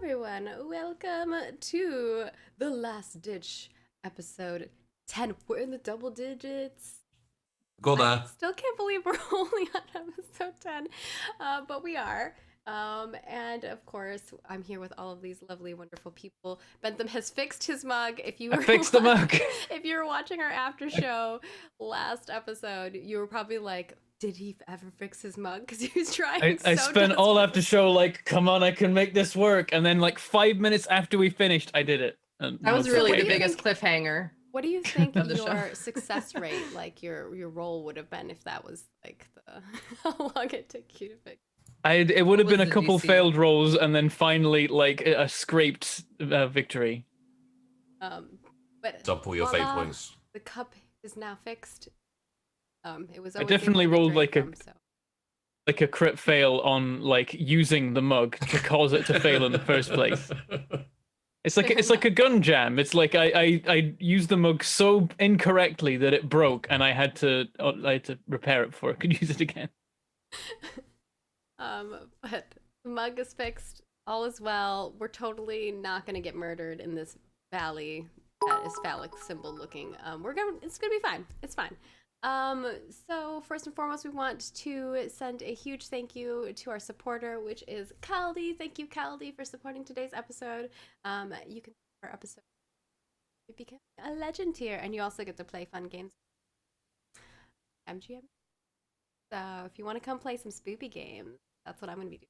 everyone. Welcome to the last ditch episode 10. We're in the double digits. Go I there. still can't believe we're only on episode 10, but we are. And of course, I'm here with all of these lovely, wonderful people. Bentham has fixed his mug. If you were fixed the mug. If you were watching our after show last episode, you were probably like, did he ever fix his mug? Because he was trying I spent all after show like, come on, I can make this work. And then like 5 minutes after we finished, I did it. And that was really the do you biggest think- cliffhanger. What do you think of the your show. success rate, like your role would have been if that was like the how long it took you to fix? It would have What been a was the couple DC? failed rolls and then finally like a scraped victory. But Double your fate voila, points. the cup is now fixed. It was. I always definitely able to rolled drink like from, so. like a crit fail on like using the mug to cause it to fail in the first place. It's like a gun jam. It's like I used the mug so incorrectly that it broke, and I had to repair it before I could use it again. But the mug is fixed. All is well. We're totally not gonna get murdered in this valley that is phallic symbol looking. It's gonna be fine. It's fine. So first and foremost, we want to send a huge thank you to our supporter, which is Caldi. Thank you, Caldi, for supporting today's episode. You can support our episode. You become a legend here, and you also get to play fun games. MGM. So if you want to come play some spoopy games, that's what I'm going to be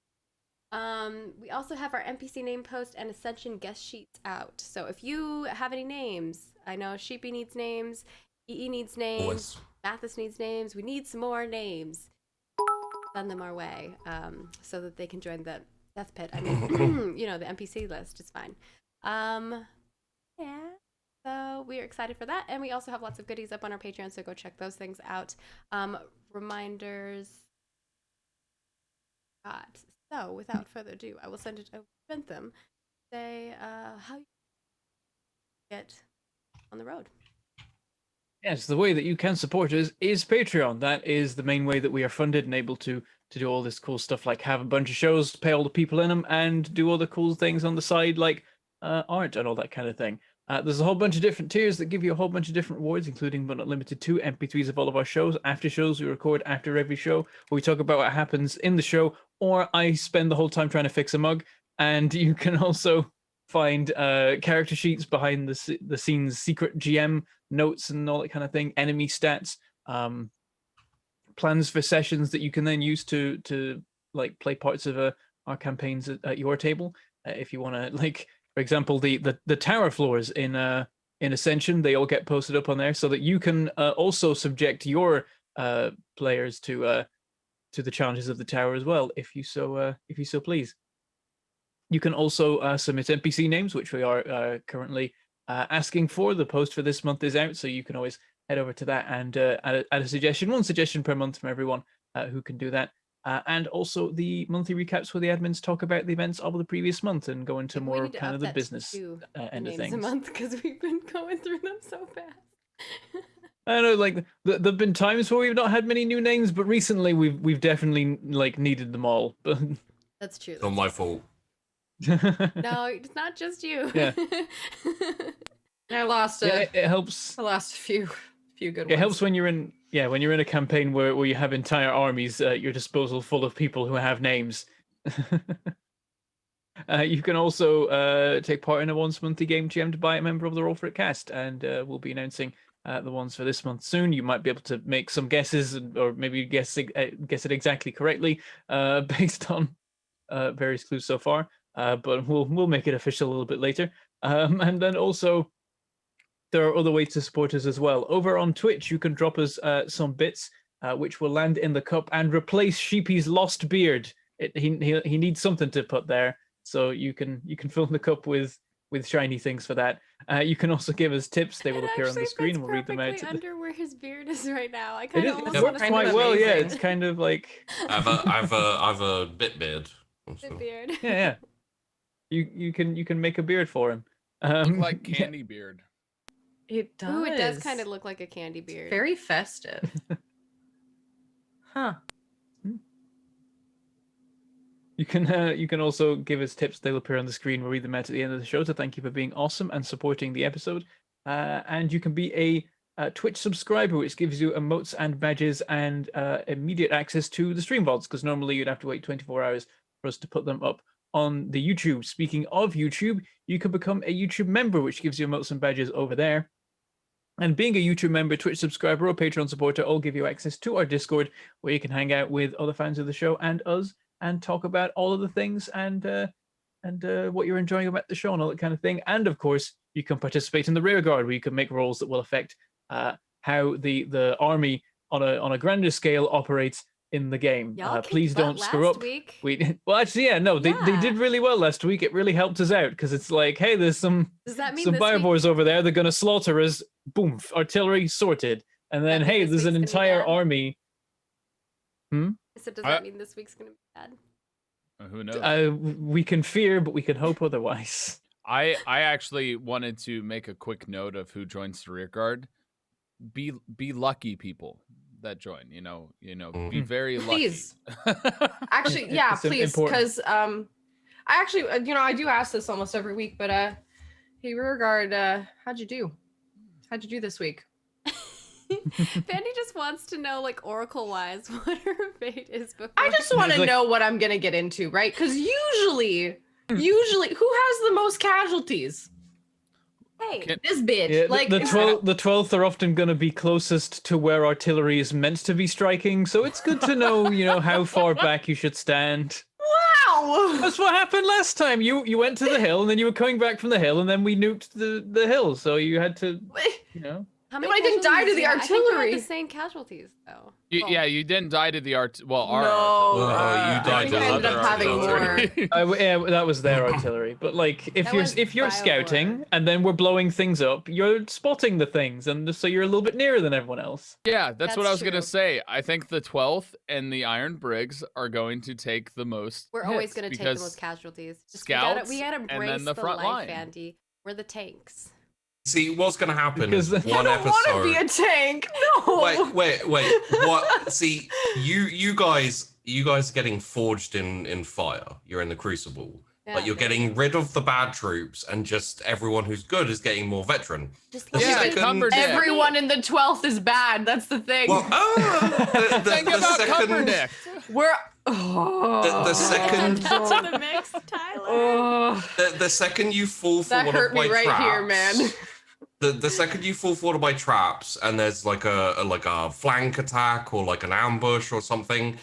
doing. We also have our NPC name post and Ascension guest sheets out. So if you have any names, I know Sheepy needs names, EE needs names, Always. Mathis needs names. We need some more names. Send them our way, so that they can join the death pit. I mean, you know, the NPC list is fine. Yeah. So we are excited for that, and we also have lots of goodies up on our Patreon. So go check those things out. Reminders. God. So without further ado, I will send it over to Bentham. Say how you get on the road. Yes, the way that you can support us is Patreon. That is the main way that we are funded and able to do all this cool stuff, like have a bunch of shows, pay all the people in them, and do all the cool things on the side, like art and all that kind of thing. There's a whole bunch of different tiers that give you a whole bunch of different rewards, including but not limited to MP3s of all of our shows, after shows we record after every show, where we talk about what happens in the show, or I spend the whole time trying to fix a mug. And you can also find character sheets behind the scenes, secret GM notes and all that kind of thing, enemy stats, plans for sessions that you can then use to like play parts of our campaigns at your table. If you want to, like, for example, the tower floors in Ascension, they all get posted up on there so that you can also subject your players to the challenges of the tower as well, if you so please. You can also submit NPC names, which we are currently asking for. The post for this month is out, so you can always head over to that and add a suggestion, one suggestion per month from everyone who can do that. And also the monthly recaps where the admins talk about the events of the previous month and go into more kind of the business end of things. A month, because we've been going through them so fast. I know, like there've been times where we've not had many new names, but recently we've definitely like needed them all. But That's true. Not my fault. No, it's not just you. Yeah. I lost it. It helps. I lost a few good ones. It helps when you're in a campaign where you have entire armies at your disposal full of people who have names. You can also take part in a once monthly game GM'd by a member of the Roll for It cast, and we'll be announcing the ones for this month soon. You might be able to make some guesses, or maybe guess it exactly correctly based on various clues so far. But we'll make it official a little bit later. And then also, there are other ways to support us as well. Over on Twitch, you can drop us some bits, which will land in the cup and replace Sheepy's lost beard. He needs something to put there, so you can fill the cup with shiny things for that. You can also give us tips; they will appear on the screen, and we'll read them out. Under where his beard is right now. I It kind is, of it almost want works to quite of well. Yeah, amazing. it's kind of like I've a bit beard. Also. beard. yeah. You can make a beard for him. Look like Candy Beard. It does. Ooh, it does kind of look like a candy beard. very festive. Huh. You can also give us tips. They'll appear on the screen. We'll read them out at the end of the show. So thank you for being awesome and supporting the episode. And you can be a Twitch subscriber, which gives you emotes and badges and immediate access to the stream VODs, because normally you'd have to wait 24 hours for us to put them up on the YouTube. Speaking of YouTube, you can become a YouTube member, which gives you emotes and badges over there. And being a YouTube member, Twitch subscriber, or Patreon supporter all give you access to our Discord, where you can hang out with other fans of the show and us and talk about all of the things and what you're enjoying about the show and all that kind of thing. And of course, you can participate in the rear guard, where you can make rolls that will affect how the army on a grander scale operates in the game. Please don't screw up. Well, actually, yeah, no, they did really well last week. It really helped us out, because it's like, hey, there's some Biovores over there. They're going to slaughter us. Boom, artillery sorted. And then, hey, there's an entire army. So does that mean this week's going to be bad? Who knows? We can fear, but we can hope otherwise. I actually wanted to make a quick note of who joins the rear guard. Be lucky people that join. Be very lucky. Please. Actually, yeah, please, because I actually, I do ask this almost every week, but hey, rear guard, how'd you do this week? Fanny just wants to know, like, oracle wise, what her fate is before. I just want to know what I'm gonna get into, right? Because usually who has the most casualties? Hey, this bitch. Yeah, like the 12th are often going to be closest to where artillery is meant to be striking, so it's good to know, how far back you should stand. Wow, that's what happened last time. You went to the hill, and then you were coming back from the hill, and then we nuked the hill, so you had to, How many I didn't die to the artillery. I think you had the same casualties, though. Yeah, you didn't die to the our no, you died to ended other up having artillery. Yeah, that was their artillery. But like, if you're scouting and then we're blowing things up, you're spotting the things, and so you're a little bit nearer than everyone else. Yeah, that's what I was gonna true. say. I think the 12th and the Iron Brigs are going to take the most. We're always going to take the most casualties. Scouts, we gotta and embrace then the front life, line. Andy. We're the tanks. See, what's going to happen is Because one I don't episode. want to be a tank. No. Wait. What? See, you guys are getting forged in fire. You're in the crucible. Yeah, But you're getting rid of the bad troops, and just everyone who's good is getting more veteran. Just The let me- second- Cumberdick. Everyone in the 12th is bad. That's the thing. Well, Think the about second, Cumberdick. We're the second, to the mix, Tyler. the second you fall That forward hurt by me right traps, here, man. The second you fall forward by traps, and there's like a flank attack or like an ambush or something,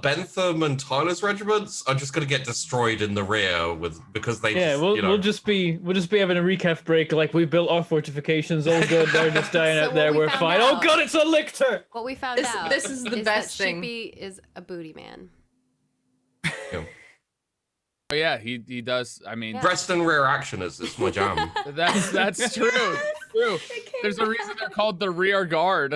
Bentham and Tyler's regiments are just gonna get destroyed in the rear because they. Yeah, we'll just be having a recap break. Like, we built our fortifications, all good. They're just dying So out there. what we We're found fine. out- Oh god, it's a lictor. What we found out This is the best that thing. Sheepy is a booty man. Oh yeah, he does. I mean, Yeah. Breast and rear action is my jam. that's true. True. There's a reason they're called the rear guard.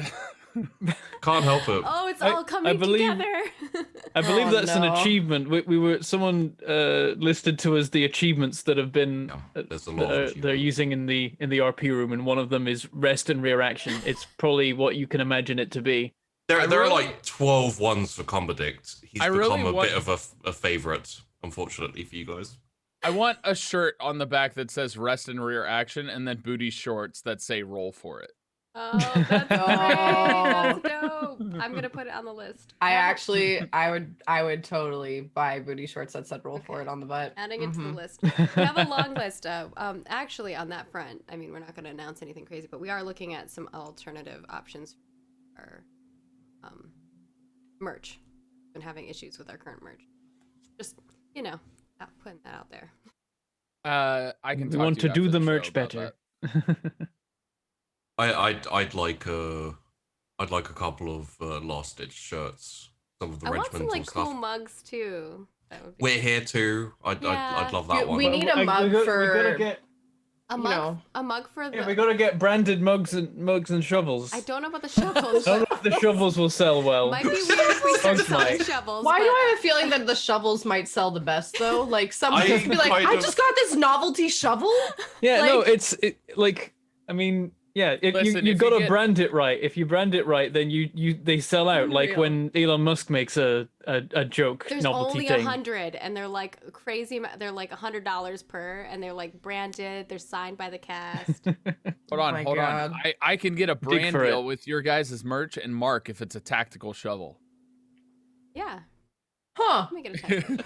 Can't help it. Oh, it's I- all coming believe- together. I believe Oh, that's an no. achievement. We were someone listed to us the achievements that have been Yeah, there's a lot of they're using in the RP room, and one of them is rest and rear action. It's probably what you can imagine it to be. There are really- like 12 ones for Comberdict. He's I really become a want- bit of a favorite, unfortunately for you guys. I want a shirt on the back that says rest and rear action, and then booty shorts that say roll for it. Oh, that's great. That's dope. I'm gonna put it on the list. I would totally buy booty shorts that said roll for it on the butt. Adding it to the Mhm. list. We have a long list. Actually, on that front, I mean, we're not going to announce anything crazy, but we are looking at some alternative options for merch. Been having issues with our current merch. Just putting that out there. I can. We talk want you to do after the show merch about better. that. I'd like a couple of last stitch shirts. Some of the I want some regimental like stuff. cool mugs too. That would be We're here too. I'd love that Dude, one. we need a mug for a you mug. know. A mug for the. Yeah, we gotta get branded mugs and shovels. I don't know about the shovels. I don't know if the shovels will sell well. Might be weird if we start Mugs selling might. shovels. Why but do I have a feeling that the shovels might sell the best though? Like someone I could be like, kind I of- just got this novelty shovel. Yeah, no, like- like, I mean, Yeah, if Listen, you if got to get- brand it right. If you brand it right, then they sell out. Like Unreal. when Elon Musk makes a joke There's novelty only thing. 100, and they're like crazy. They're like $100 per, and they're like branded. They're signed by the cast. Hold on, my hold God. on. I can get a brand for deal it. with your guys' merch and Mark if it's a tactical shovel. Yeah, Huh. make it a tactical.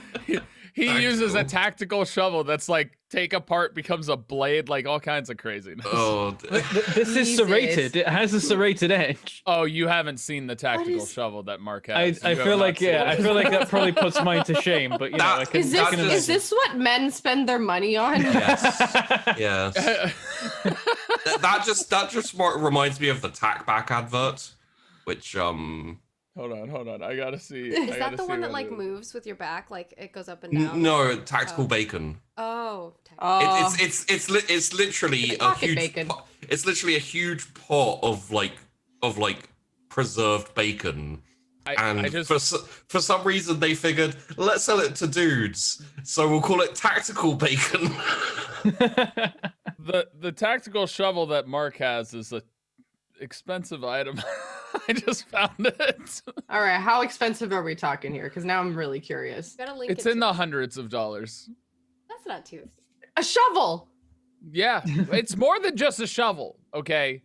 He uses a Tactical. tactical shovel that's like take apart, becomes a blade, like all kinds of craziness. Oh, This is Jesus. serrated. It has a serrated edge. Oh, you haven't seen the tactical is- shovel that Mark I has. I You have feel not like seen I it. feel like that probably puts mine to shame. But you know, I can, Is I this can That's is imagine. this what men spend their money on? yes, yes. That just reminds me of the Tackback advert, which Hold on. I gotta see. Is that the one that like moves with your back, like it goes up and down? no tactical Oh. bacon. Oh. Oh, It's literally It's a pocket huge bacon. it's literally a huge pot of like preserved bacon. And I just for some reason they figured, let's sell it to dudes, so we'll call it tactical bacon. the tactical shovel that Mark has is a expensive item. I just found it. all right. How expensive are we talking here? Because now I'm really curious. Gotta link It's it in to- the hundreds of dollars. That's not too. A shovel. Yeah, it's more than just a shovel. Okay,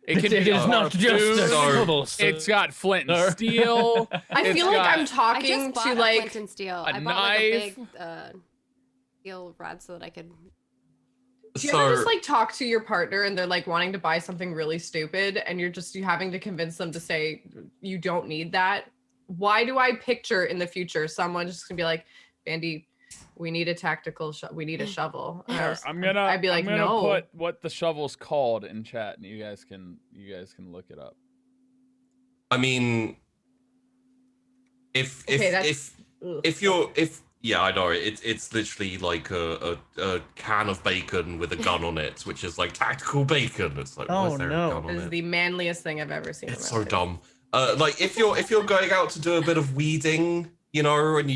it can It be is a not just a harpoon. So- shovel. It's got flint and Sir. steel. I It's feel like got- I'm I talking just bought to a like. flint and steel. a I bought like a knife. big steel rod so that I could. Do you ever just like talk to your partner and they're like wanting to buy something really stupid and you having to convince them to say you don't need that? Why do I picture in the future someone just gonna be like, Bandy, we need a tactical we need a shovel. And I'd be like, I'm gonna no. put what the shovel's called in chat, and you guys can look it up. I mean, if Ugh. yeah, I know it's literally like a can of bacon with a gun on it, which is like tactical bacon. It's like, why is there a gun on This is it? the manliest thing I've ever seen. It's in my so life. dumb. Like if you're going out to do a bit of weeding, you know, and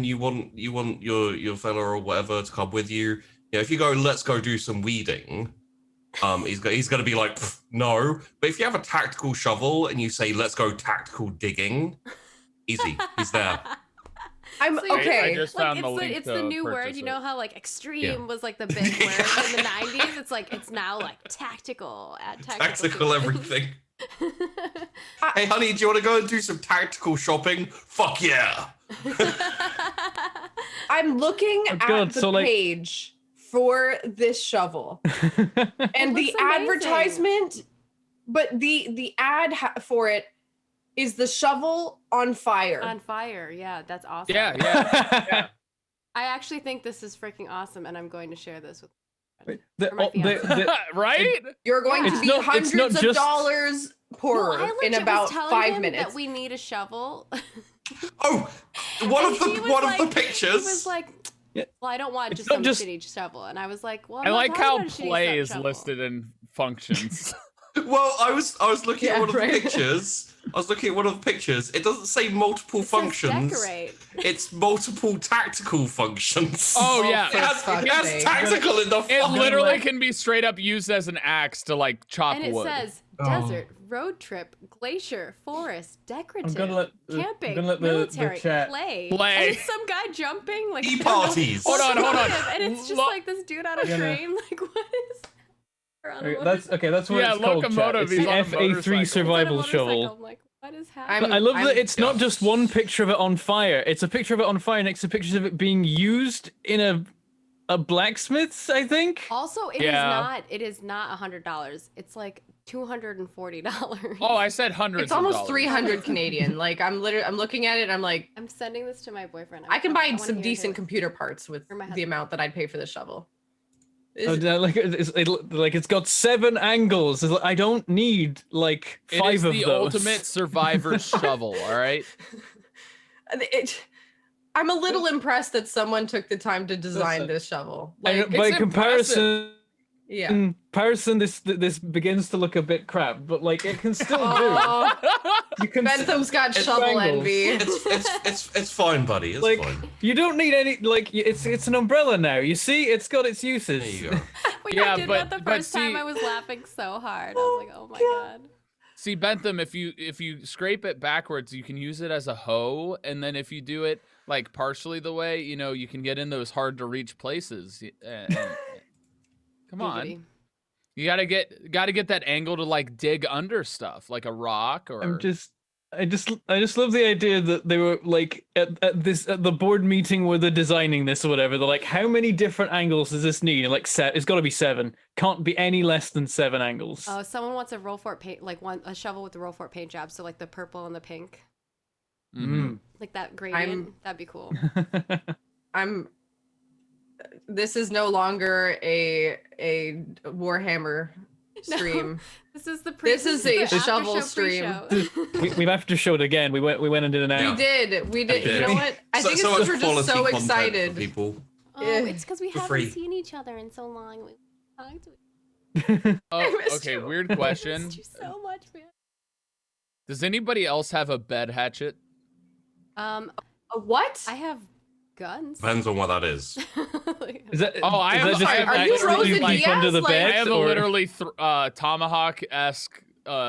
you want your fella or whatever to come with you. You know, if you go, let's go do some weeding. He's gonna be like, no. But if you have a tactical shovel and you say, let's go tactical digging, easy, he's there. I'm So you're okay. I just found the link it's to the new word. purchase You it. know how like extreme Yeah. was like the big word in the 90s? It's like it's now like tactical. Add Tactical to it. everything. Hey, honey, do you want to go and do some tactical shopping? Fuck yeah. I'm looking Oh, at God, the so, like- page for this shovel and the looks amazing. advertisement, but the ad for it is the shovel on fire. On fire. Yeah, that's awesome. Yeah. I actually think this is freaking awesome, and I'm going to share this with. The- Or my oh, the- the- Right? You're going to It's be not- it's hundreds not of just- dollars poorer I in legit about was telling 5 him minutes. that we need a shovel. Oh, one And of the he was one like- of the He pictures. was like, Yeah. "Well, I don't want It's just not some just- shitty shovel," and I was like, "Well, I'm I not like talking how about a shitty play is shovel." listed in functions. Well, I was looking Yeah, at one of right. the pictures. I was looking at one of the pictures. It doesn't say multiple It says functions. decorate. It's multiple tactical functions. Oh, yeah. It has, For it has fuck's sake. tactical in the It fucking literally name. can be straight up used as an axe to like chop And it wood. says Oh. desert, road trip, glacier, forest, decorative, camping, I'm gonna let the military, chat. play. Play. And it's some guy jumping like E-parties. Hold on, hold on. And it's just Lo- like this dude on a Yeah, no. train. Like what is? Or on a Okay, that's what Yeah, it's called. Chat. locomotive, It's he's the on a FA3 motorcycle. survival shovel. I'm like, what is happening? I love that I'm- it's not just one picture of it on fire. It's a picture of it on fire next to pictures of it being used in a blacksmith's, I think. Also, it is not $100. It's like $240. Oh, I said hundreds. It's of almost dollars. 300 Canadian. Like I'm looking at it and I'm like, I'm sending this to my boyfriend. I can I buy wanna some hear decent his- computer parts with Or my the husband. amount that I'd pay for the shovel. Oh, Is- like it's got 7 angles. It's like, I don't need like 5 It is of the those. ultimate survivor's shovel. All right. I'm a little impressed that someone took the time to design Listen, this shovel. And Like, by It's comparison, yeah. this begins to look a bit crap, but like it can still do. Oh, You can Bentham's got It's shovel angles. envy. It's fine, buddy. It's like fine. you don't need any like it's an umbrella now. You see, it's got its There uses. you go. Wait, When Yeah, I did but- that the but first time, see- I was laughing so hard. I was like, oh my god. See, Bentham, if you scrape it backwards, you can use it as a hoe, and then if you do it like partially the way, you can get in those hard to reach places. Come on, Giggity. you gotta get that angle to like dig under stuff, like a rock or. I just love the idea that they were like at the board meeting where they're designing this or whatever. They're like, how many different angles does this need? And like, it's got to be 7. Can't be any less than 7 angles. Oh, someone wants a roll fort paint, like a shovel with the roll fort paint job. So like the purple and the pink, like that gradient. That'd be cool. This is no longer a Warhammer stream. This is the This is a after shovel show stream. pre-show. We've after showed again. We went and did an hour. We did. You know what? I think it's much because we're just so quality content for excited. people. Oh, it's because we haven't free. seen each other in so long. We talked to Oh, missed okay. you. Weird I question. missed you so much, man. Does anybody else have a bed hatchet? A what? I have guns. Depends on what that is. Is that? Oh, I is have- that just I an have- Are you axe that Rosa you keep Diaz? under the Like- bed? I have a or- literally tomahawk-esque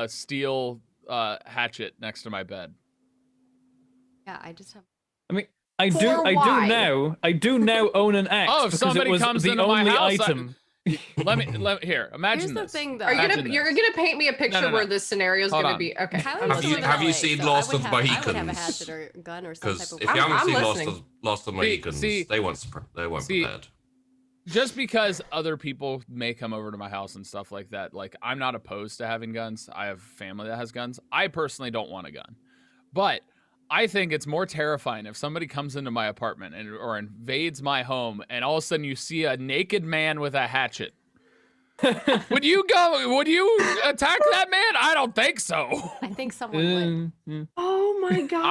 steel hatchet next to my bed. Yeah, I just have. I mean, I For why? do now own an axe. Oh, if because somebody it was comes the into my only house, item. Let me here. Imagine Here's the this. thing, though. Are you Imagine gonna this. you're gonna paint me a picture no. where this scenario is Hold gonna on. be okay? Kylie I'm was Have you- still in have you LA, seen so Lost I would of the have- I would have a Mohicans? hatchet or a gun or some Because type of if you haven't I'm seen listening. Lost of the Mohicans, see- they weren't see- prepared. Just because other people may come over to my house and stuff like that, like I'm not opposed to having guns. I have family that has guns. I personally don't want a gun. But I think it's more terrifying if somebody comes into my apartment or invades my home and all of a sudden you see a naked man with a hatchet. Would you attack that man? I don't think so. I think someone would. Oh my god!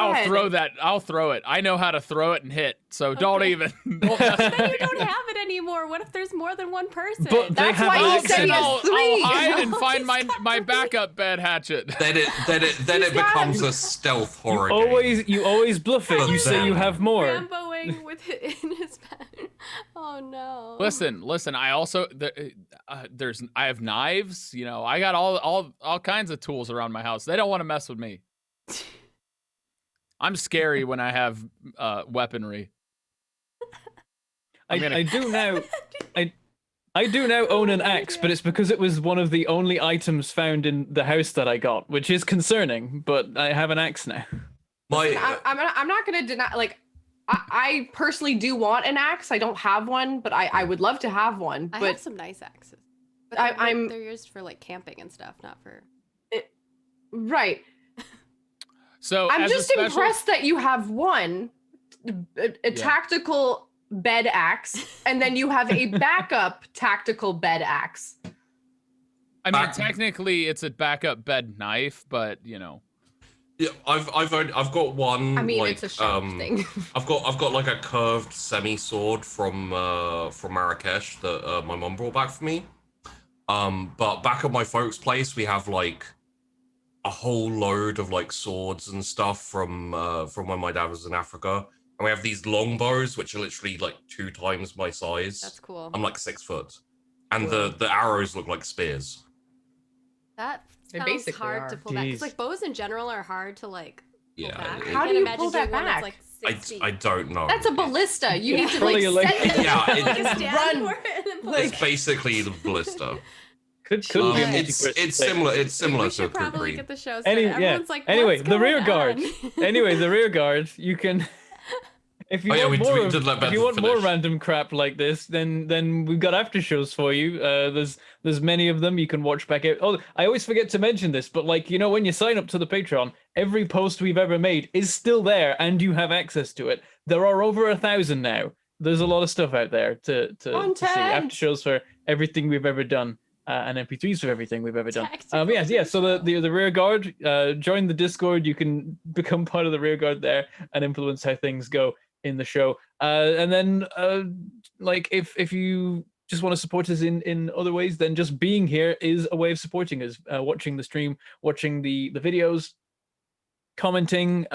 I'll throw it. I know how to throw it and hit. So don't Okay. even. Don't mess Then with you me. don't have it anymore. What if there's more than one person? But they That's have why an he axe said in he it. has I'll 3. hide and find He's my got backup bed hatchet. Then it becomes a stealth horror game. You always bluff it. You say you have more. Ramboing with it in his bed. Oh no. Listen. I also I have knives. I got all kinds of tools around my house. They don't want to mess with me. I'm scary when I have weaponry. I do now. I do now own an axe, but it's because it was one of the only items found in the house that I got, which is concerning. But I have an axe now. I'm not gonna deny. Like, I personally do want an axe. I don't have one, but I would love to have one. I But have some nice axes. But they're used for like camping and stuff, not for. right, So I'm as a just special- impressed that you have one a tactical bed axe, and then you have a backup tactical bed axe. I mean, technically, it's a backup bed knife, but Yeah, I've got one. I mean, like, it's a shelf thing. I've got like a curved semi sword from Marrakesh that my mom brought back for me. But back at my folks' place, we have like a whole load of like swords and stuff from when my dad was in Africa, and we have these long bows which are literally like 2 times my size. That's cool. I'm like 6 foot, and the arrows look like spears. That They sounds basically hard are. to pull back. Because Jeez. like bows in general are hard to like pull Yeah, back. it- I How can't do you imagine pull that doing one that's, back? like 6 feet. I don't know. That's a ballista. You need to Probably like like- set it. Yeah, it- Like, stand Run. for it and then pull It's it. basically the ballista. Could be a It's multi-person thing. similar. It's similar We to a should probably kukri. get the show started. Yeah. Everyone's like, Anyway, what's the rear going guard. on? Anyway, the rear guard. You can. If you Oh, yeah, want we more, did let if you Beth want more finish. random crap like this, then we've got after shows for you. There's many of them you can watch back out. Oh, I always forget to mention this, but like when you sign up to the Patreon, every post we've ever made is still there, and you have access to it. There are over 1,000 now. There's a lot of stuff out there to see Content. after shows for everything we've ever done. And MP3s for everything we've ever done. Tactical Yeah. So the rear guard, join the Discord. You can become part of the rear guard there and influence how things go in the show. And then, like, if you just want to support us in other ways, then just being here is a way of supporting us. Watching the stream, watching the videos, commenting,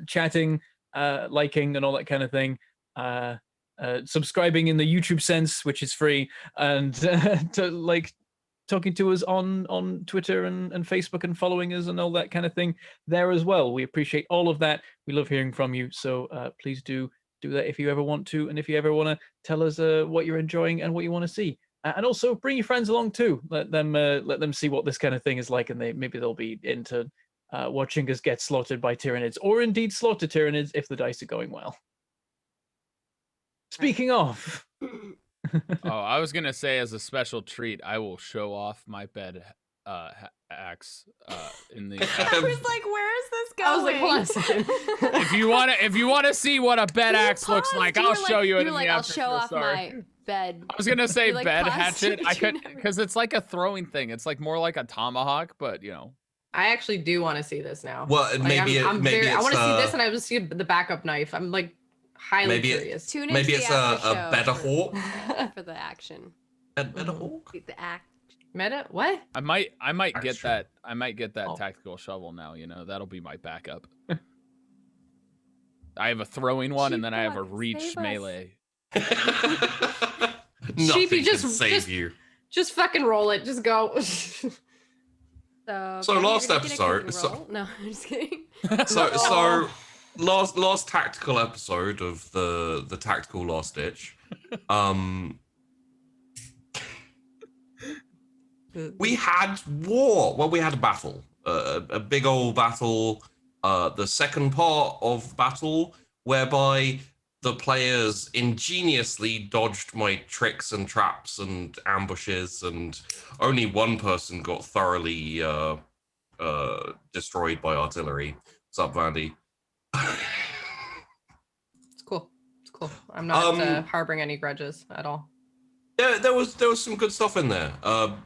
chatting, liking, and all that kind of thing. subscribing in the YouTube sense, which is free, and to like talking to us on Twitter and Facebook and following us and all that kind of thing there as well. We appreciate all of that. We love hearing from you. So please do that if you ever want to, and if you ever want to tell us what you're enjoying and what you want to see. And also bring your friends along too. Let them see what this kind of thing is like, and maybe they'll be into watching us get slaughtered by Tyranids, or indeed slaughter Tyranids if the dice are going well. Speaking of. Oh, I was gonna say, as a special treat, I will show off my bed axe in the. I was like, where is this going? I was like, hold on a second. if you wanna see what a bed axe looks like, I'll show you it. You're like, I'll show off my bed. I was gonna say like, bed paused hatchet. I you could, never- because it's like a throwing thing. It's like more like a tomahawk, but you know. I actually do want to see this now. Well, Like, maybe I want to see it's this, and I want to see the backup knife. I'm like highly curious. Tune into maybe the it's after a show better for- hawk. for the action. Better hawk. The act. Meta? What? I might That's get true. that. I might get that Oh. tactical shovel now. You know, that'll be my backup. I have a throwing one, and then I have a Sheepdog, reach save us. melee. Nothing Sheepy, can just- save just- you. Just fucking roll it. Just go. So, So Brandy, last you're gonna get a episode- cookie so- roll? No, I'm just kidding. So last tactical episode of the tactical last ditch. We had war. Well, we had a battle, a big old battle. The second part of battle, whereby the players ingeniously dodged my tricks and traps and ambushes, and only one person got thoroughly destroyed by artillery. What's up, Vandy? It's cool. It's cool. I'm not Um, harboring any grudges at all. Yeah, there was some good stuff in there.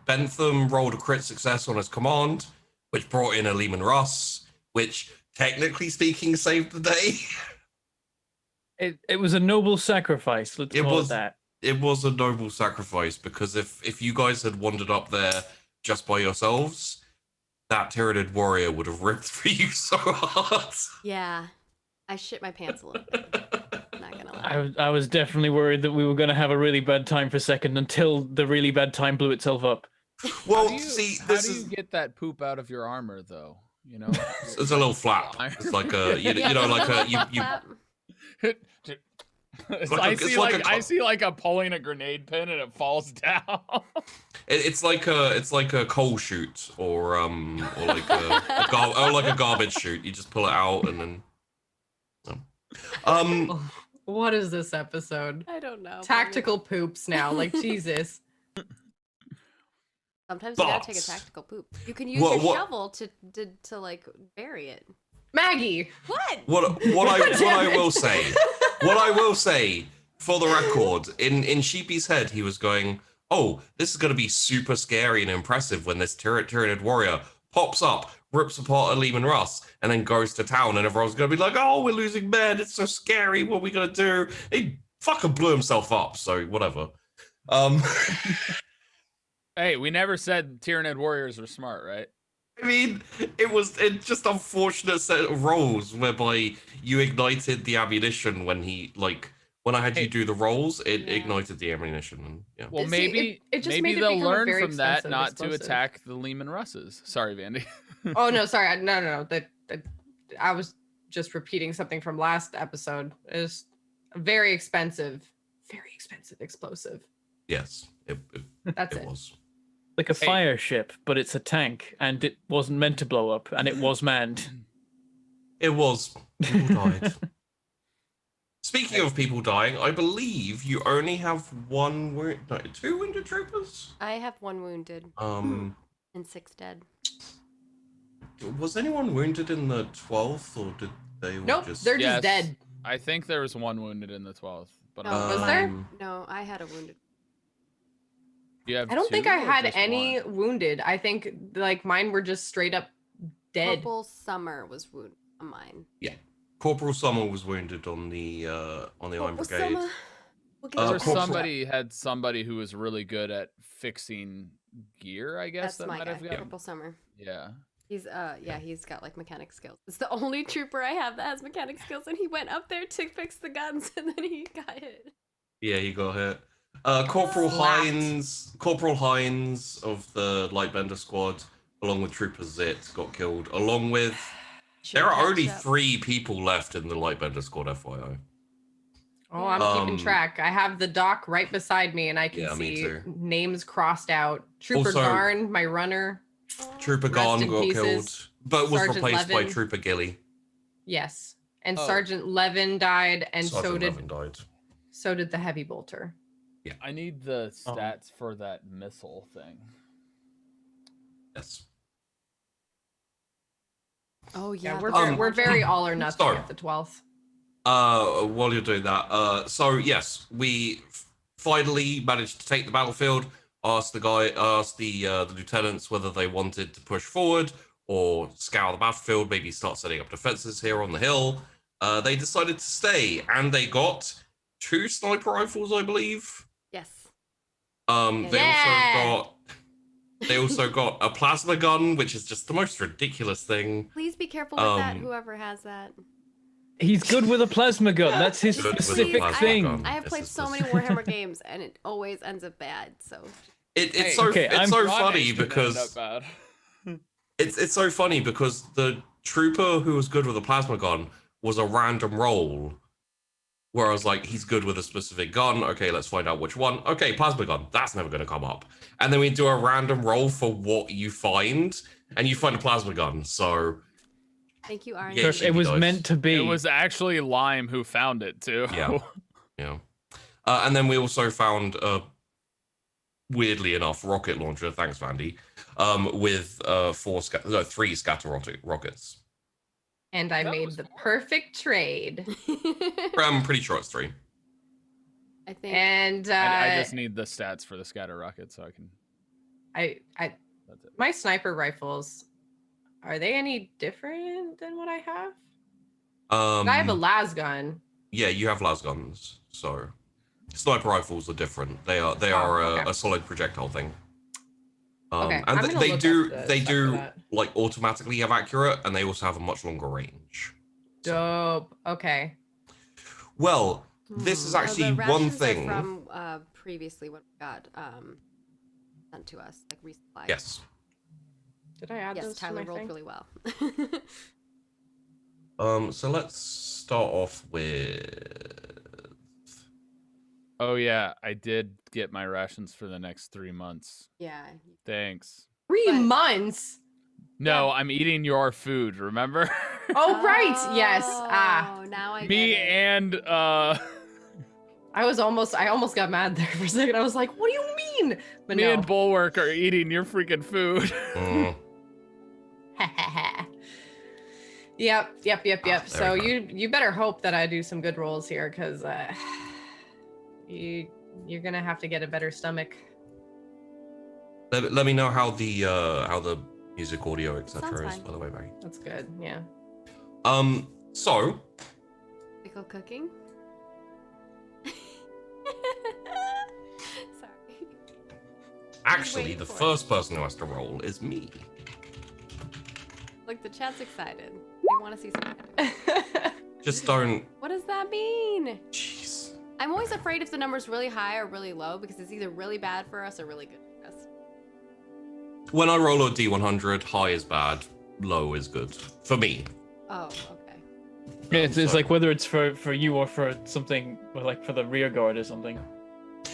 Bentham rolled a crit success on his command, which brought in a Lehman Russ, which technically speaking saved the day. It was a noble sacrifice. Let's It call was- it that. It was a noble sacrifice, because if you guys had wandered up there just by yourselves, that Tyranid warrior would have ripped for you so hard. Yeah, I shit my pants a little bit. Not gonna lie. I was definitely worried that we were going to have a really bad time for a second until the really bad time blew itself up. Well, How this do is you get that poop out of your armor, though? You know, it's a little flap. It's like a you know like a you Flap. like I a- it's see like like a I co- see like a pulling a grenade pin and it falls down. it's like a coal chute or like a garbage chute. You just pull it out and then What is this episode? I don't know. Tactical poops now. Like, Jesus. Sometimes you gotta take a Thoughts? tactical poop. You can use What- your what- shovel to like bury it. Maggie. What? what I will say for the record, in Sheepy's head, he was going, "Oh, this is going to be super scary and impressive when this Tyranid warrior pops up, rips apart a Lehman Russ, and then goes to town, and everyone's going to be like, oh, we're losing men. It's so scary. What are we going to do?" He fucking blew himself up. So whatever. Hey, we never said Tyranid warriors were smart, right? I mean, it's just unfortunate set of rolls whereby you ignited the ammunition when when I had you do the rolls, it Yeah. ignited the ammunition. And yeah. Well, See, maybe it just maybe made it they'll become a learn very from that expensive not explosive. to attack the Lehman Russes. Sorry, Vandy. Oh, no, sorry. No. That I was just repeating something from last episode. It's a very expensive explosive. Yes, it That's it. was. Like a Hey. fire ship, but it's a tank, and it wasn't meant to blow up, and it was manned. It was. People died. Speaking of people dying, I believe you only have two wounded troopers. I have one wounded Um, and 6 dead. was anyone wounded in the 12th, or did they all Nope, just? they're Yes. just dead. I think there was one wounded in the 12th, but No, was there? No, I had a wounded. You have I don't think two I or had just any one? wounded. I think like mine were just straight up dead. Corporal Summer was wounded on mine. Corporal Summer was wounded on the Iron Corporal Brigade. Summer. We'll get Uh, Or you Corporal- back. somebody had somebody who was really good at fixing gear, I guess That's that my might guy, have gotten. Corporal Summer. Yeah. He's he's got like mechanic skills. It's the only trooper I have that has mechanic skills, and he went up there to fix the guns, and then he got hit. Yeah, he got hit. Corporal Hines of the Lightbender squad, along with Trooper Zit, got killed. Along with, Should there are catch only up. 3 people left in the Lightbender squad, FYI. Oh, I'm keeping track. I have the doc right beside me, and I can see names crossed out. Trooper Also, Garn, my runner. Trooper Rest Garn in got pieces. killed, but was Sergeant replaced by Levin. Trooper Gilly. Yes, and Sergeant Levin died, and Sergeant Levin died. So did the heavy bolter. Yeah. I need the stats for that missile thing. Yes. Oh yeah, we're very all or nothing at the 12th. While you're doing that, so yes, we finally managed to take the battlefield. Asked the lieutenants whether they wanted to push forward or scour the battlefield, maybe start setting up defenses here on the hill. They decided to stay, and they got 2 sniper rifles, I believe. Yes. They also got a plasma gun, which is just the most ridiculous thing. Please be careful with that, whoever has that. He's good with a plasma gun. That's his specific thing. I have played so many Warhammer games, and it always ends up bad. So it's so funny because it's so funny because the trooper who was good with a plasma gun was a random roll. Where I was like, he's good with a specific gun. Okay, let's find out which one. Okay, plasma gun. That's never going to come up. And then we do a random roll for what you find, and you find a plasma gun. So, thank you, Arnie. Yeah, it was meant to be. It was actually Lime who found it too. Yeah. And then we also found, weirdly enough, rocket launcher. Thanks, Vandy. With 3 scatter rockets. And I made the perfect trade. I'm pretty sure it's 3. I think. And I just need the stats for the scatter rocket so I can. That's it. My sniper rifles, are they any different than what I have? I have a las gun. Yeah, you have las guns. So sniper rifles are different. They are a solid projectile thing. And they do like automatically have accurate, and they also have a much longer range. Dope. Okay. Well, this is actually one thing from previously what we got sent to us, like resupply. Yes. Did I add those? Yes, Tyler to my rolled thing? really well. So let's start off with. Oh yeah, I did get my rations for the next 3 months. Yeah. Thanks. 3 months? No, Yeah. I'm eating your food, remember? Oh, right. Yes. Now I Me get it. and I almost got mad there for a second. I was like, what do you mean? But me no. and Bulwark are eating your freaking food. Yep. So we go. you better hope that I do some good rolls here, because you're gonna have to get a better stomach. Let me know how the music, audio, etc. is, by the way, Maggie. That's good. Yeah. So. Pickle cooking. Sorry. Actually, the first person who has to roll is me. Look, the chat's excited. They want to see something. Just don't. What does that mean? Jeez. I'm always afraid if the number's really high or really low, because it's either really bad for us or really good for us. When I roll a D100, high is bad, low is good. For me. Oh, okay. Yeah, it's like whether it's for you or for something, or like for the rear guard or something.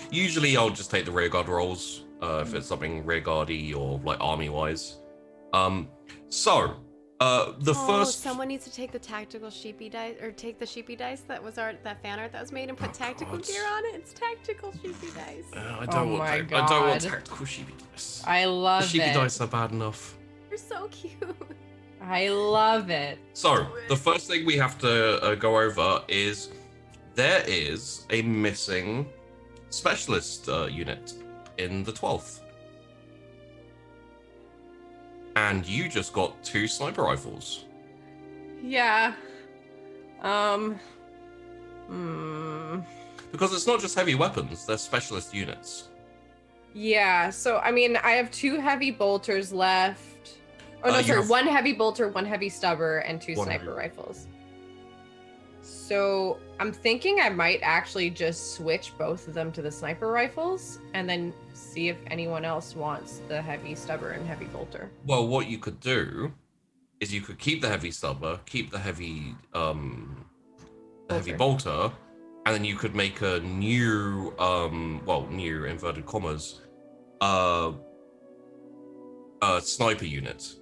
Usually I'll just take the rearguard rolls, if it's something rearguardy or like army-wise. The first... someone needs to take the tactical sheepy dice, or take the sheepy dice that was that fan art that was made and put tactical gear on it. It's tactical sheepy dice. I don't want tactical sheepy dice. I love the sheepy it. dice are bad enough. They're so cute. I love it. So, the first thing we have to go over is there is a missing specialist unit in the 12th. And you just got 2 sniper rifles. Yeah. Because it's not just heavy weapons, they're specialist units. Yeah, so I mean, I have 2 heavy bolters left. Oh no, sorry, 1 heavy bolter, 1 heavy stubber, and 2 sniper rifles. So I'm thinking I might actually just switch both of them to the sniper rifles and then see if anyone else wants the heavy stubber and heavy bolter. Well, what you could do is you could keep the heavy stubber, keep the heavy bolter, and then you could make a new new inverted commas sniper unit.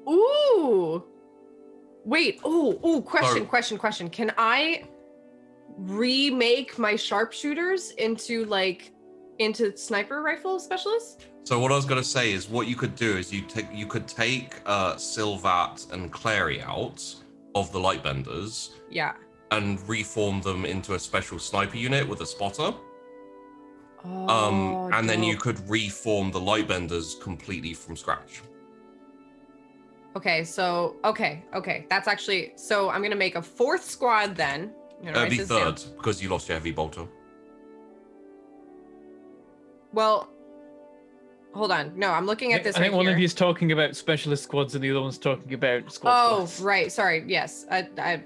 Ooh. Wait. Question. Can I remake my sharpshooters into sniper rifle specialists? So what I was going to say is what you could do is you could take Sylvat and Clary out of the Lightbenders. Yeah. And reform them into a special sniper unit with a spotter. Oh, and then you dope. could reform the Lightbenders completely from scratch. Okay, so okay. That's actually so I'm gonna make a 4th squad then. It'd be 3rd because you lost your heavy bolter. Well, hold on. No, I'm looking at this. I think right one here. of you's talking about specialist squads and the other one's talking about squads. Right. Sorry. Yes. I.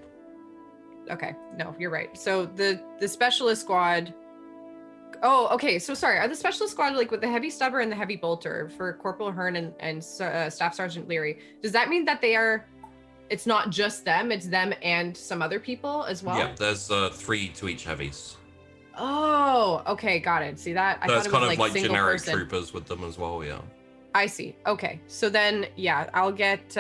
Okay. No, you're right. So the specialist squad. Oh, okay. So sorry. Are the specialist squad with the heavy stubber and the heavy bolter for Corporal Hearn and Staff Sergeant Leary? Does that mean that they are? It's not just them. It's them and some other people as well. Yeah, there's 3 to each heavies. Oh, okay, got it. See that? I So thought it's it was kind of like single generic person. troopers with them as well. Yeah. I see. Okay, so then yeah, I'll get.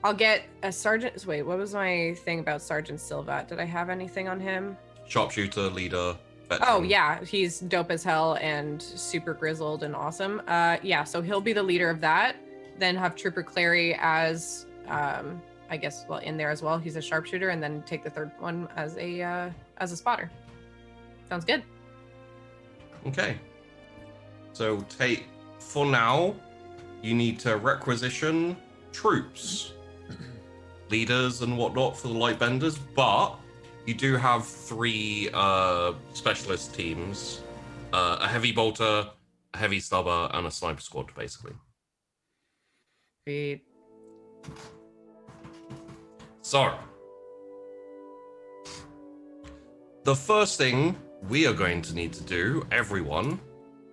I'll get a sergeant. Wait, what was my thing about Sergeant Silvat? Did I have anything on him? Sharpshooter, leader, veteran. Oh yeah, he's dope as hell and super grizzled and awesome. Yeah, so he'll be the leader of that. Then have Trooper Clary as, I guess, well, in there as well. He's a sharpshooter, and then take the 3rd one as a spotter. Sounds good. Okay. So for now, you need to requisition troops, leaders and whatnot for the Lightbenders, but you do have 3 specialist teams, a heavy bolter, a heavy stubber, and a sniper squad, basically. Sweet. So, the first thing we are going to need to do, everyone,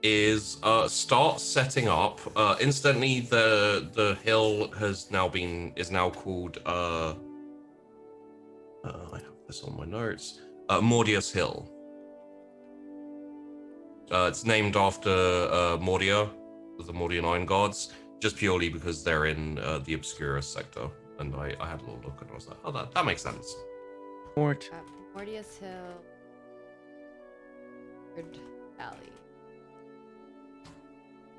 is start setting up. Instantly, the hill is now called. I have this on my notes. Mordia's Hill. It's named after Mordia, the Mordian Iron Guards, just purely because they're in the Obscurus sector. And I had a little look and I was like, oh, that makes sense. Fort. Mordius Hill. Valley.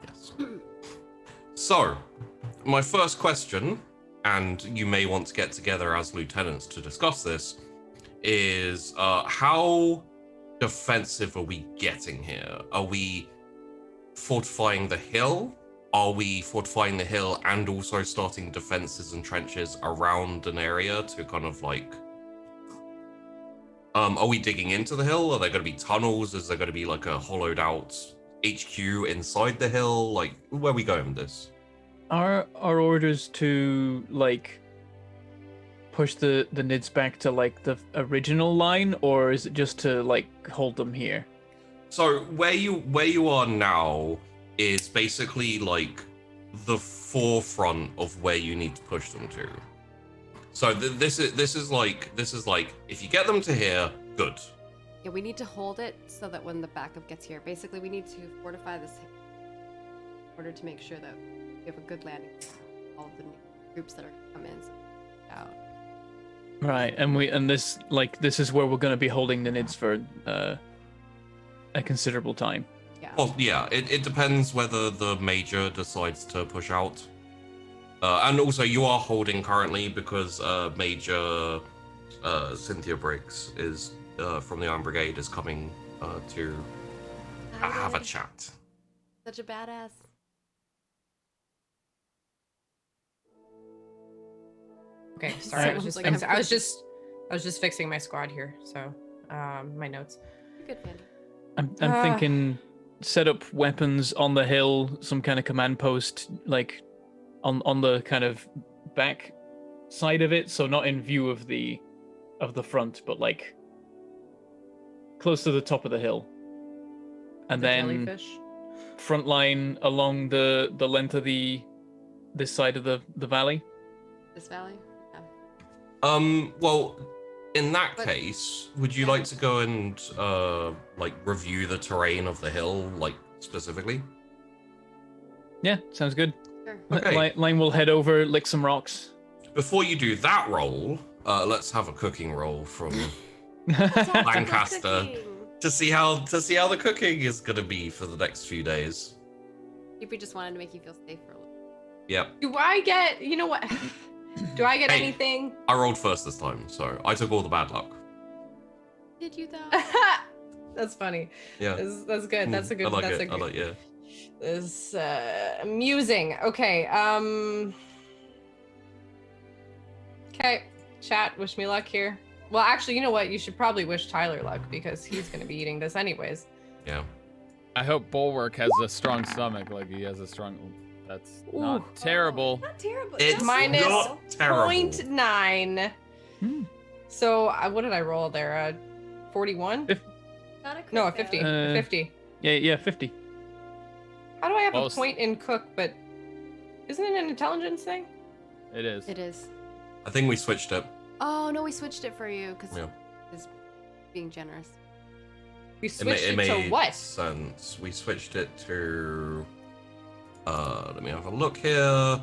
Yes. So, my first question, and you may want to get together as lieutenants to discuss this, is how defensive are we getting here? Are we fortifying the hill? Are we fortifying the hill and also starting defenses and trenches around an area to kind of are we digging into the hill? Are there going to be tunnels? Is there going to be a hollowed out HQ inside the hill? Where are we going with this? Are our orders to push the NIDs back to the original line, or is it just to hold them here? So where you are now is basically the forefront of where you need to push them to. So this is if you get them to here, good. Yeah, we need to hold it so that when the backup gets here, basically we need to fortify this hill in order to make sure that we have a good landing for all of the new groups that are coming in. So out. Right, and this is where we're going to be holding the NIDs for a considerable time. Yeah. Well, yeah, it depends whether the major decides to push out. And also, you are holding currently because Major Cynthia Briggs is from the Iron Brigade is coming to have a chat. Such a badass. Okay, sorry. Alright, I was just fixing my squad here. So, my notes. You're good, Mandy. I'm thinking set up weapons on the hill, some kind of command post, on the kind of back side of it, so not in view of the front, but like close to the top of the hill. And The then jellyfish. front line along the length of this side of the valley. This valley? Yeah. Well, in that But- case, would you yeah. like to go and like review the terrain of the hill, like specifically? Yeah, sounds good. Sure. Okay. Line will head over, lick some rocks. Before you do that roll, let's have a cooking roll from Lancaster Cooking. to see how the cooking is gonna be for the next few days. If we just wanted to make you feel safe for a little. Yep. Do I get, you know what? Do I get Hey. anything? I rolled first this time, so I took all the bad luck. Did you though? That's funny. Yeah. That's good. That's a good. I like that's it. a good. yeah. This amusing. Okay. Okay. Chat. Wish me luck here. Well, actually, you know what? You should probably wish Tyler luck because he's going to be eating this anyways. Yeah. I hope Bulwark has a strong stomach, like he has a strong. That's Ooh. not terrible. Not terrible. It's Minus not terrible. 0.9. Hmm. So what did I roll there? 41? Not a No, a crit 50. fail. 50. Yeah, 50. How do I have Well, a point in cook, but isn't it an intelligence thing? It is. It is. I think we switched it. Oh no, we switched it for you because Yeah. it's being generous. We It, switched it, made to what? sense. We switched it to. Let me have a look here.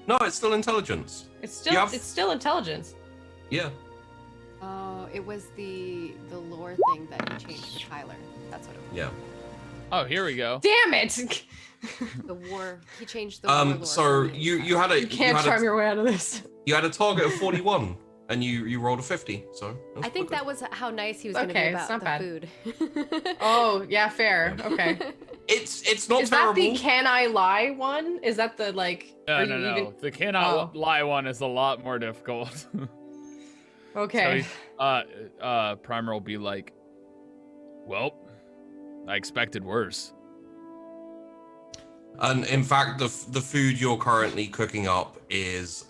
No, it's still intelligence. It's You have- still intelligence. Yeah. Oh, it was the lore thing that you changed to Tyler. That's what it was. Yeah. Oh, here we go. Damn it! The war. He changed the war lore. So for me. you had a You can't charm your way out of this. you had a target of 41, and you rolled a 50. So I think that was how nice he was going to Okay, be it's about not the bad. food. Oh, yeah, fair. Okay. it's not Is terrible. that the can I lie one? Is that the like? No, are no, you no. even- The cannot Oh. lie one is a lot more difficult. Okay. So, Primer will be like, well, I expected worse. And in fact, the food you're currently cooking up is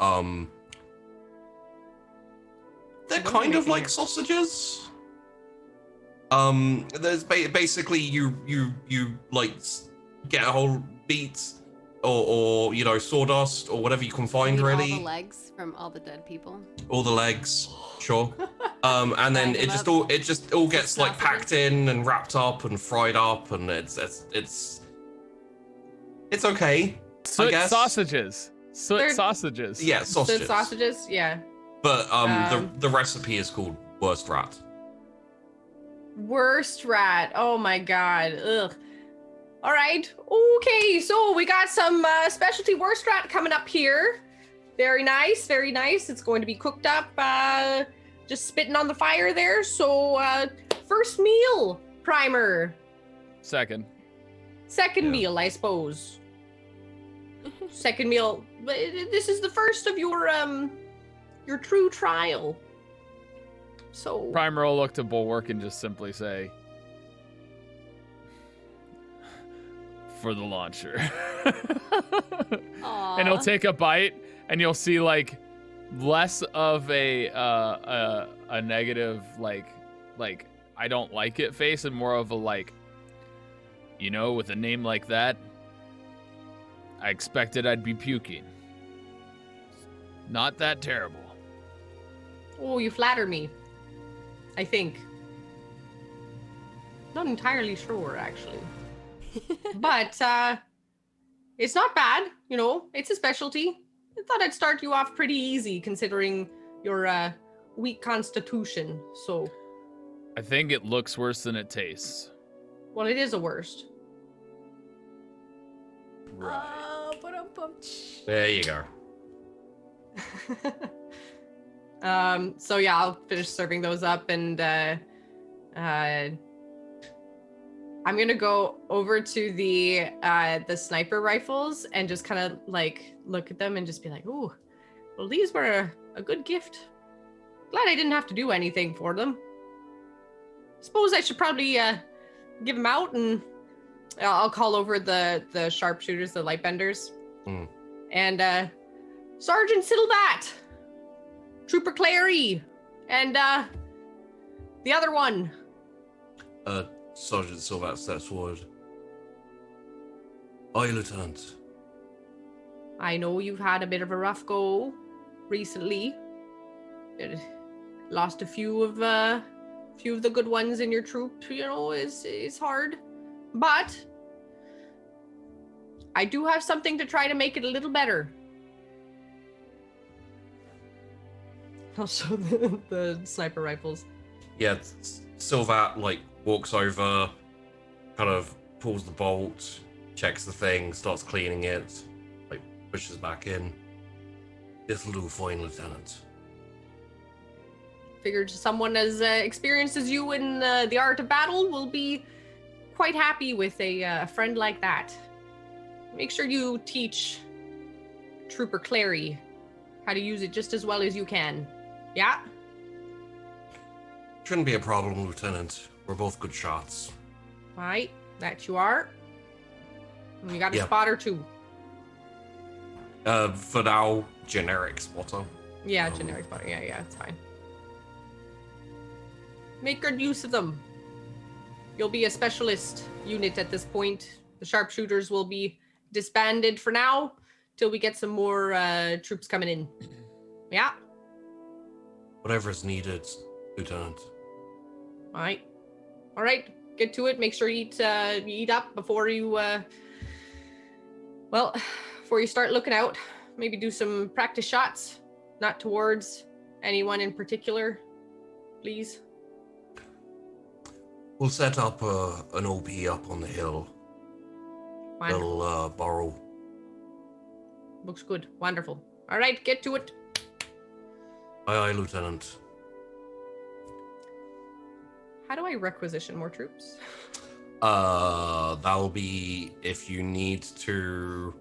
they're What are kind we of like making? sausages. There's basically you like get a whole beet or you know sawdust or whatever you can find Eat really, all the legs from all the dead people. all the legs, sure. And then Bag it 'em just up. all gets like sausages. packed in and wrapped up and fried up, and it's okay. Soot guess. sausages. Soot They're- sausages. Yeah, So sausages. sausages, yeah. But the recipe is called worst rat. Worst rat. Oh my god. Ugh. All right. Okay. So we got some specialty worst rat coming up here. Very nice. Very nice. It's going to be cooked up. Just spitting on the fire there. So first meal, Primer. Second. Second Yeah. meal, I suppose. Second meal. But this is the first of your true trial. So Primer will look to Bulwark and just simply say, for the launcher. Aww. And he'll take a bite, and you'll see like less of a negative like I don't like it face, and more of a like, you know, with a name like that, I expected I'd be puking. Not that terrible. Oh, you flatter me. I think. Not entirely sure, actually. But it's not bad, you know. It's a specialty. I thought I'd start you off pretty easy, considering your weak constitution. So, I think it looks worse than it tastes. well, it is a worst. Right. Oh, ba-dum-bum. There you go. So yeah, I'll finish serving those up, and I'm gonna go over to the sniper rifles and just kind of like look at them and just be like, "Ooh, well, these were a good gift. Glad I didn't have to do anything for them. Suppose I should probably give them out, and I'll call over the sharpshooters, the light benders, Mm. And Sergeant Silvat, Trooper Clary, and the other one. Sergeant Silvat steps forward. Aye, Lieutenant. I know you've had a bit of a rough go recently. Lost a few of the good ones in your troop. You know, is hard, but I do have something to try to make it a little better. Also, the sniper rifles. Yeah, Silvat like walks over, kind of pulls the bolt, checks the thing, starts cleaning it, like pushes back in. This'll do fine, Lieutenant. Figured someone as experienced as you in the art of battle will be quite happy with a friend like that. Make sure you teach Trooper Clary how to use it just as well as you can. Yeah? Shouldn't be a problem, Lieutenant. We're both good shots. Right, that you are. And you got a Yep. spotter too. For now, generic spotter. Yeah, generic spotter. Yeah, it's fine. Make good use of them. You'll be a specialist unit at this point. The sharpshooters will be disbanded for now till we get some more troops coming in. Yeah? Whatever is needed, Lieutenant. All right. Get to it. Make sure you eat up before you before you start looking out. Maybe do some practice shots, not towards anyone in particular, please. We'll set up an OP up on the hill. Wonderful. We'll borrow. Looks good. Wonderful. All right, get to it. Aye, Lieutenant. How do I requisition more troops? That'll be if you need to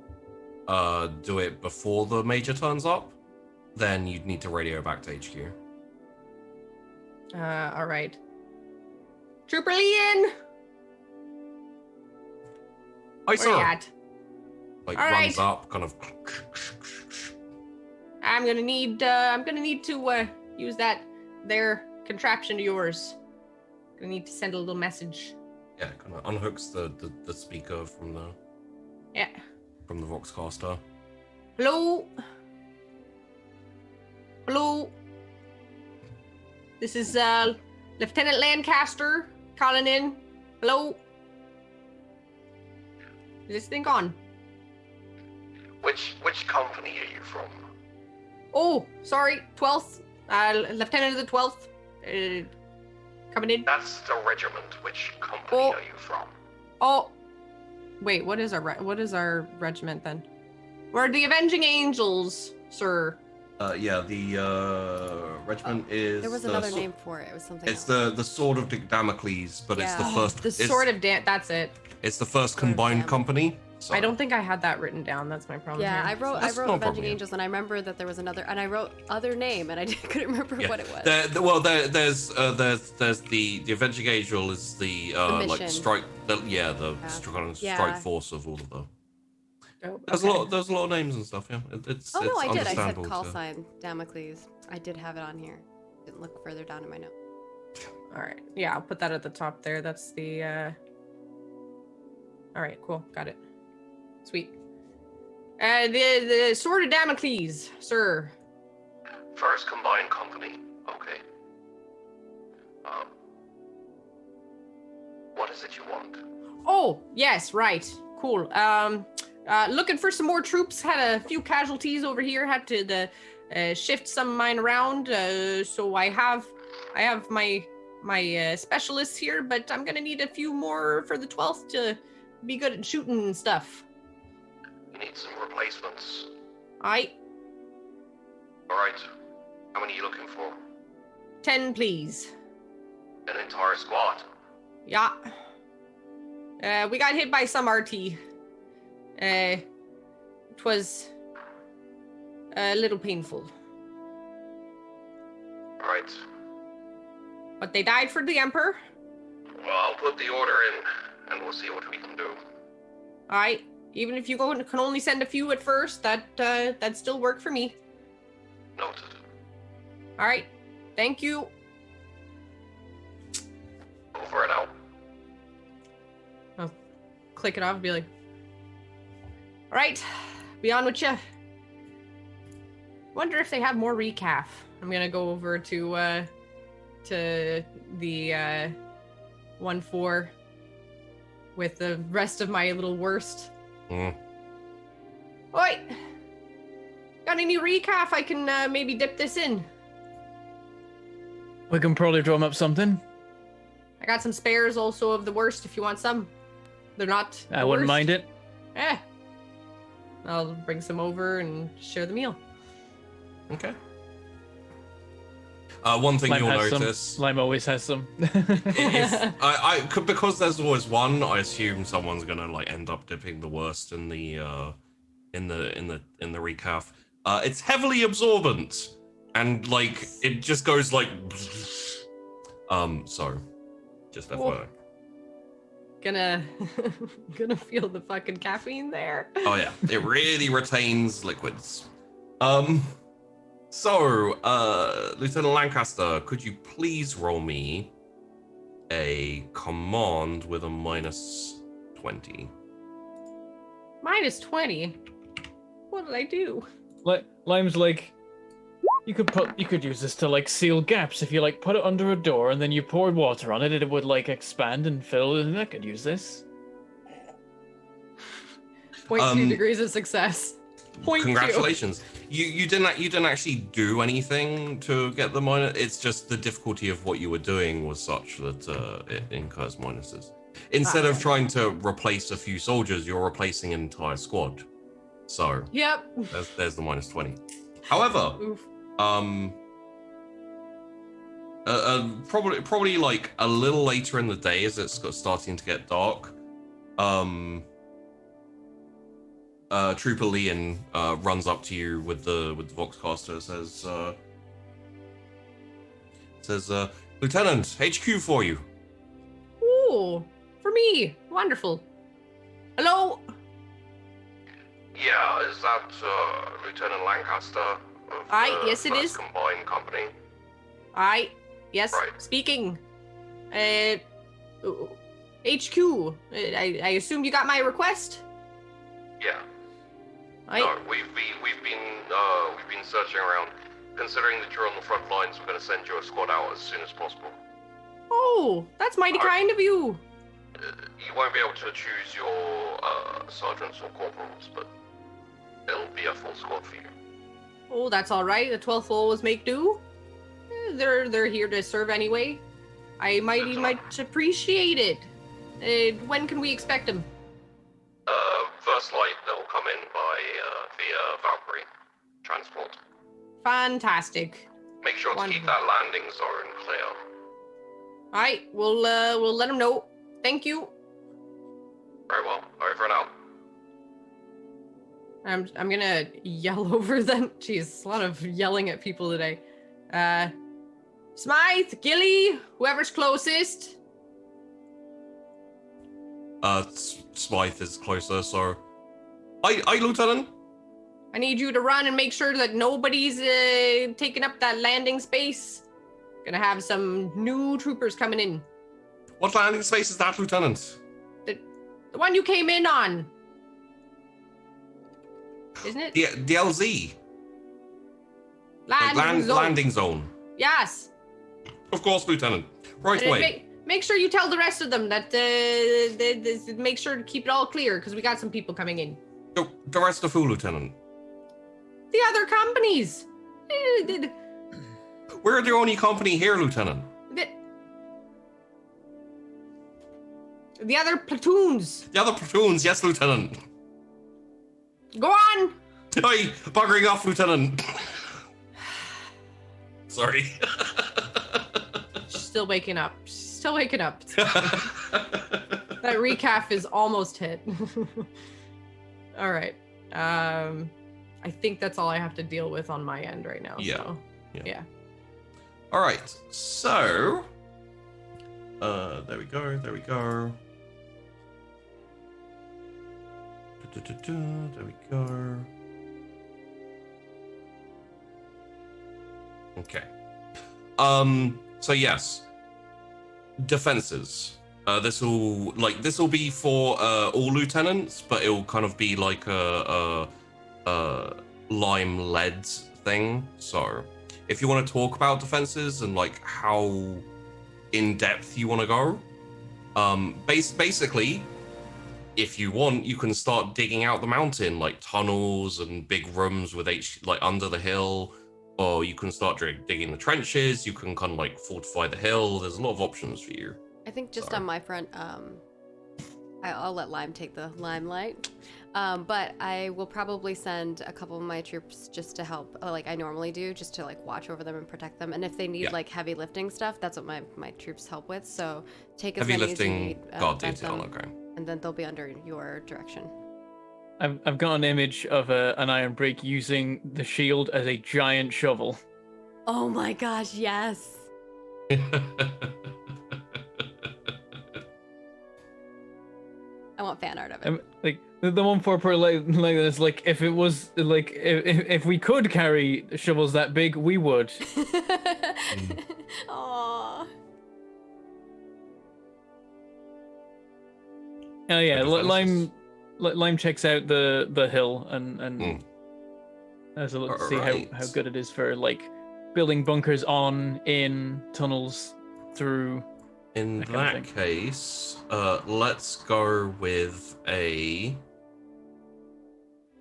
do it before the major turns up, then you'd need to radio back to HQ. All right. Trooper Leon! Aye, Where sir. you at? Like All runs right. up, kind of. I'm gonna need to use that there contraption of yours. Gonna need to send a little message. Yeah, kind of unhooks the speaker from the Voxcaster. Hello? Hello? This is Lieutenant Lancaster calling in. Hello? Is this thing on? Which company are you from? Oh, sorry, 12th. Lieutenant of the 12th. Coming in. That's the regiment. Which company Oh. are you from? Oh, wait. What is our regiment then? We're the Avenging Angels, sir. Yeah, the regiment is. There was the another name for it. It was something It's else. the Sword of Damocles, but it's the Yeah. first. The it's- Sword of That's it. It's the first Sword of combined Dam. company. So. I don't think I had that written down. That's my problem. Yeah, here. I wrote That's no Avenging problem, yeah. Angels, and I remember that there was another, and I wrote other name, and I couldn't remember Yeah. what it was. There's the Avenging Angel is the like mission. strike. The Yeah. strike force of all of them. Oh, There's okay. There's a lot of names and stuff. Yeah, it's Oh no, it's I did. I said understandable call to- sign Damocles. I did have it on here. Didn't look further down in my note. All right. Yeah, I'll put that at the top there. That's the. All right. Cool. Got it. Sweet. The Sword of Damocles, sir. First combined company. Okay. What is it you want? Oh, yes, right. Cool. Looking for some more troops. Had a few casualties over here. Had to shift some of mine around. So I have my specialists here, but I'm gonna need a few more for the 12th to be good at shooting and stuff. You need some replacements. All Alright. How many are you looking for? 10, please. An entire squad. Yeah. We got hit by some RT. It was a little painful. Alright. But they died for the Emperor. Well, I'll put the order in and we'll see what we can do. Alright. Even if you can only send a few at first, that'd still work for me. Noted. All right. Thank you. Over and out. I'll click it off and be like, all right, be on with you. Wonder if they have more recaf. I'm gonna go over to the 1-4 with the rest of my little worst. Oi! Got any recaf I can maybe dip this in? We can probably drum up something. I got some spares also of the worst if you want some. They're not. I wouldn't mind it. Eh. I'll bring some over and share the meal. Okay. One thing Lime you'll has notice. Some. Lime always has some. Because there's always one, I assume someone's gonna like end up dipping the worst in the recaf. It's heavily absorbent, and like it just goes like. So, just FYI. Gonna feel the fucking caffeine there. Oh yeah, it really retains liquids. So, Lieutenant Lancaster, could you please roll me a command with a -20? -20? What did I do? Lime's like, you could use this to like seal gaps. If you like put it under a door and then you poured water on it, it would like expand and fill, and I could use this. 0.2 degrees of success. 0.2. Congratulations. You didn't actually do anything to get the minus. It's just the difficulty of what you were doing was such that it incurs minuses. Instead of trying to replace a few soldiers, you're replacing an entire squad. So yep. There's the -20. However, Oof. Probably like a little later in the day as it's starting to get dark. Trooper Leon runs up to you with the Voxcaster, says, Lieutenant, HQ for you. Ooh, for me. Wonderful. Hello. Yeah, is that Lieutenant Lancaster? Aye, yes it is. Combined company. Aye, yes. Right. Speaking. HQ. I assume you got my request. Yeah. Aye. No, we've been searching around. Considering that you're on the front lines, we're going to send you a squad out as soon as possible. Oh, that's mighty kind of you. You won't be able to choose your sergeants or corporals, but it'll be a full squad for you. Oh, that's all right. The 12th will always make do. They're here to serve anyway. I mighty much appreciate it. When can we expect them? First light, they'll come in by via Valkyrie transport. Fantastic. Make sure to keep that landing zone clear. All right, we'll let them know. Thank you. Very well. Over and out. I'm gonna yell over them. Jeez, a lot of yelling at people today. Smythe, Gilly, whoever's closest. Smythe is closer, so. Aye, Lieutenant. I need you to run and make sure that nobody's taking up that landing space. Gonna have some new troopers coming in. What landing space is that, Lieutenant? The one you came in on. Isn't it? The LZ. Landing zone. Landing zone. Yes. Of course, Lieutenant. Right away. Make sure you tell the rest of them that make sure to keep it all clear because we got some people coming in. The rest of who, Lieutenant? The other companies. We're the only company here, Lieutenant. The other platoons. The other platoons, yes, Lieutenant. Go on. Aye, buggering off, Lieutenant. Sorry. Still waking up. That recaf is almost hit. All right. I think that's all I have to deal with on my end right now. Yeah. So, yeah. All right. So, there we go. There we go. Okay. So yes, defenses. This will be for all lieutenants, but it will kind of be like a lime-led thing. So, if you want to talk about defenses and like how in depth you want to go, basically, if you want, you can start digging out the mountain, like tunnels and big rooms with like under the hill, or you can start digging the trenches. You can kind of like fortify the hill. There's a lot of options for you. I think just on my front, I'll let Lime take the limelight. But I will probably send a couple of my troops just to help, like I normally do, just to like watch over them and protect them. And if they need like heavy lifting stuff, that's what my troops help with. So take as heavy many as you lifting, need, guard vent detail, them, okay. and then they'll be under your direction. I've got an image of an iron break using the shield as a giant shovel. Oh my gosh, yes. I want fan art of it. Like the one for like this, like if it was like if we could carry shovels that big, we would. Aww. Oh yeah, Lime checks out the hill and has a look to see how good it is for like building bunkers on, in, tunnels, through. In that case, let's go with a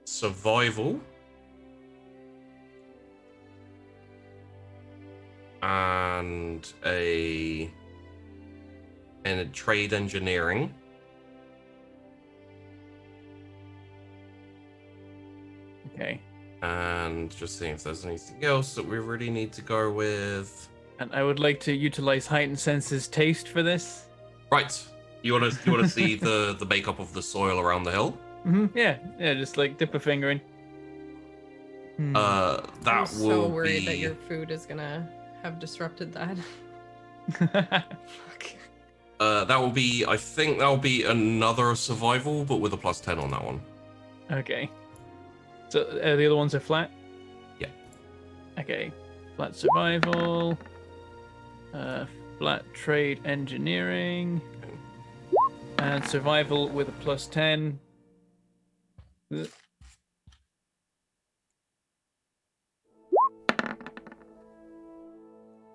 survival and a trade engineering. Okay. And just seeing if there's anything else that we really need to go with. And I would like to utilize heightened senses taste for this. Right. You want to see the makeup of the soil around the hill? Mm-hmm. Yeah. Just like dip a finger in. That I'm so worried be... that your food is gonna have disrupted that. That will be. I think that will be another survival, but with a +10 on that one. Okay. So the other ones are flat? Yeah. Okay. Flat survival. Flat trade engineering. And survival with a +10.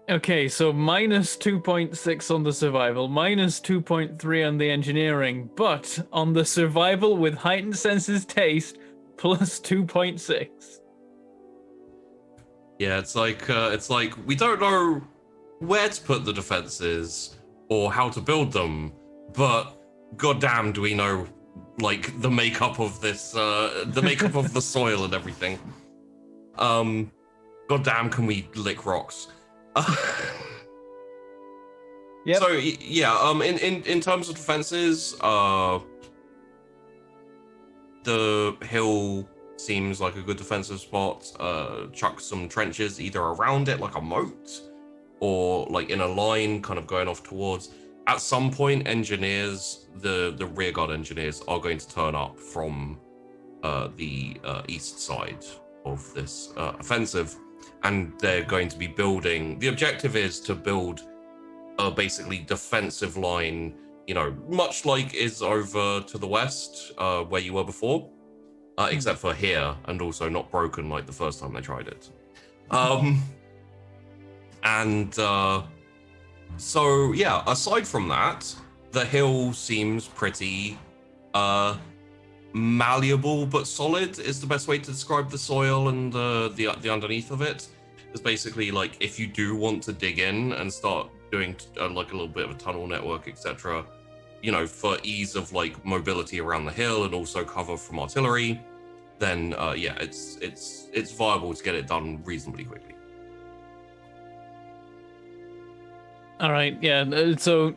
Okay, so minus 2.6 on the survival, minus 2.3 on the engineering, but on the survival with heightened senses taste, plus 2.6. Yeah, it's like we don't know where to put the defenses or how to build them, but goddamn, do we know like the makeup of this, the makeup of the soil and everything. Goddamn, can we lick rocks? Yep. So yeah, in terms of defenses, the hill seems like a good defensive spot. Chuck some trenches either around it like a moat or like in a line kind of going off towards. At some point, engineers, the rear guard engineers are going to turn up from the east side of this offensive, and they're going to be building. The objective is to build a basically defensive line, you know, much like is over to the west where you were before. Except for here, and also not broken like the first time they tried it. So yeah, aside from that, the hill seems pretty malleable but solid is the best way to describe the soil and the underneath of it. It's basically like if you do want to dig in and start doing like a little bit of a tunnel network, etc., you know, for ease of like mobility around the hill and also cover from artillery, then yeah, it's viable to get it done reasonably quickly. All right, yeah. So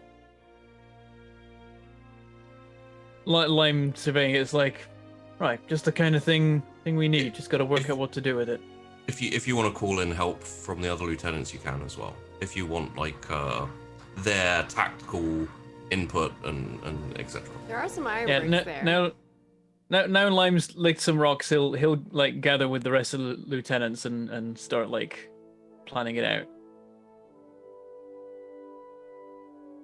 Lime surveying it's like, right, just the kind of thing we need. Just got to work out what to do with it. If you want to call in help from the other lieutenants, you can as well. If you want like their tactical input and etc. There are some iron bricks there. Now Lime's licked some rocks, he'll like gather with the rest of the lieutenants and start like planning it out.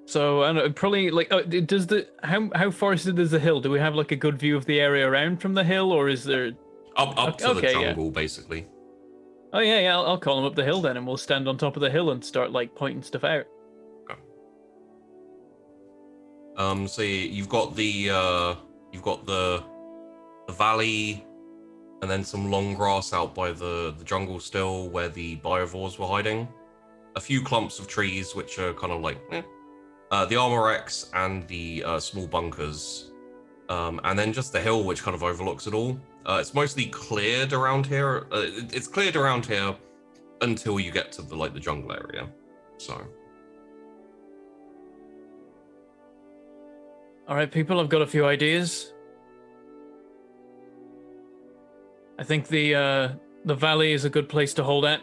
So I don't know, probably like does the how forested is the hill? Do we have like a good view of the area around from the hill, or is there up to the jungle basically? Oh yeah, I'll call him up the hill then, and we'll stand on top of the hill and start like pointing stuff out. Okay. So you've got the valley, and then some long grass out by the jungle still, where the biovores were hiding. A few clumps of trees, which are kind of like the armor X and the small bunkers, and then just the hill, which kind of overlooks it all. It's mostly cleared around here. It's cleared around here until you get to the jungle area. So. All right, people, I've got a few ideas. I think the valley is a good place to hold at.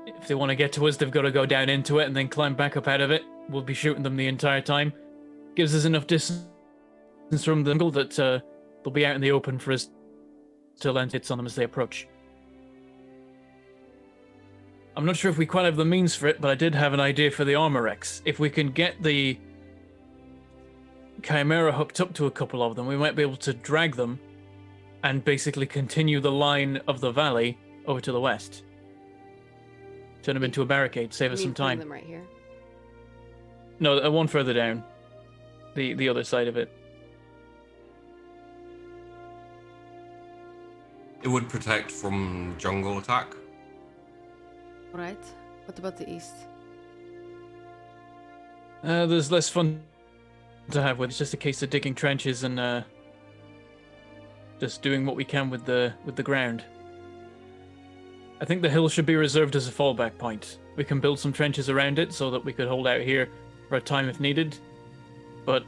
If they want to get to us, they've got to go down into it and then climb back up out of it. We'll be shooting them the entire time. Gives us enough distance from the jungle that they'll be out in the open for us to land hits on them as they approach. I'm not sure if we quite have the means for it, but I did have an idea for the armor X. If we can get the Chimera hooked up to a couple of them, we might be able to drag them and basically continue the line of the valley over to the west. Turn them into a barricade, save us some time. Them right here? No, one further down. The other side of it. It would protect from jungle attack. Right. What about the east? There's less fun to have with. It's just a case of digging trenches and just doing what we can with the ground. I think the hill should be reserved as a fallback point. We can build some trenches around it so that we could hold out here for a time if needed. But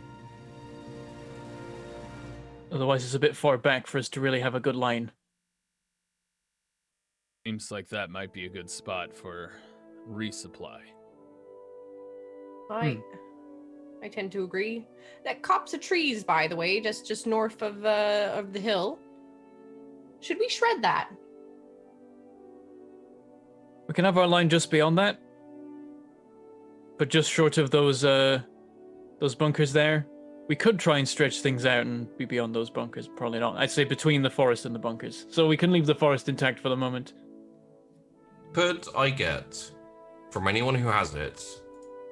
otherwise it's a bit far back for us to really have a good line. Seems like that might be a good spot for resupply. I tend to agree. That copse of trees, by the way, just north of the hill. Should we shred that? We can have our line just beyond that, but just short of those bunkers there. We could try and stretch things out and be beyond those bunkers. Probably not. I'd say between the forest and the bunkers. So we can leave the forest intact for the moment. Could I get, from anyone who has it,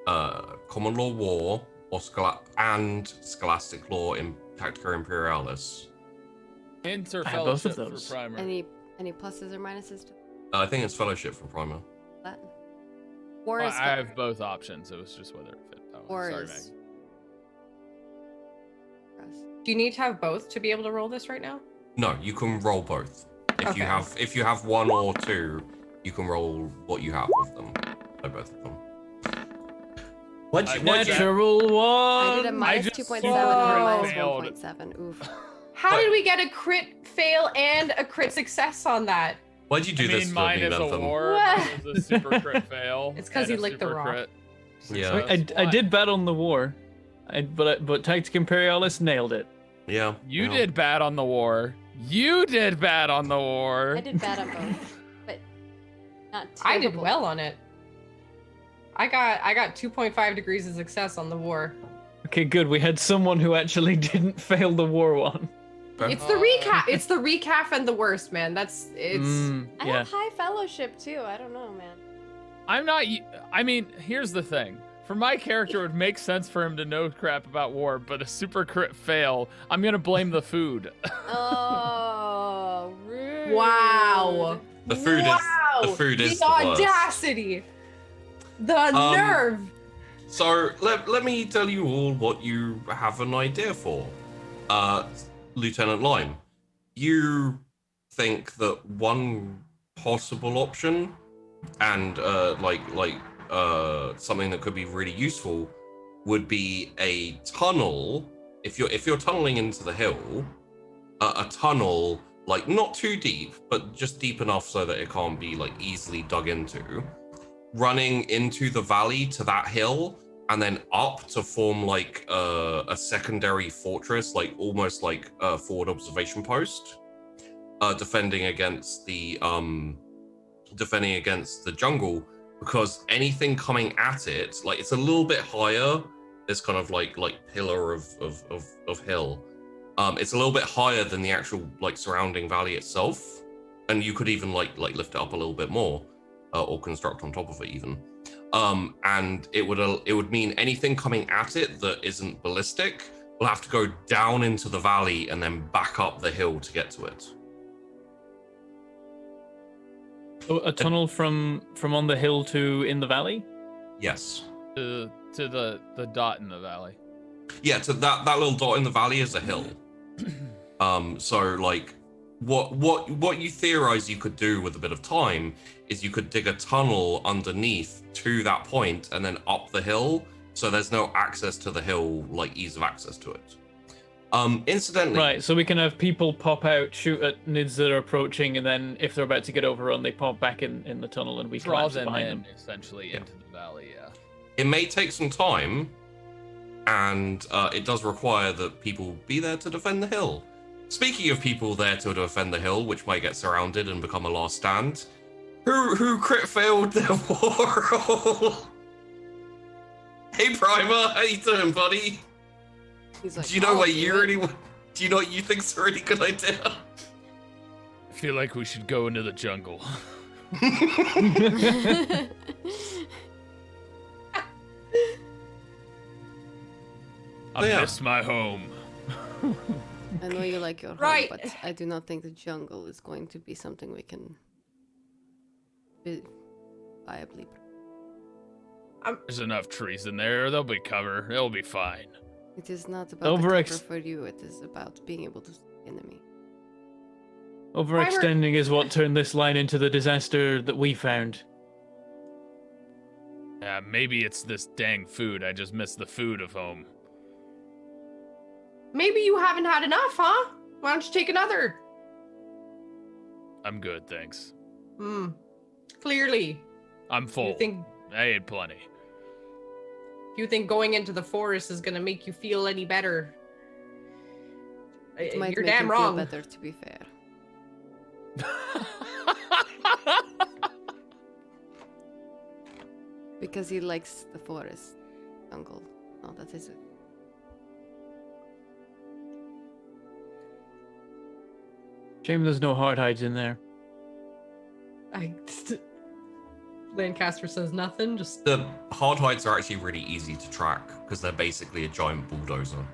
Common Law War or Scholastic Law in Tactica Imperialis? Enter I have both of Fellowship those. for primer. Any pluses or minuses to I think it's Fellowship for Primer. that? War Well, is I have both options. It was just whether it fit. Oh, War sorry, is- Meg. Do you need to have both to be able to roll this right now? No, you can roll both. If you have one or two, you can roll what you have of them. No, both of them. What'd you Natural I did a one! minus just 2.7 saw or minus failed. 1.7. Oof. How What? did we get a crit fail and a crit success on that? Why'd you do I this mean, to mine me, is a Bentham? war. What? It was a super crit fail. It's 'cause and he a licked the super rock. crit Yeah. success. I Why? did bad on the war, but Tactic Imperialis nailed it. Yeah. You yeah. did bad on the war. You did bad on the war. I did bad on both, but not I did terrible. well on it. I got 2.5 degrees of success on the war. Okay, good. We had someone who actually didn't fail the war one. It's the recap. It's the recap and the worst, man. I yeah. have high fellowship too. I don't know, man. I'm not. I mean, here's the thing. For my character, it would make sense for him to know crap about war, but a super crit fail, I'm gonna blame the food. Oh, rude. Wow. The food is the worst. audacity. The nerve. So let me tell you all what you have an idea for. Lieutenant Lime, you think that one possible option and something that could be really useful would be a tunnel. If you're tunneling into the hill, a tunnel like not too deep, but just deep enough so that it can't be like easily dug into, running into the valley to that hill and then up to form like a secondary fortress, like almost like a forward observation post, defending against the jungle, because anything coming at it, like it's a little bit higher, this kind of like pillar of hill. It's a little bit higher than the actual like surrounding valley itself, and you could even like lift it up a little bit more, or construct on top of it even. And it would mean anything coming at it that isn't ballistic will have to go down into the valley and then back up the hill to get to it. So a tunnel from on the hill to in the valley? Yes. To the dot in the valley. Yeah, to that little dot in the valley is a hill. So like what you theorize you could do with a bit of time is you could dig a tunnel underneath to that point and then up the hill, so there's no access to the hill, like ease of access to it. Incidentally, Right, so we can have people pop out, shoot at nids that are approaching, and then if they're about to get overrun, they pop back in the tunnel and we draw collapse them behind in them. essentially into the valley. Yeah. it may take some time, and it does require that people be there to defend the hill. Speaking of people there to defend the hill, which might get surrounded and become a last stand, who crit failed their war roll? Hey Primer, how you doing, buddy? He's like, Do you know "I'll what do you it." really? Do you know what you think's a really good idea? I feel like we should go into the jungle. I Yeah. miss my home. I know you like your home, Right. but I do not think the jungle is going to be something we can viably. There's enough trees in there. There'll be cover. It'll be fine. It is not about the Overex- cover for you. It is about being able to see the enemy. Overextending is what turned this line into the disaster that we found. Maybe it's this dang food. I just miss the food of home. Maybe you haven't had enough, huh? Why don't you take another? I'm good, thanks. Clearly. I'm full. You I ate plenty. think going into the forest is gonna make you feel any better? It might You're make damn him wrong. feel better, to be fair. Because he likes the forest jungle. Oh, that is it. Shame there's no hard hides in there. Lancaster says nothing. Just The hard hides are actually really easy to track because they're basically a giant bulldozer.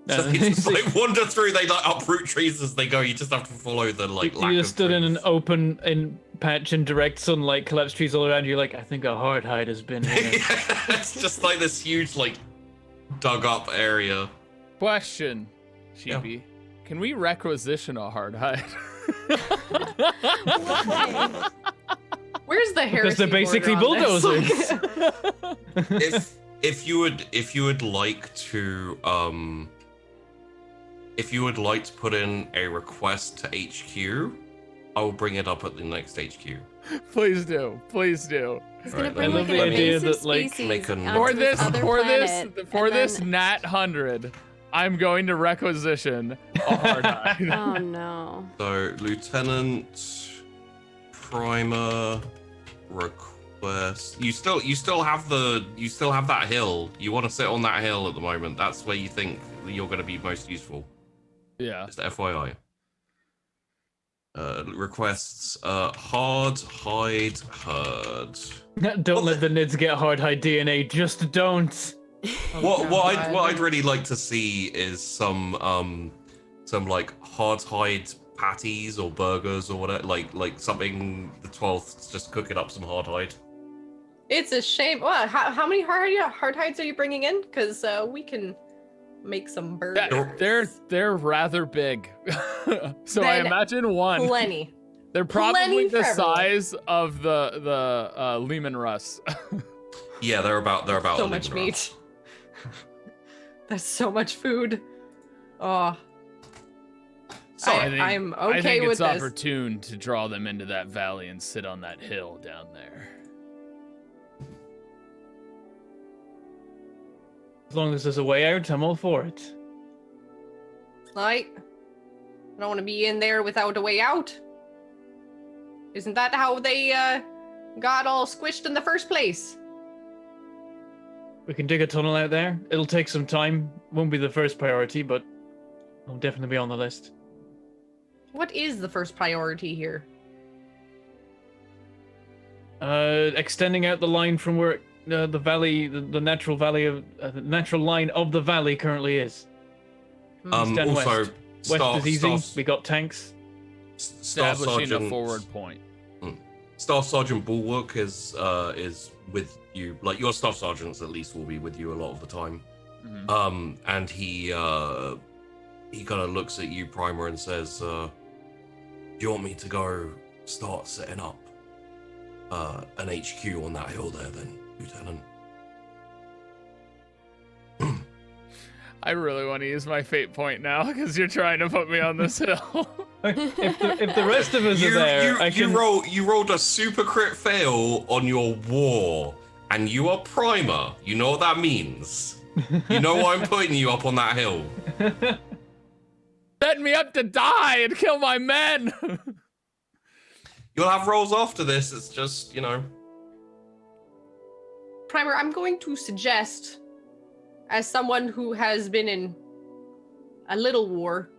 So they just like wander through, they like uproot trees as they go. You just have to follow the like lack you of just stood in an trees. open patch in direct sunlight, collapsed trees all around you. Like, I think a hard hide has been here. It's just like this huge like dug up area. Question, Sheepy. Can we requisition a hard hide? where's the hair? Because they're basically bulldozers. If you would like to put in a request to HQ, I will bring it up at the next HQ. Please do. Please do. He's gonna Right, bring I like love an the idea invasive that, like, species make an- onto For this other for planet, this and Nat 100, I'm going to requisition a hard hide. then... Oh no. So Lieutenant Primer request. You still have that hill. You want to sit on that hill at the moment. That's where you think you're going to be most useful. Yeah. Just FYI. Requests hard hide herd. Don't let the nids get hard hide DNA. Just don't. What I'd really like to see is some like hard hide patties or burgers or whatever, like something the 12th, just cooking up some hard hide. It's a shame. What? How many hard hides are you bringing in? Because we can make some burgers. They're rather big. So I Then imagine one. Plenty. They're probably Plenty the for everyone. size of the Lehman Russ. Yeah, they're about So a much living meat. That's so much food. Oh, So I'm I okay think with it's this. opportune to draw them into that valley and sit on that hill down there. As long as there's a way out, I'm all for it. Right? I don't want to be in there without a way out. Isn't that how they got all squished in the first place? We can dig a tunnel out there. It'll take some time. Won't be the first priority, but it'll definitely be on the list. What is the first priority here? Extending out the line from where the valley, the natural valley of the natural line of the valley currently is. East and Also, west is easy. We got tanks. Staff Establishing a Sergeant forward point. Staff Sergeant Bulwark is with you. Like your staff sergeants, at least, will be with you a lot of the time. Mhm. And he kind of looks at you, Primer, and says, "Do you want me to go start setting up an HQ on that hill there, then, Lieutenant?" I really want to use my fate point now because you're trying to put me on this hill. If the rest of us are there, you rolled a super crit fail on your war, and you are Primer. You know what that means. You know why I'm putting you up on that hill. Set me up to die and kill my men. You'll have rolls after this. It's just, you know. Primer, I'm going to suggest, as someone who has been in a little war,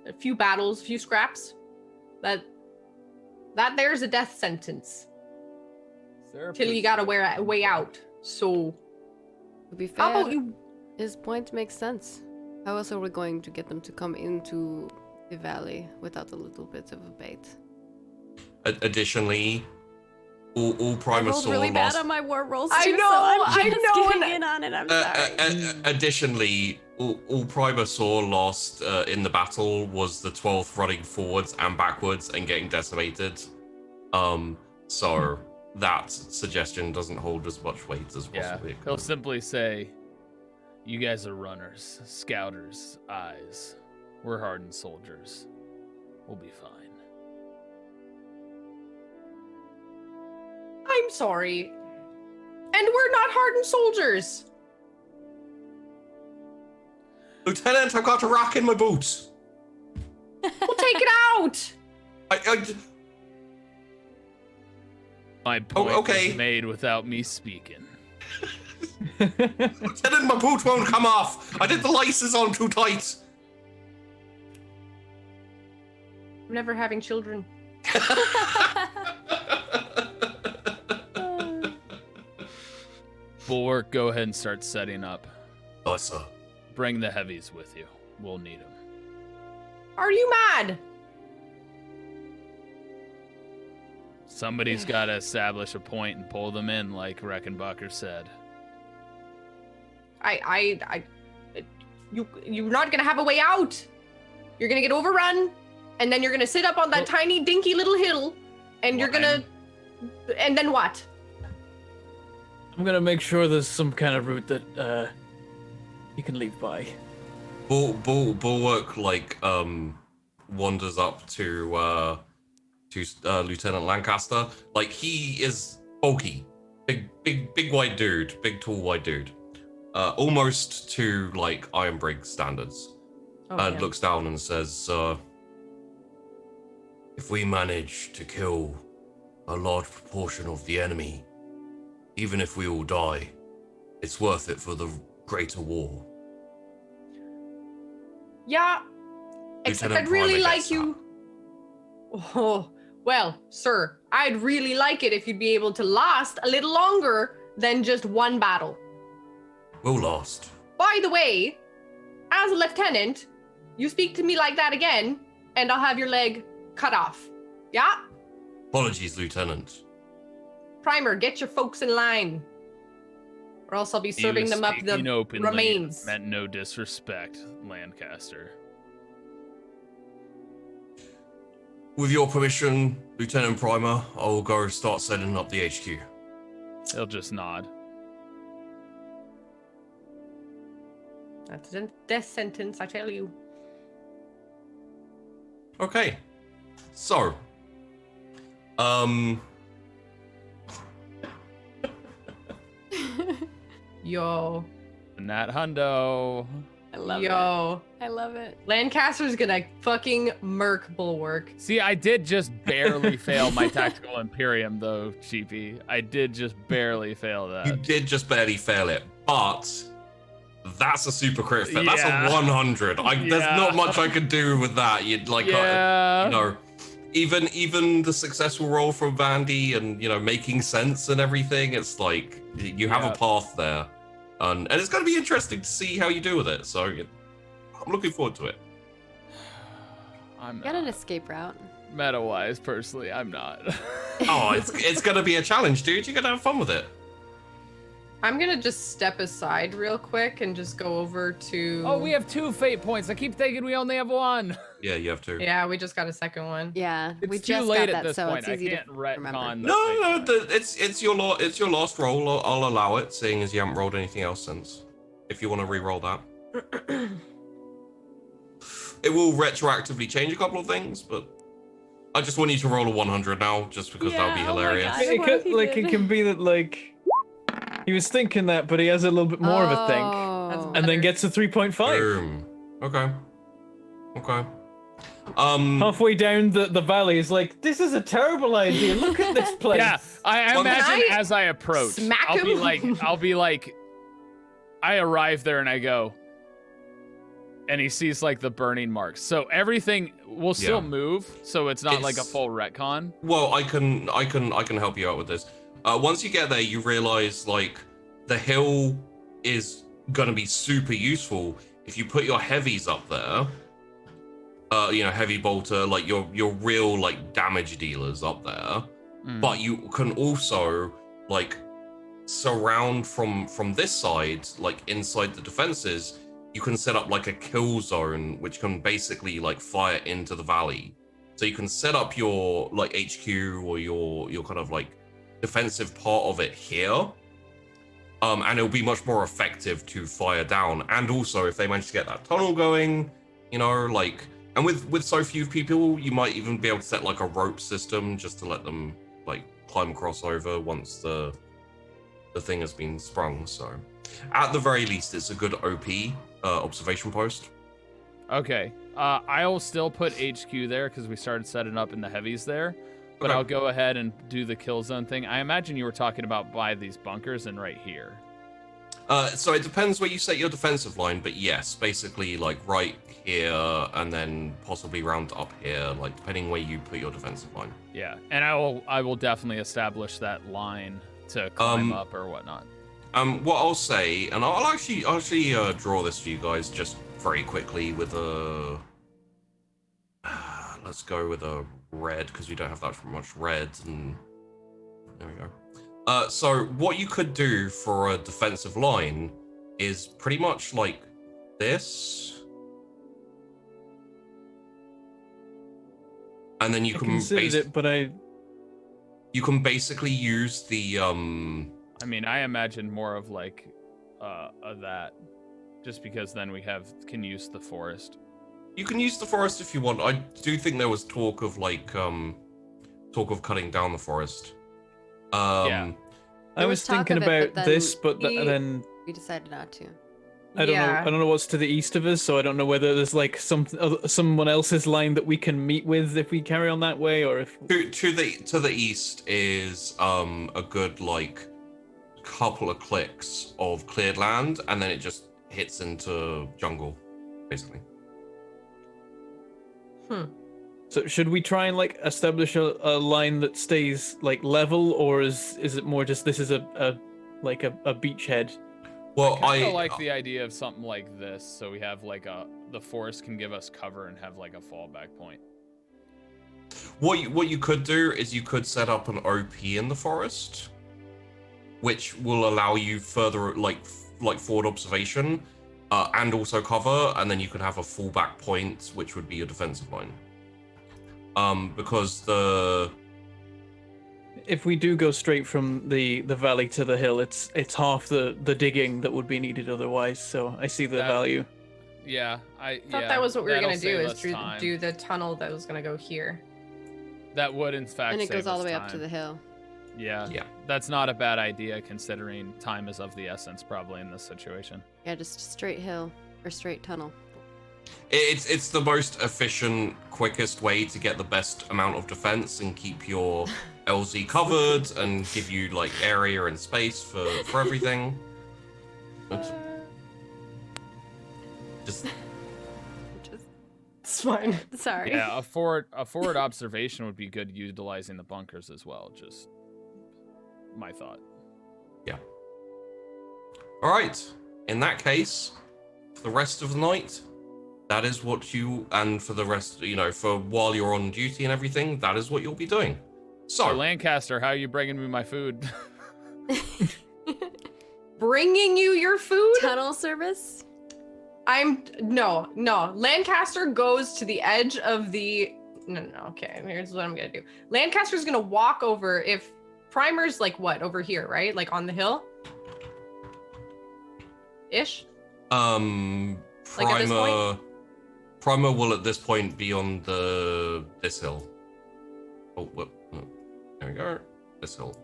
a few battles, a few scraps, that there's a death sentence till you got a way out. So, To be fair, how about you? his point makes sense. How else are we going to get them to come into the valley without a little bit of a bait? Additionally, all I Primer rolled saw really bad lost. on my war rolls I too, know, so I'm I just know, giving and in on it. I'm sorry. Additionally, all Primer saw lost in the battle was the 12th running forwards and backwards and getting decimated. So that suggestion doesn't hold as much weight as Yeah, possibly. he'll simply say, "You guys are runners, scouters, eyes. We're hardened soldiers. We'll be fine." I'm sorry. And we're not hardened soldiers. Lieutenant, I've got a rock in my boot. We'll take it out. My point okay. was made without me speaking. Lieutenant, my boot won't come off. I did the laces on too tight. I'm never having children. Bulwark, go ahead and start setting up. Oh, sir. Bring the heavies with you. We'll need them. Are you mad? Somebody's got to establish a point and pull them in, like Reckenbacher said. You're not gonna have a way out. You're gonna get overrun, and then you're gonna sit up on that tiny, dinky little hill, and you're gonna. And then what? I'm gonna make sure there's some kind of route that you can leave by. Bulwark wanders up to Lieutenant Lancaster. Like, he is bulky, big white dude, big tall white dude, almost to like Iron Briggs standards. And looks down and says, "If we manage to kill a large proportion of the enemy, even if we all die, it's worth it for the greater war." Yeah. Except Lieutenant I'd really Primer like gets you. Oh, well, sir, I'd really like it if you'd be able to last a little longer than just one battle. We'll last. By the way, as a lieutenant, you speak to me like that again, and I'll have your leg cut off. Yeah? Apologies, Lieutenant. Primer, get your folks in line. Or else I'll be He serving was them up speaking the openly, remains. meant no disrespect, Lancaster. With your permission, Lieutenant Primer, I will go start setting up the HQ. He'll just nod. That's a death sentence, I tell you. Okay. So, Yo. Nat Hundo. I love it. Yo, I love it. Lancaster's gonna fucking murk Bulwark. See, I did just barely fail my Tactical Imperium, though, Cheapy. I did just barely fail that. You did just barely fail it, but that's a super crit fail. Yeah. That's a 100. There's not much I can do with that. You'd like, Yeah. you know, even the successful roll from Vandy and, you know, making sense and everything. It's like you have a path there, and it's going to be interesting to see how you do with it. So I'm looking forward to it. I'm You got an not. escape route. Meta-wise, personally, I'm not. Oh, it's going to be a challenge, dude. You're going to have fun with it. I'm gonna just step aside real quick and just go over to. Oh, we have 2 fate points. I keep thinking we only have 1. Yeah, you have to. Yeah, we just got a second one. Yeah, It's we too just late got at that, this so point. it's I easy can't to retcon. remember. No, it's your last roll. I'll allow it, seeing as you haven't rolled anything else since. If you want to re-roll that, it will retroactively change a couple of things, but I just want you to roll a 100 now, just because that would be Yeah, oh my hilarious. God. I wonder if he It did. can be that like he was thinking that, but he has a little bit more of a think, Oh. and then gets a 3.5 Boom. Okay. halfway down the valley. Is like, this is a terrible idea. Look at this place. Yeah, I Well, imagine can I as I approach, smack I'll be him? like, I arrive there and I go, and he sees like the burning marks. So everything will still Yeah. move, so it's not like a It's- full retcon. Well, I can help you out with this. Once you get there, you realize like the hill is gonna be super useful if you put your heavies up there. You know, heavy bolter, like your real like damage dealers up there. But you can also like surround from this side, like inside the defenses. You can set up like a kill zone, which can basically like fire into the valley. So you can set up your like HQ or your kind of like defensive part of it here, and it'll be much more effective to fire down. And also, if they manage to get that tunnel going, you know, like, and with so few people, you might even be able to set like a rope system just to let them like climb across over once the thing has been sprung. So, at the very least, it's a good OP observation post. Okay, I'll still put HQ there because we started setting up in the heavies there. But Okay. I'll go ahead and do the kill zone thing. I imagine you were talking about by these bunkers and right here. So it depends where you set your defensive line, but yes, basically like right here and then possibly round up here, like depending where you put your defensive line. Yeah, and I will definitely establish that line to climb up or whatnot. What I'll say, and I'll actually draw this for you guys just very quickly with a. Let's go with a red because we don't have that much red, and there we go. So what you could do for a defensive line is pretty much like this, and then you I can considered it, but you can basically use the I mean, I imagine more of like that, just because then we can use the forest. You can use the forest if you want. I do think there was talk of like talk of cutting down the forest. Yeah. I There was was talk thinking of it, about but this, then but then We decided not to. I don't know. Yeah. I don't know what's to the east of us, so I don't know whether there's like someone else's line that we can meet with if we carry on that way, or if To the east is a good like couple of clicks of cleared land, and then it just hits into jungle, basically. So should we try and like establish a line that stays like level, or is it more just this is a beachhead? Well, I I like the idea of something like this, so we have like the forest can give us cover and have like a fallback point. what you could do is you could set up an OP in the forest, which will allow you further like forward observation, and also cover, and then you could have a fallback point, which would be your defensive line. Because If we do go straight from the valley to the hill, it's half the digging that would be needed otherwise. So I see the That- value. Yeah, I thought that was what we were that'll gonna do, save is us do, time. do the tunnel that was gonna go here. That would in fact And it save goes all us the way up to time. the hill. Yeah. Yeah. That's not a bad idea considering time is of the essence probably in this situation. Yeah, just straight hill or straight tunnel. It's the most efficient, quickest way to get the best amount of defense and keep your LZ covered and give you like area and space for everything. Just It's fine. Sorry. Yeah, a forward observation would be good utilizing the bunkers as well. Just my thought. yeah. All right. In that case, for the rest of the night, that is what you, and for the rest, for while you're on duty and everything, that is what you'll be doing. So Lancaster, how are you bringing me my food? Bringing you your food? Tunnel service? No. Lancaster goes to the edge of the. No. Okay, here's what I'm gonna do. Lancaster's gonna walk over. If Primer's like what over here, right? Like on the hill. Ish. Primer. Like at this point? Primer will at this point be on this hill. Oh, there we go. This hill.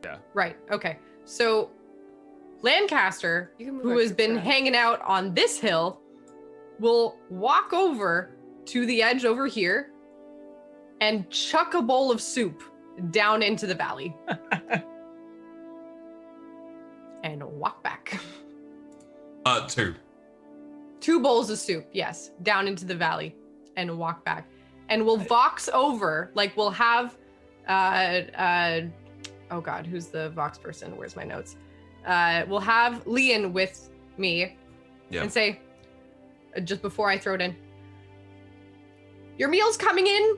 Yeah. Right. Okay. So Lancaster, You can move who has extra been fast. hanging out on this hill, will walk over to the edge over here and chuck a bowl of soup down into the valley. And walk back. 2. 2 bowls of soup, yes, down into the valley and walk back. And we'll Vox over, like we'll have oh god, who's the Vox person? Where's my notes? We'll have Leon with me and say, just before I throw it in, your meal's coming in.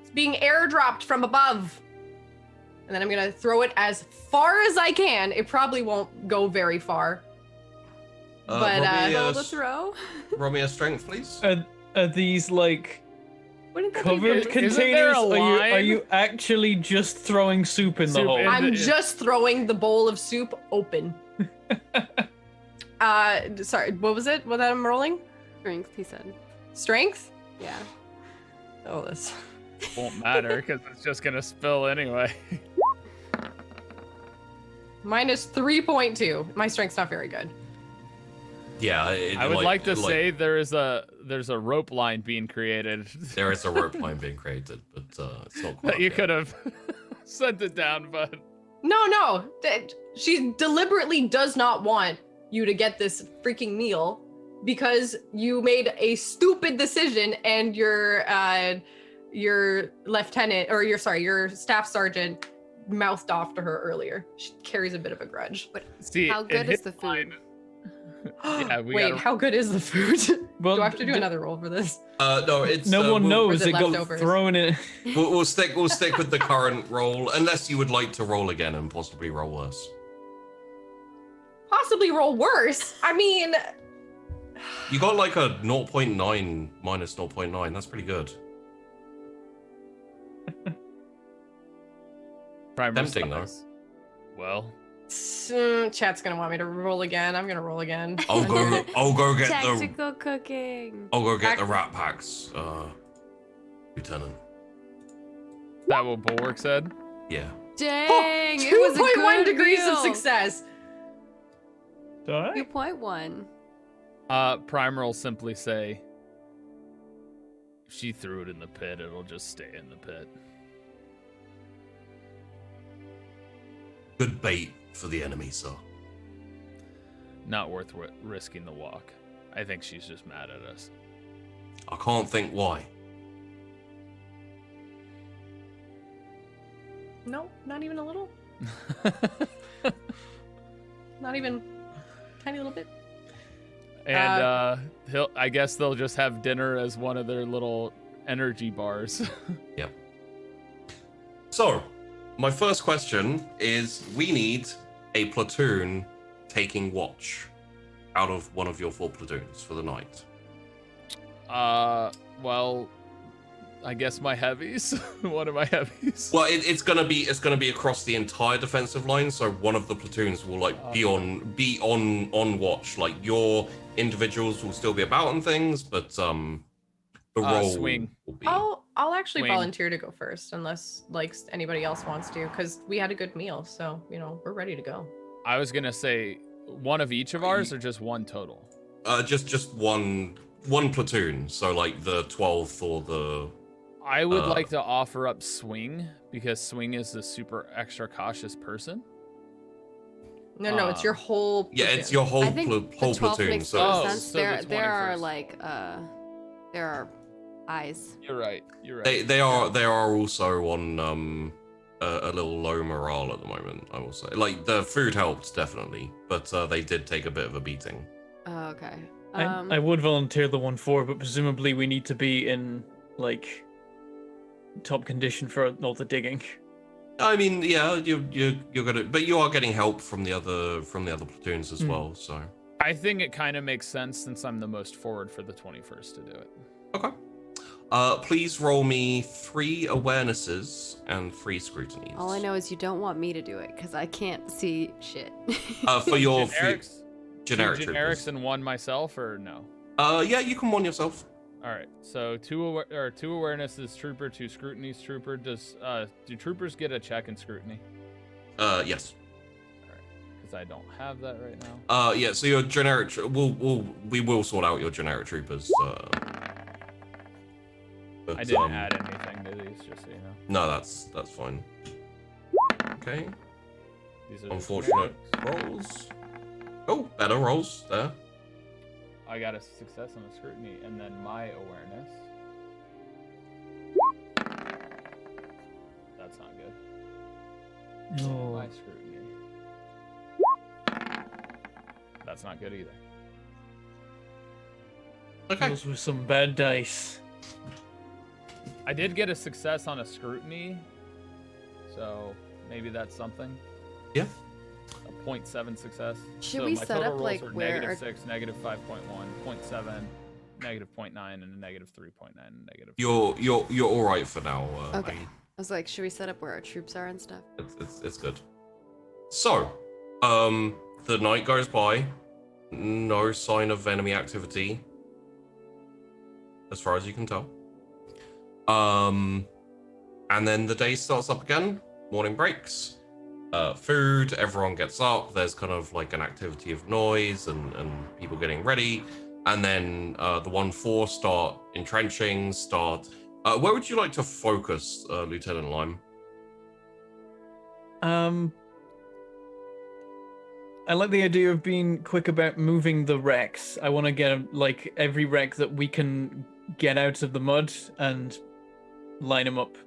It's being airdropped from above. And then I'm gonna throw it as far as I can. It probably won't go very far. But Roll the throw? Roll me a strength, please. Are these like Wouldn't that be covered good? Isn't there containers? a Are line? you actually just throwing soup in the Soup hole? in- I'm just throwing the bowl of soup open. Sorry, what was it? What I'm rolling? Strength, he said. Strength? Yeah. Oh, this. Won't matter because it's just gonna spill anyway. Minus 3.2. My strength's not very good. Yeah. I would like to say there's a rope line being created. there is a rope line being created, but it's not quite that you yet. could have sent it down, but No. She deliberately does not want you to get this freaking meal because you made a stupid decision and your lieutenant, or your staff sergeant mouthed off to her earlier. She carries a bit of a grudge. see, How good it is the hit line. food? Yeah, we Wait, gotta- how good is the food? Well, do I have to do another roll for this? No, it's No one we'll- knows. Or is it It got leftovers? thrown in. We'll stick with the current roll, unless you would like to roll again and possibly roll worse. Possibly roll worse. I mean, You got like a 0.9 minus 0.9. That's pretty good. Primer Tempting, though. size. Well, chat's gonna want me to roll again. I'm gonna roll again. I'll go get the Tactical cooking. the rat packs, Lieutenant. is that what Bulwark said? Yeah. Dang, it was a 2.1 good degrees meal. of success. Alright. 2.1. Primer will simply say, if she threw it in the pit, it'll just stay in the pit. Good bait for the enemy, sir. Not worth risking the walk. I think she's just mad at us. I can't think why. No, not even a little. Not even tiny little bit. And I guess they'll just have dinner as one of their little energy bars. Yep. So, my first question is: we need a platoon taking watch out of one of your 4 platoons for the night. Well, I guess my heavies. One of my heavies. Well, it's gonna be across the entire defensive line. So one of the platoons will like be on watch. Like your individuals will still be about and things, but the role swing. will be. I'll actually Wayne. volunteer to go first, unless like anybody else wants to, because we had a good meal, so we're ready to go. I was gonna say one of each of ours, or just one total. Just one platoon. So like the 12th or the. I would like to offer up Swing, because Swing is the super extra cautious person. No, it's your whole. Yeah, platoon. it's your whole I think whole the 12th platoon. makes So more Oh, sense. so the There are 21st. like there are eyes. You're right. You're right. they are also on a little low morale at the moment. I will say, like the food helped definitely, but they did take a bit of a beating. Oh, okay. I would volunteer the 1-4, but presumably we need to be in like top condition for all the digging. I mean, yeah, you're gonna, but you are getting help from the other platoons as well. So I think it kind of makes sense since I'm the most forward for the 21st to do it. okay. Please roll me 3 awarenesses and 3 scrutinies. All I know is you don't want me to do it because I can't see shit. For your Generics, generic two troopers. generics and one myself, or no? Yeah, you can one yourself. All right. So two awarenesses trooper, 2 scrutinies trooper. Do troopers get a check in scrutiny? Yes. Because I don't have that right now. Yeah. So your generic, we will sort out your generic troopers. But, I didn't add anything to these, just so you know. No, that's fine. Okay. These are the Unfortunate generics. rolls. Oh, better rolls there. I got a success on the scrutiny, and then my awareness. That's not good. No. My scrutiny. That's not good either. Okay. Those were some bad dice. I did get a success on a scrutiny, so maybe that's something. Yeah. A 0.7 success. Should so we my set total up rolls like are where? -6, -5.1, 0.7, -0.9, and a -3.9, and negative. You're all right for now. Okay. Maggie. I was like, should we set up where our troops are and stuff? It's good. So, the night goes by. No sign of enemy activity, as far as you can tell. And then the day starts up again. Morning breaks. Food. Everyone gets up. There's kind of like an activity of noise and people getting ready. And then the 1-4 start entrenching. Where would you like to focus, Lieutenant Lime? I like the idea of being quick about moving the wrecks. I want to get like every wreck that we can get out of the mud and line them up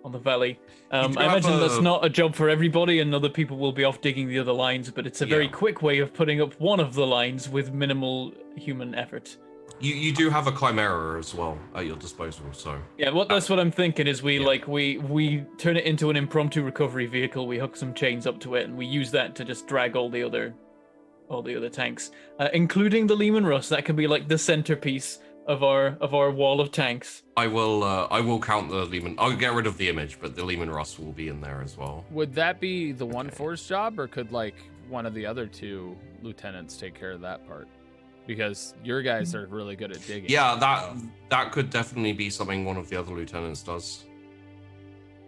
on the valley. I imagine that's not a job for everybody, and other people will be off digging the other lines, but it's a very quick way of putting up one of the lines with minimal human effort. You do have a chimera as well at your disposal, so yeah. That's what I'm thinking. Is we turn it into an impromptu recovery vehicle. We hook some chains up to it, and we use that to just drag all the other tanks, including the Lehman Russ. That can be like the centerpiece of our wall of tanks. I will count the Lehman. I'll get rid of the image, but the Lehman Russ will be in there as well. Would that be the 1-4's job, or could like one of the other 2 lieutenants take care of that part? Because your guys are really good at digging. Yeah, that could definitely be something one of the other lieutenants does.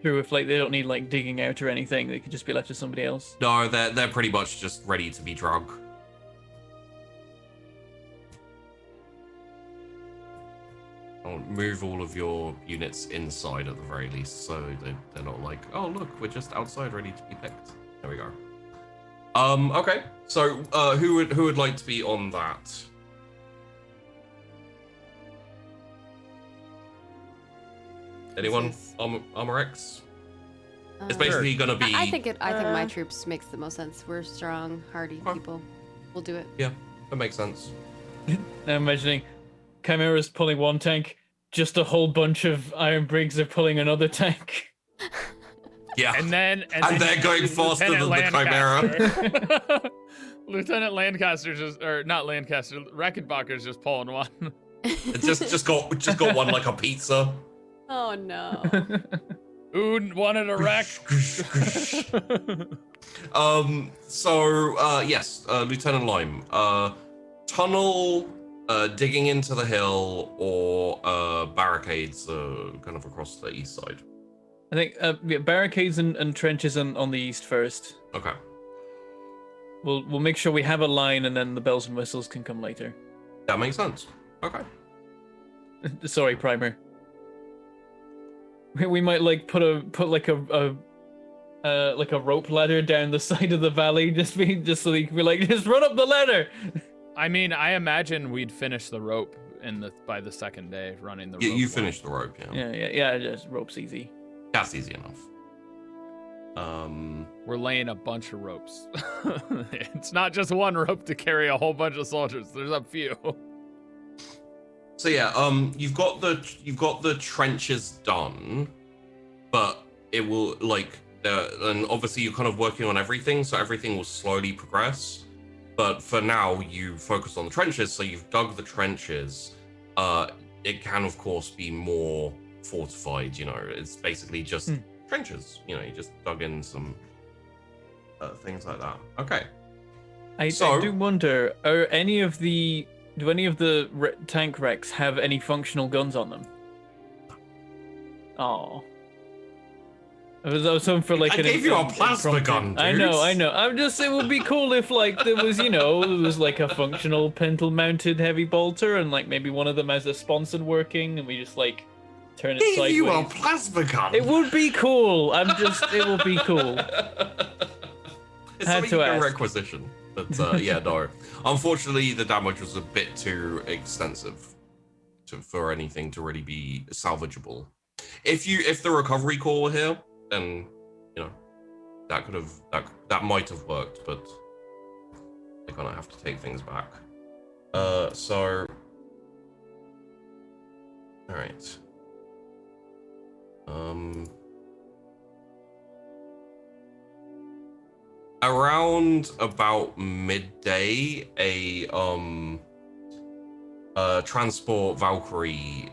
True, if like they don't need like digging out or anything, they could just be left to somebody else. No, they're pretty much just ready to be drug. I'll move all of your units inside at the very least, so they're not like, oh look, we're just outside ready to be picked. There we go. Okay, so who would like to be on that? Anyone? Armor X? It's basically gonna be. I think my troops makes the most sense. We're strong, hardy people. We'll do it. Yeah, that makes sense. Now imagining Chimera's pulling one tank, just a whole bunch of Iron Brigs are pulling another tank. Yeah, and then they're going faster than the Chimera. Lieutenant Lancaster not Lancaster. Rackenbacher's just pulling one. It just got one like a pizza. Oh no. Ooh, wanted a wreck. Yes, Lieutenant Lime. Tunnel digging into the hill or barricades kind of across the east side? I think barricades and trenches on the east first. Okay. We'll make sure we have a line, and then the bells and whistles can come later. That makes sense. Okay. Sorry, Primer. We might like put like a rope ladder down the side of the valley, just so we can be like, just run up the ladder. I mean, I imagine we'd finish the rope by the second day running the rope. Yeah, you line. finished the rope, yeah. Yeah. Just rope's easy. That's easy enough. We're laying a bunch of ropes. It's not just one rope to carry a whole bunch of soldiers. There's a few. So yeah, you've got the trenches done, but it will and obviously you're kind of working on everything, so everything will slowly progress. But for now, you focus on the trenches, so you've dug the trenches. It can of course be more fortified. It's basically just trenches. You just dug in some things like that. Okay. I do wonder, do any of the tank wrecks have any functional guns on them? Oh. I was hoping for like I gave you a plasma gun, dude. I know. It would be cool if there was, it was like a functional pintle mounted heavy bolter, and like maybe one of them has a sponson working, and we just like turn it sideways. Gave you a plasma gun. It would be cool. It will be cool. It's something you can requisition. But yeah, no. Unfortunately, the damage was a bit too extensive for anything to really be salvageable. If the recovery core were here, then that might have worked, but they're gonna have to take things back. So all right. Around about midday, a transport Valkyrie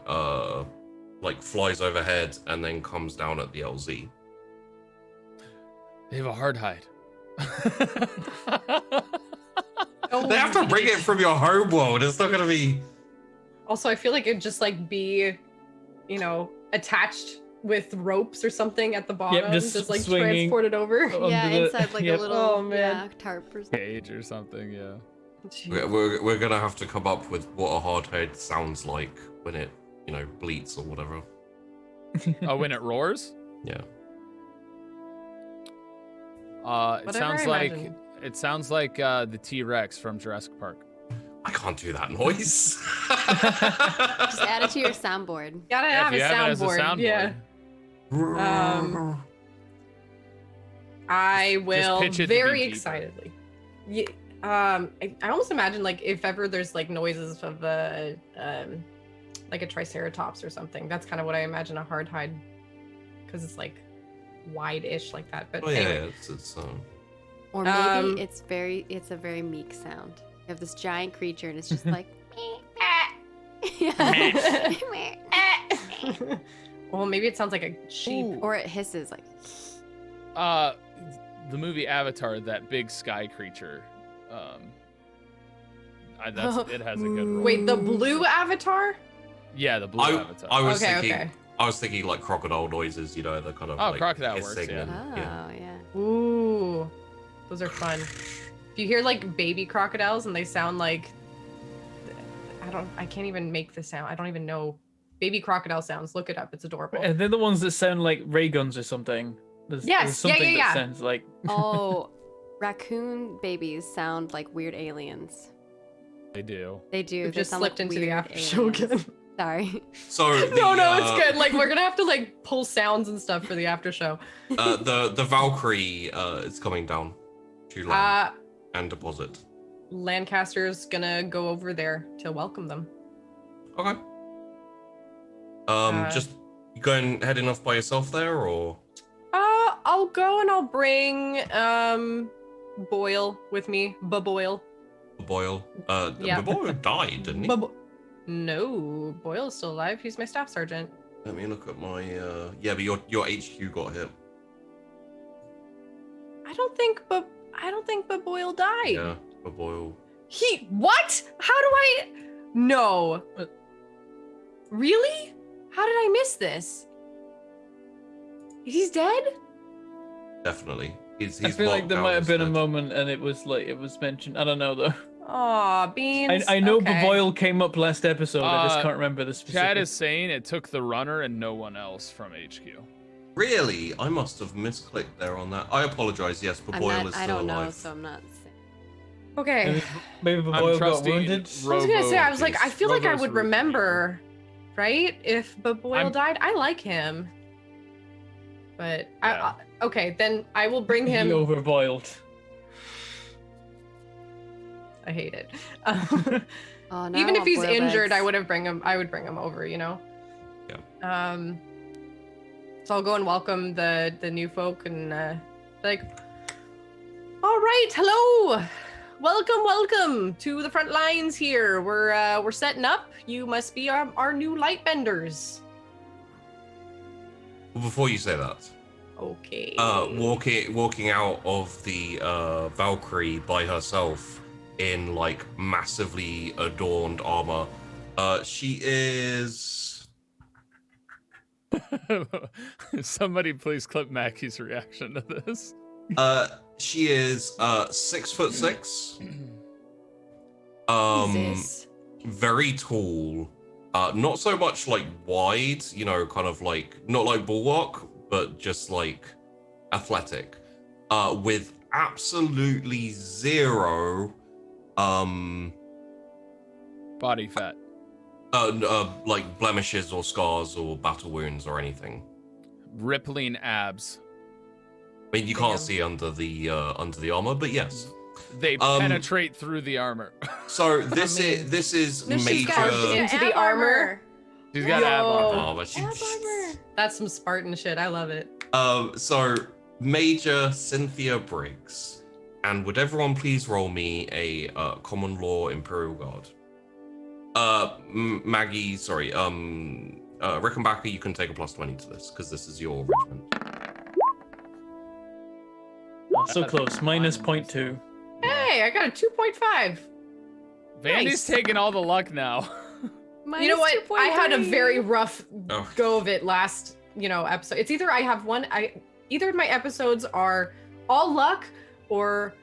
flies overhead and then comes down at the LZ. They have a hard hide. They have to bring it from your home world. It's not gonna be. Also, I feel like it'd just be, attached with ropes or something at the bottom. Yep, just swinging transport it over. Yeah, inside a little tarp or something. Cage or something, yeah. We're gonna have to come up with what a hardhead sounds like when it, bleats or whatever. Oh, when it roars? Yeah. It sounds like the T-Rex from Jurassic Park. I can't do that noise. Just add it to your soundboard. Gotta have a soundboard. Yeah. I will very excitedly. Yeah. I almost imagine if ever there's noises of a triceratops or something. That's kind of what I imagine a hard hide, because it's wide-ish like that. But anyway. It's or maybe it's a very meek sound. You have this giant creature and it's just like well, maybe it sounds like a sheep. Ooh. Or it hisses like the movie Avatar, that big sky creature. It has a good role. Wait, the blue Avatar? Yeah, the blue Avatar. I was thinking crocodile noises, the kind of crocodile works, yeah. Oh, yeah. Ooh. Those are fun. If you hear baby crocodiles and they sound I can't even make the sound. I don't even know. Baby crocodile sounds. Look it up. It's adorable. And they're the ones that sound like ray guns or something. There's something that sounds like. Oh, raccoon babies sound like weird aliens. They do. They do. We've they just sound slipped like into the after show again. Sorry. So no, it's good. We're gonna have to pull sounds and stuff for the after show. The Valkyrie is coming down to land and deposit. Lancaster's gonna go over there to welcome them. Okay. Just you heading off by yourself there, or? I'll go and I'll bring Boyle with me. Boyle. Boyle. Yeah. Boyle died, didn't he? No, Boyle's still alive. He's my staff sergeant. Let me look at my. Yeah, but your HQ got hit. I don't think Boyle died. Yeah, Boyle. What? How do I? No. Really? How did I miss this? He's dead? Definitely. He's I feel like marked there down might have as been a dead. moment and it was mentioned. I don't know though. Aw, Beans. I know okay. Boyle came up last episode. I just can't remember the specific. Chad is saying it took the runner and no one else from HQ. Really? I must have misclicked there on that. I apologize, yes, but Boyle is still I don't alive. know, so I'm not saying. Okay. Maybe I'm Boyle got trusting wounded. I was gonna say, I was like, I Rovo's feel like I would routine. remember, right? If Boyle I'm- died, I like him. But Yeah. okay, then I will bring He him. overboiled. I hate it. Oh, now Even I if want he's boiled injured, eggs. I would bring him over, you know. Yeah. So I'll go and welcome the new folk and like, all right, hello, welcome to the front lines here. We're setting up. You must be our new light benders. Well, before you say that, Okay. walking out of the Valkyrie by herself in like massively adorned armor. She is Somebody please clip Mackie's reaction to this. she is 6'6". Jesus. Very tall. Not so much like wide, you know, kind of like not like bulwark, but just like athletic. With absolutely zero Body fat. like blemishes or scars or battle wounds or anything. Rippling abs. I mean, you Damn. can't see under the armor, but yes. They penetrate through the armor. So this mean- this is No, she's major. got into the armor. She's got ab Yo. armor. Oh, but she- Ab armor. That's some Spartan shit. I love it. So Major Cynthia Briggs, and would everyone please roll me a common law Imperial Guard? Maggie, sorry, Rickenbacker, you can take a +20 to this because this is your regiment. Oh, so close. Minus 0.2. Hey, I got a 2.5. Vandy's Nice. taking all the luck now. You know what? I had a 2.3. very rough Oh. go of it last, episode. It's either I have either my episodes are all luck or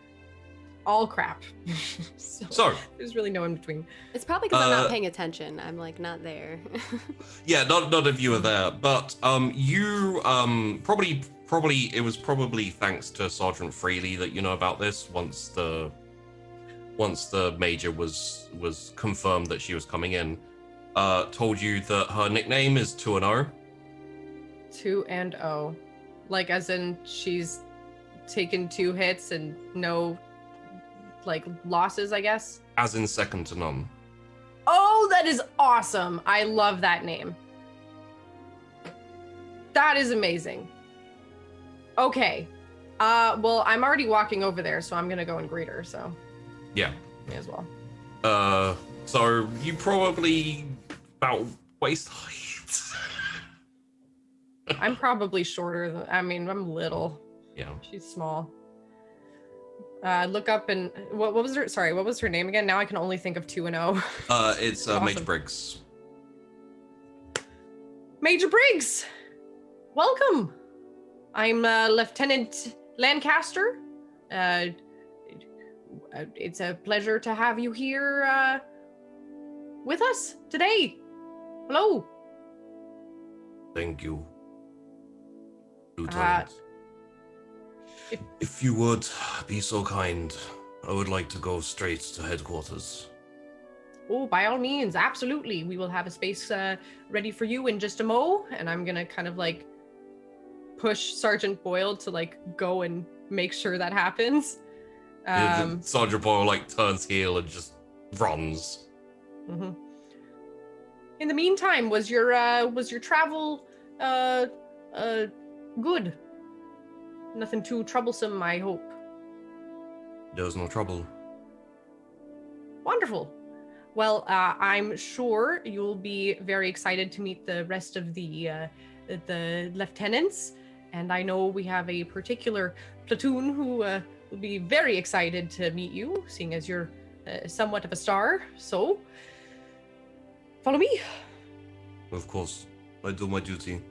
all crap. So there's really no in between. It's probably because I'm not paying attention. I'm like not there. yeah, none of you are there, but you probably it was probably thanks to Sergeant Freely that you know about this once the major was confirmed that she was coming in. Told you that her nickname is 2-0. 2-0, like as in she's taken 2 hits and no like losses, I guess. As in second to none. Oh, that is awesome. I love that name. That is amazing. Okay. Well, I'm already walking over there, so I'm gonna go and greet her, so Yeah. may as well. So you probably about waist height. I'm probably shorter than, I'm little. Yeah. She's small. Look up and what was her name again? Now I can only think of 2-0. It's Awesome. Major Briggs. Major Briggs, welcome. I'm Lieutenant Lancaster. It's a pleasure to have you here with us today. Hello. Thank you, Lieutenant. If you would be so kind, I would like to go straight to headquarters. Oh, by all means, absolutely. We will have a space ready for you in just a mo. And I'm gonna kind of like push Sergeant Boyle to like go and make sure that happens. Sergeant Boyle like turns heel and just runs. Mm-hmm. In the meantime, was your travel good? Nothing too troublesome, I hope. There's no trouble. Wonderful. Well, I'm sure you'll be very excited to meet the rest of the lieutenants, and I know we have a particular platoon who will be very excited to meet you, seeing as you're somewhat of a star. So, Follow me. Of course, I do my duty.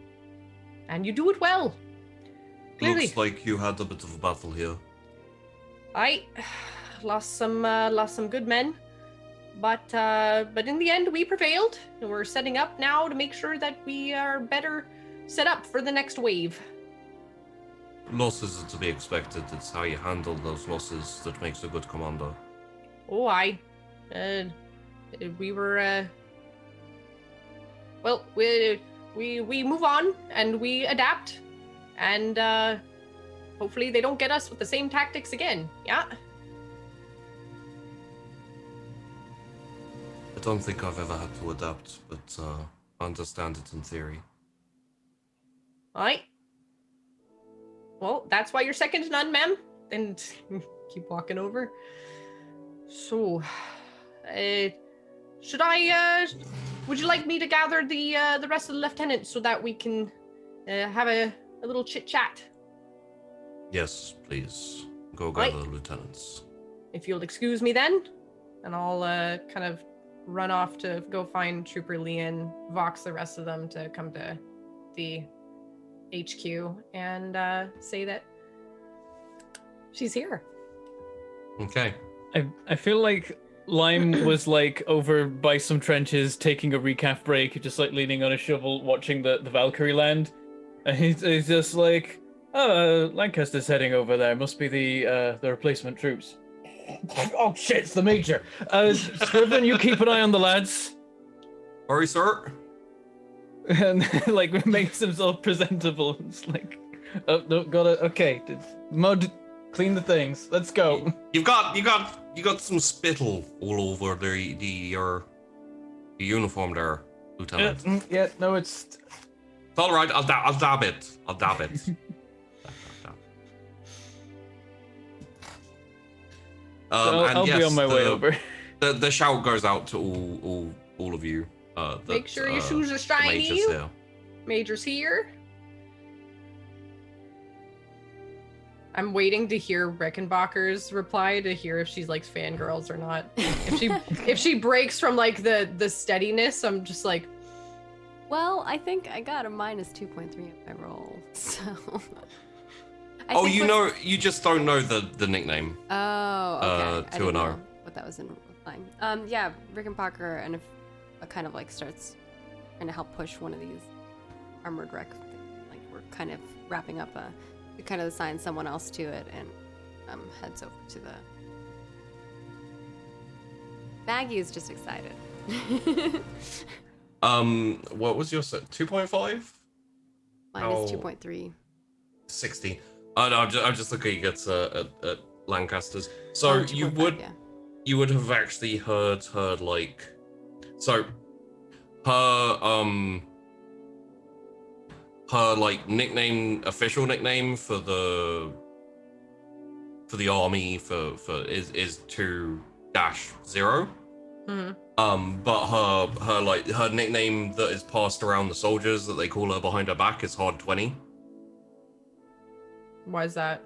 And you do it well. Clearly. Looks like you had a bit of a battle here. I lost some good men, but in the end we prevailed. And we're setting up now to make sure that we are better set up for the next wave. Losses are to be expected. It's how you handle those losses that makes a good commander. Oh, we were well, we move on and we adapt, and hopefully they don't get us with the same tactics again. Yeah. I don't think I've ever had to adapt, but I understand it in theory. All right. Well, that's why you're second to none, ma'am. And keep walking over. So, should I? Would you like me to gather the rest of the lieutenants so that we can have a little chit chat? Yes, please. Go gather the lieutenants. If you'll excuse me then, and I'll kind of run off to go find Trooper Lee and Vox the rest of them to come to the HQ and say that she's here. Okay. I feel like Lime was like over by some trenches taking a recaf break, just like leaning on a shovel watching the Valkyrie land. And he's just like, oh, Lancaster's heading over there. Must be the replacement troops. Oh shit, it's the Major. Scriven, you keep an eye on the lads. Sorry, sir. And like makes himself presentable. It's like, oh no, gotta okay. Mud, clean the things. Let's go. You got some spittle all over your uniform there, Lieutenant. Yeah, no, it's all right. I'll dab it. I'll be on my way over. The shout goes out to all of you. Make sure your shoes are shiny. Major's here. I'm waiting to hear Rickenbacher's reply to hear if she's like fangirls or not. If she breaks from like the steadiness, I'm just like. Well, I think I got a -2.3 on my roll, so. You just don't know the nickname. Oh, okay. I didn't 2-0. know what that was implying. Yeah, Rickenbacher and kind of like starts trying to help push one of these armored wreck things. Like we're kind of wrapping up we kind of assign someone else to it and heads over to the Maggie is just excited. What was your set? 2.5? -2.3. 60. Oh no, I'm just looking at Lancaster's. So you 2.5, yeah. you would have actually heard her like, so her like nickname, official nickname for the army for is 2-0. Mm-hmm. But her nickname that is passed around the soldiers that they call her behind her back is Hard 20. Why is that?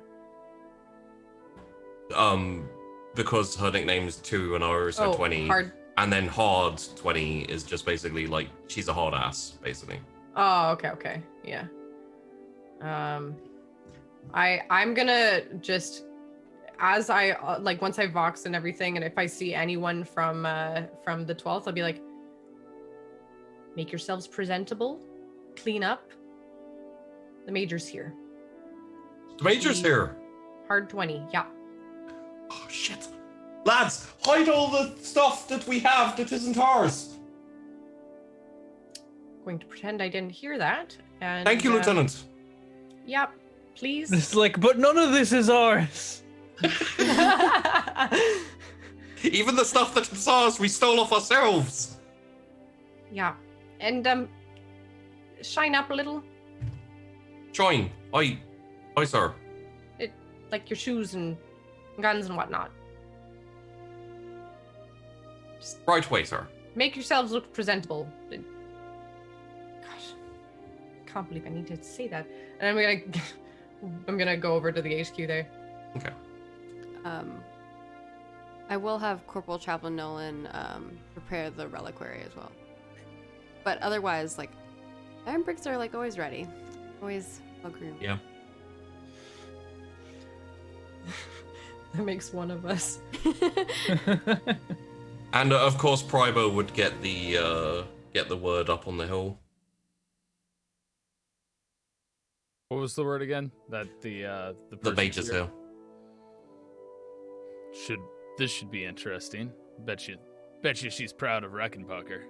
Because her nickname is 2 and 0, so 20. Hard. And then Hard 20 is just basically like she's a hard ass, basically. Oh, okay, yeah. I'm gonna just, as I like once I vox and everything, and if I see anyone from the 12th, I'll be like, make yourselves presentable, clean up. The Major's here. The Major's here. Hard 20, yeah. Oh shit, lads, hide all the stuff that we have that isn't ours. Going to pretend I didn't hear that. And thank you, Lieutenant. Yep, please. It's like, but none of this is ours. Even the stuff that is ours, we stole off ourselves. Yeah, and shine up a little. Join. Aye, sir. Like your shoes and guns and whatnot. Just Right way, sir. make yourselves look presentable. Gosh, can't believe I need to say that. And I'm gonna go over to the HQ there. Okay. I will have Corporal Chaplain Nolan prepare the reliquary as well. But otherwise, like, iron bricks are like always ready, always well groomed. Yeah. That makes one of us. And of course, Pribo would get the word up on the hill. What was the word again? That the The person's Mage's here? hill. This should be interesting. Bet you she's proud of Reckenpucker.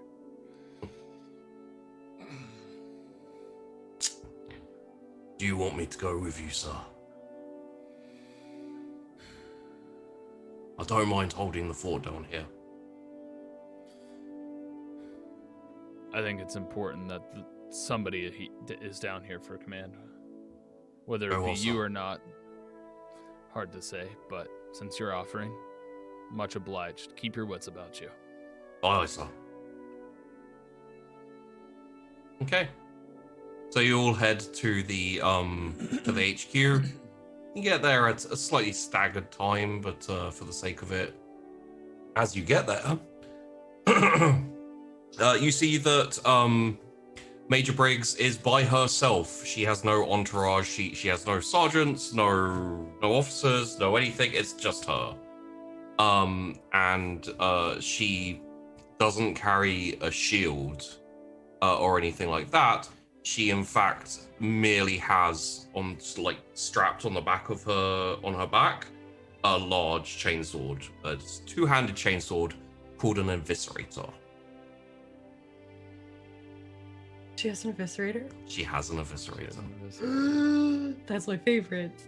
Do you want me to go with you, sir? I don't mind holding the fort down here. I think it's important that somebody is down here for command. Whether it Very be well, you sir. or not, hard to say, but since you're offering, much obliged. Keep your wits about you. Aye, sir. Okay. So you all head to the HQ. You get there at a slightly staggered time, but for the sake of it, as you get there, you see that Major Briggs is by herself. She has no entourage. She has no sergeants, no officers, no anything. It's just her. And she doesn't carry a shield or anything like that. She, in fact, merely has strapped on the back of her back, a large chainsword. It's a two-handed chainsword called an eviscerator. She has an eviscerator? She has an eviscerator. That's my favorite.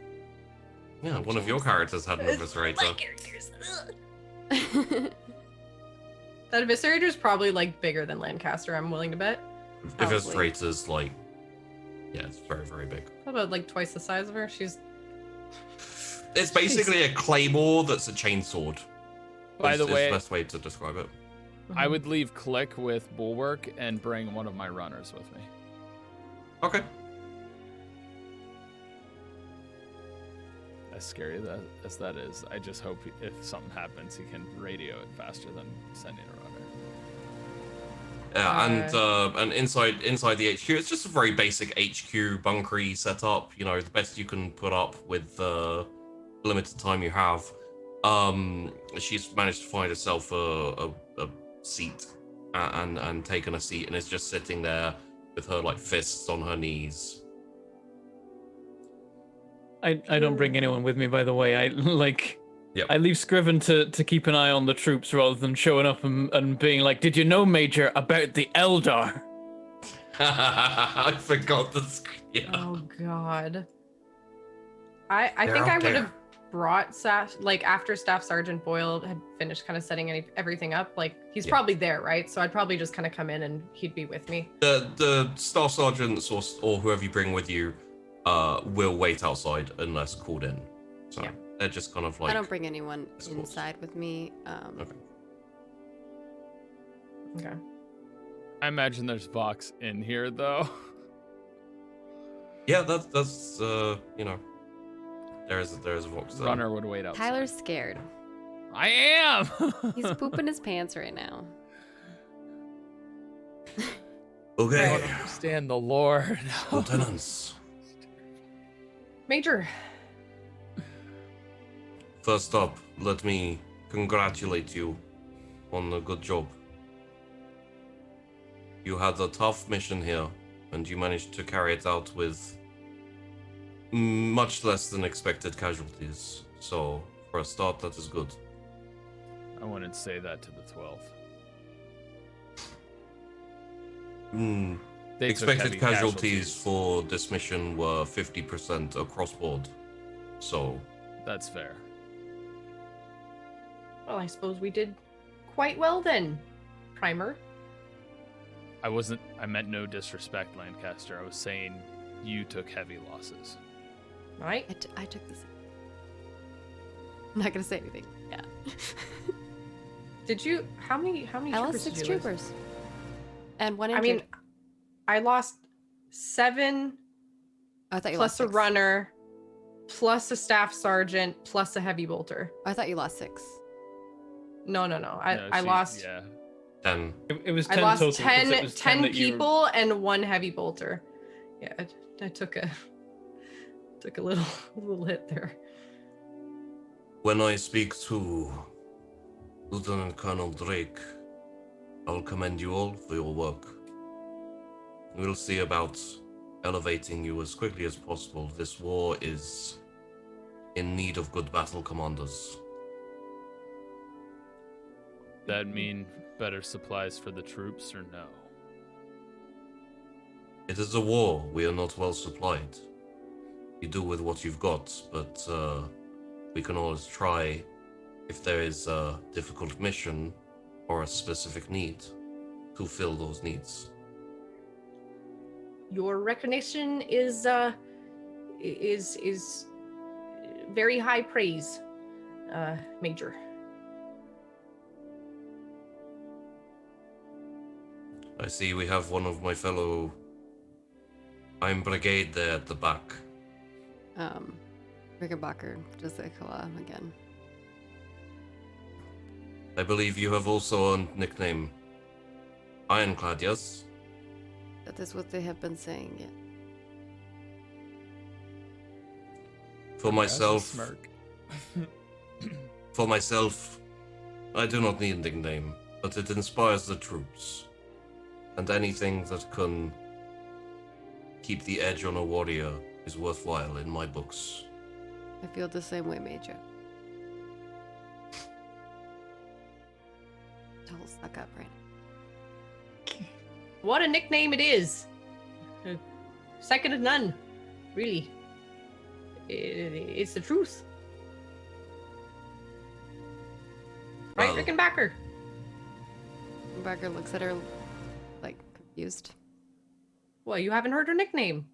Yeah, one of your characters had an eviscerator. That eviscerator is probably like bigger than Lancaster, I'm willing to bet. Probably. Eviscerator's yeah, it's very, very big. How about like twice the size of her? It's basically a claymore that's a chainsword. By the Is way, the best way to describe it. I would leave Click with Bulwark and bring one of my runners with me. Okay. As scary as that is, I just hope if something happens, he can radio it faster than sending a runner. Yeah, and inside the HQ, it's just a very basic HQ bunkery setup. You know, the best you can put up with the limited time you have. She's managed to find herself a seat and taken a seat, and is just sitting there with her fists on her knees. I don't bring anyone with me, by the way. Yep. I leave Scriven to keep an eye on the troops rather than showing up and being like, "Did you know, Major, about the Eldar?" I forgot this. Yeah. Oh God. I think I would have brought Staff, after Staff Sergeant Boyle had finished kind of setting everything up. He's probably there, right? So I'd probably just kind of come in and he'd be with me. The staff sergeants or whoever you bring with you will wait outside unless called in. So they're just kind of I don't bring anyone inside with me. Okay. I imagine there's Vox in here, though. Yeah, that's there is a Vox there. Runner would wait outside. Tyler's scared. I am! He's pooping his pants right now. Okay. Understand the Lord. Lieutenants. Major. First up, let me congratulate you on the good job. You had a tough mission here, and you managed to carry it out with much less than expected casualties. So, for a start, that is good. I wouldn't say that to the 12th. They took Expected heavy casualties for this mission were 50% across board. So, That's fair. Well, I suppose we did quite well then, Primer. I meant no disrespect, Lancaster. I was saying you took heavy losses. Right? I took this. I'm not gonna say anything. Yeah. Did you? How many I lost troopers 6 did you lose? troopers. And one I injured. mean, I lost 7 I thought you plus lost a 6. runner, plus a staff sergeant, plus a heavy bolter. I thought you lost 6. No. No, I lost. Yeah. 10. It was 10 I lost total. 'cause 10, it was 10 that you were- people and 1 heavy bolter. Yeah, I took a little hit there. When I speak to Lieutenant Colonel Drake, I'll commend you all for your work. We'll see about elevating you as quickly as possible. This war is in need of good battle commanders. That mean better supplies for the troops or no? It is a war. We are not well supplied. You do with what you've got, but we can always try if there is a difficult mission or a specific need to fill those needs. Your recognition is very high praise, Major. I see we have one of my fellow brigade there at the back. Rickenbacker, just like again. I believe you have also a nickname. Ironclad, yes? That is what they have been saying, yeah. For myself, I do not need a nickname, but it inspires the troops. And anything that can keep the edge on a warrior is worthwhile in my books. I feel the same way, Major. Don't suck up, right? What a nickname it is. Second to none, really. It's the truth. Right, Well, Rickenbacker? Rickenbacker looks at her, like, confused. Well, you haven't heard her nickname.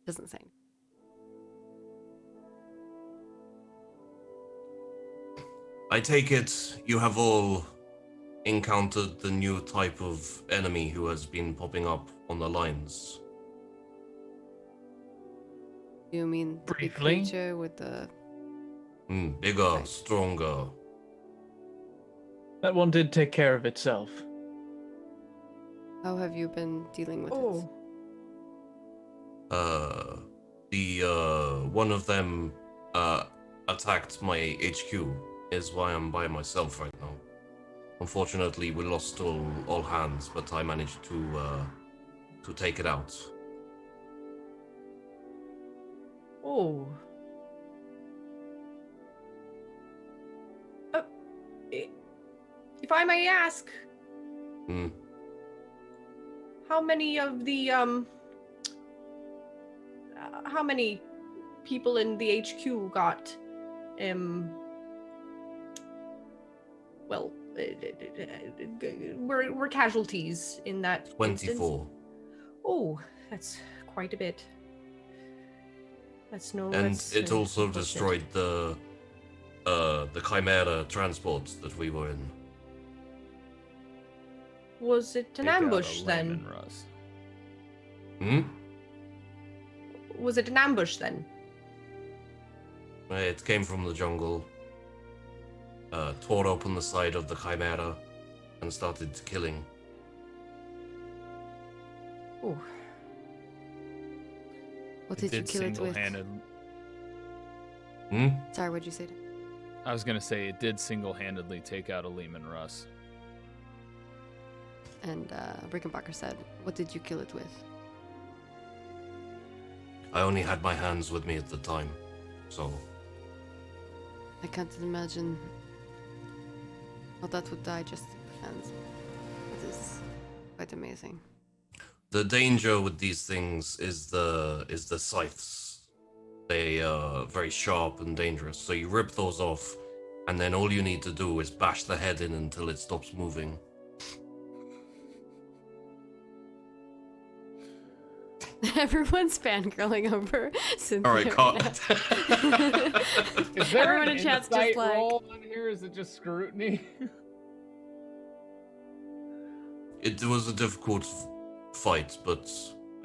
Doesn't say. I take it you have all encountered the new type of enemy who has been popping up on the lines. You mean the big Briefly. creature with the... Bigger, Right. stronger. That one did take care of itself. How have you been dealing with Oh, One of them attacked my HQ, is why I'm by myself right now. Unfortunately, we lost all hands, but I managed to take it out. oh. If I may ask, Hmm. how many of the how many people in the HQ got well were casualties in that instance? 24. Oh, that's quite a bit. That's no. And that's, it also unfortunate. destroyed the Chimera transport that we were in. Was it an Take out a ambush then? Layman Russ. Hmm? Was it an ambush then? It came from the jungle, tore open the side of the Chimera, and started killing. Oh, What It did you did kill it with? single-handed. Hmm? Sorry, what'd you say? I was gonna say it did single-handedly take out a Lehman Russ. And Rickenbacker said, what did you kill it with? I only had my hands with me at the time, so I can't imagine how that would digest the hands. It is quite amazing. the danger with these things is the scythes. They are very sharp and dangerous. So you rip those off, and then all you need to do is bash the head in until it stops moving. Everyone's fangirling over Cynthia. All right, cut. Is there Everyone an in chat's just insight like- roll on here? Is it just scrutiny? It was a difficult fight, but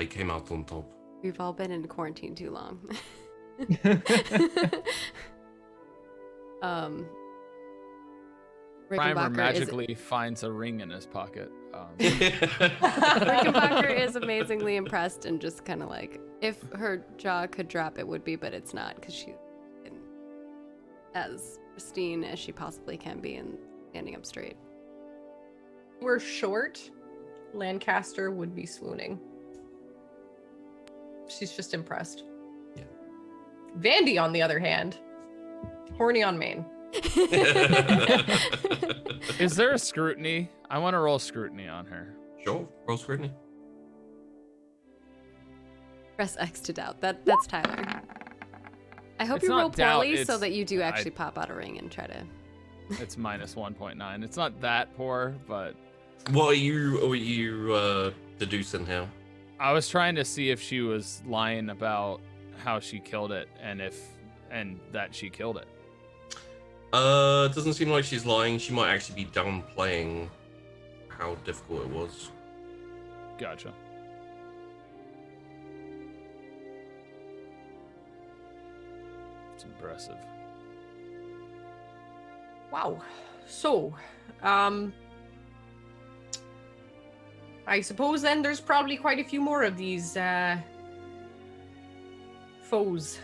I came out on top. We've all been in quarantine too long. Primer Rickenbacker magically finds a ring in his pocket. Rickenbacker is amazingly impressed and just kind of like, if her jaw could drop, it would be, but it's not because she's as pristine as she possibly can be and standing up straight. We're short. Lancaster would be swooning. She's just impressed. Yeah. Vandy, on the other hand, horny on main. Is there a scrutiny? I want to roll scrutiny on her. Sure, roll scrutiny. Press X to doubt. That's Tyler. I hope It's you not roll doubt, poorly so it's- that you do actually pop out a ring and try to. It's minus 1.9. It's not that poor, but What are you deducing here? I was trying to see if she was lying about how she killed it and that she killed it. It doesn't seem like she's lying. She might actually be downplaying how difficult it was. Gotcha. It's impressive. Wow. So, I suppose then there's probably quite a few more of these foes.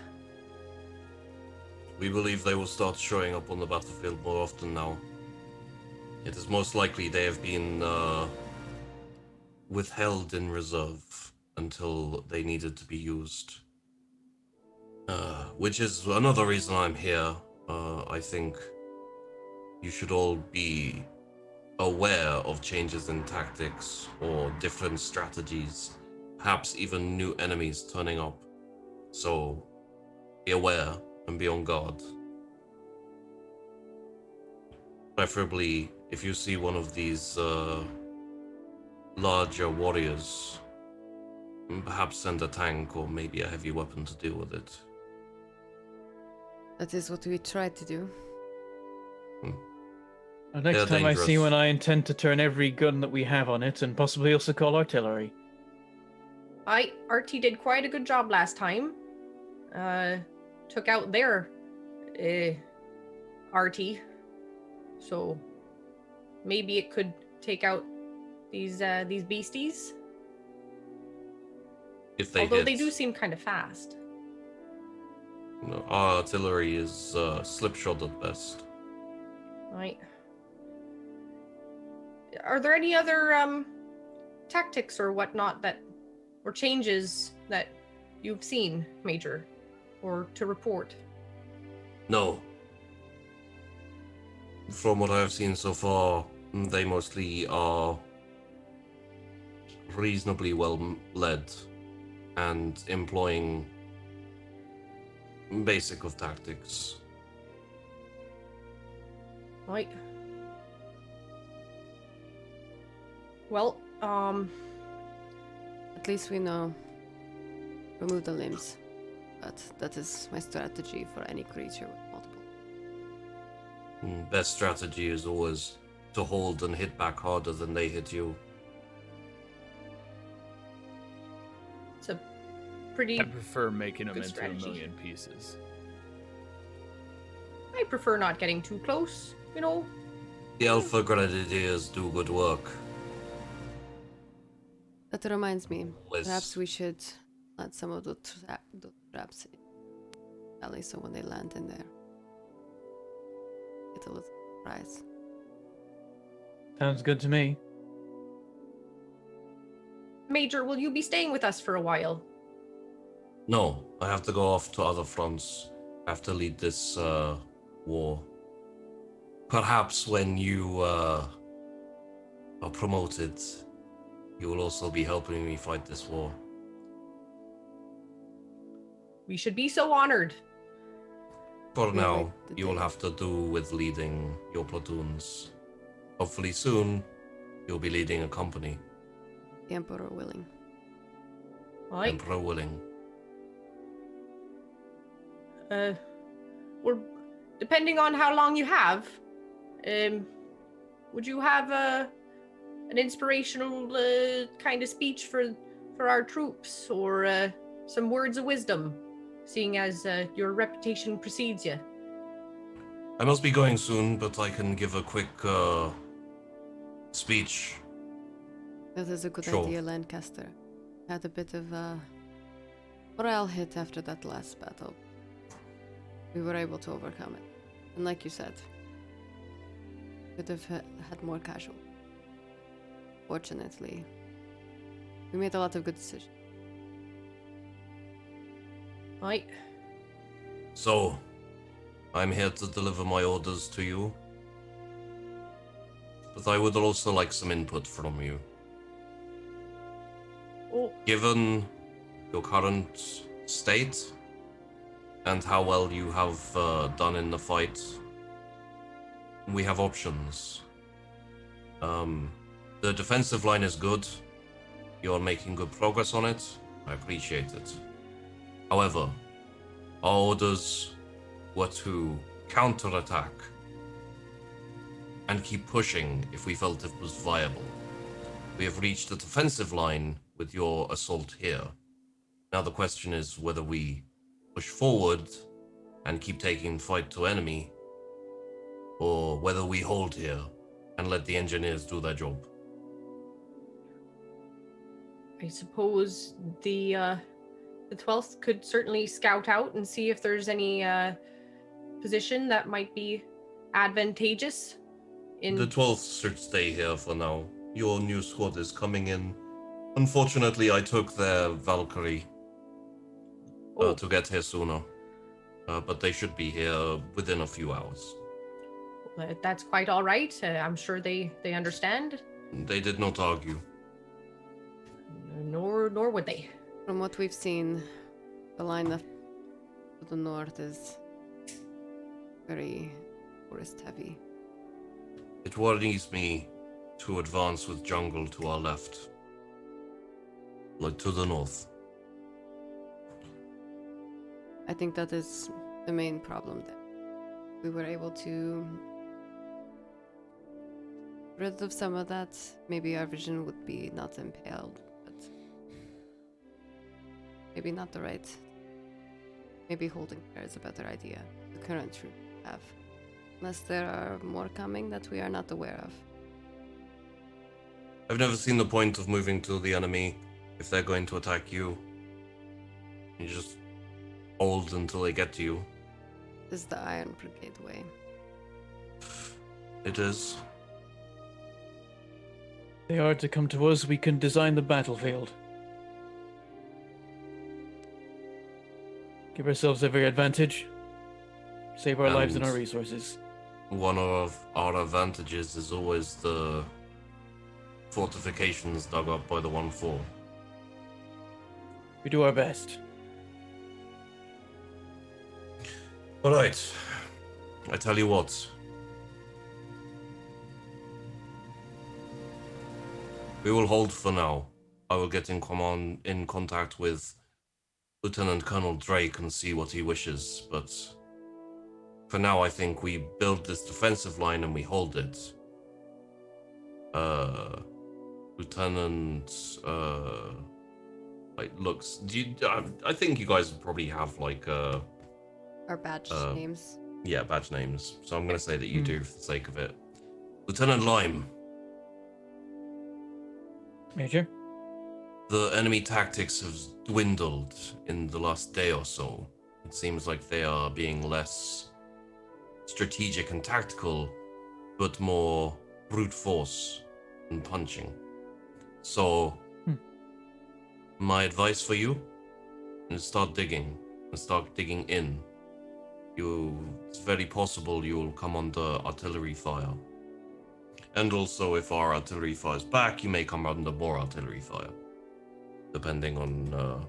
We believe they will start showing up on the battlefield more often now. It is most likely they have been withheld in reserve until they needed to be used. Which is another reason I'm here. I think you should all be aware of changes in tactics or different strategies, perhaps even new enemies turning up. So be aware and be on guard. Preferably, if you see one of these larger warriors, perhaps send a tank or maybe a heavy weapon to deal with it. That is what we try to do. Next They're time I see dangerous. one, I intend to turn every gun that we have on it and possibly also call artillery. RT did quite a good job last time. Took out their RT. So maybe it could take out these beasties. If they Although hit. they do seem kind of fast. No, our artillery is slipshod at best. Right. Are there any other tactics or whatnot or changes that you've seen, Major, or to report? No. From what I've seen so far, they mostly are reasonably well led and employing basic of tactics. Right. Well, At least we know. Remove the limbs. But that is my strategy for any creature with multiple. Best strategy is always to hold and hit back harder than they hit you. it's a pretty... I prefer making them Good into strategy. a million pieces. I prefer not getting too close, you know? The Alpha Grenadiers do good work. That reminds me. Liz. Perhaps we should let some of the traps in the valley so when they land in there, get a little surprise. Sounds good to me. Major, will you be staying with us for a while? No, I have to go off to other fronts. I have to lead this war. Perhaps when you are promoted, you will also be helping me fight this war. We should be so honored. For Yeah, now, like the you will day. have to do with leading your platoons. Hopefully soon, you'll be leading a company. The Emperor willing. Right. Emperor willing. Well, depending on how long you have, would you have an inspirational kind of speech for our troops, or some words of wisdom, seeing as your reputation precedes you? I must be going soon, but I can give a quick speech. That is a good Sure. idea, Lancaster. Had a bit of a morale hit after that last battle. We were able to overcome it. And like you said, could have had more casual. Fortunately, we made a lot of good decisions. Right. So, I'm here to deliver my orders to you. But I would also like some input from you. Oh, Given your current state and how well you have done in the fight, we have options. The defensive line is good. You're making good progress on it. I appreciate it. However, our orders were to counterattack and keep pushing if we felt it was viable. We have reached the defensive line with your assault here. Now the question is whether we push forward and keep taking fight to enemy, or whether we hold here and let the engineers do their job. I suppose the 12th could certainly scout out and see if there's any position that might be advantageous. The 12th should stay here for now. Your new squad is coming in. Unfortunately, I took their Valkyrie to get here sooner. But they should be here within a few hours. That's quite all right. I'm sure they understand. They did not argue. Nor would they. From what we've seen, the line to the north is very forest heavy. It worries me to advance with jungle to our left. Like to the north. I think that is the main problem there. We were able to rid of some of that. Maybe our vision would be not impaled, but maybe not the right. Maybe holding there is a better idea. The current truth we have. Unless there are more coming that we are not aware of. I've never seen the point of moving to the enemy if they're going to attack you. You just hold until they get to you. This is the Iron Brigade way. It is. They are to come to us, we can design the battlefield. Give ourselves every advantage. Save our lives and our resources. One of our advantages is always the fortifications dug up by the 1-4. We do our best. Alright. I tell you what. We will hold for now. I will get in contact with Lieutenant Colonel Drake and see what he wishes, but for now I think we build this defensive line and we hold it. Lieutenant looks, I think you guys probably have Our badge names. yeah, badge names. So I'm going to say that you do for the sake of it. Lieutenant Lime. Major? The enemy tactics have dwindled in the last day or so. It seems like they are being less strategic and tactical, but more brute force and punching. So, my advice for you is start digging and start digging in. It's very possible you'll come under artillery fire. And also, if our artillery fires back, you may come under more artillery fire. Depending on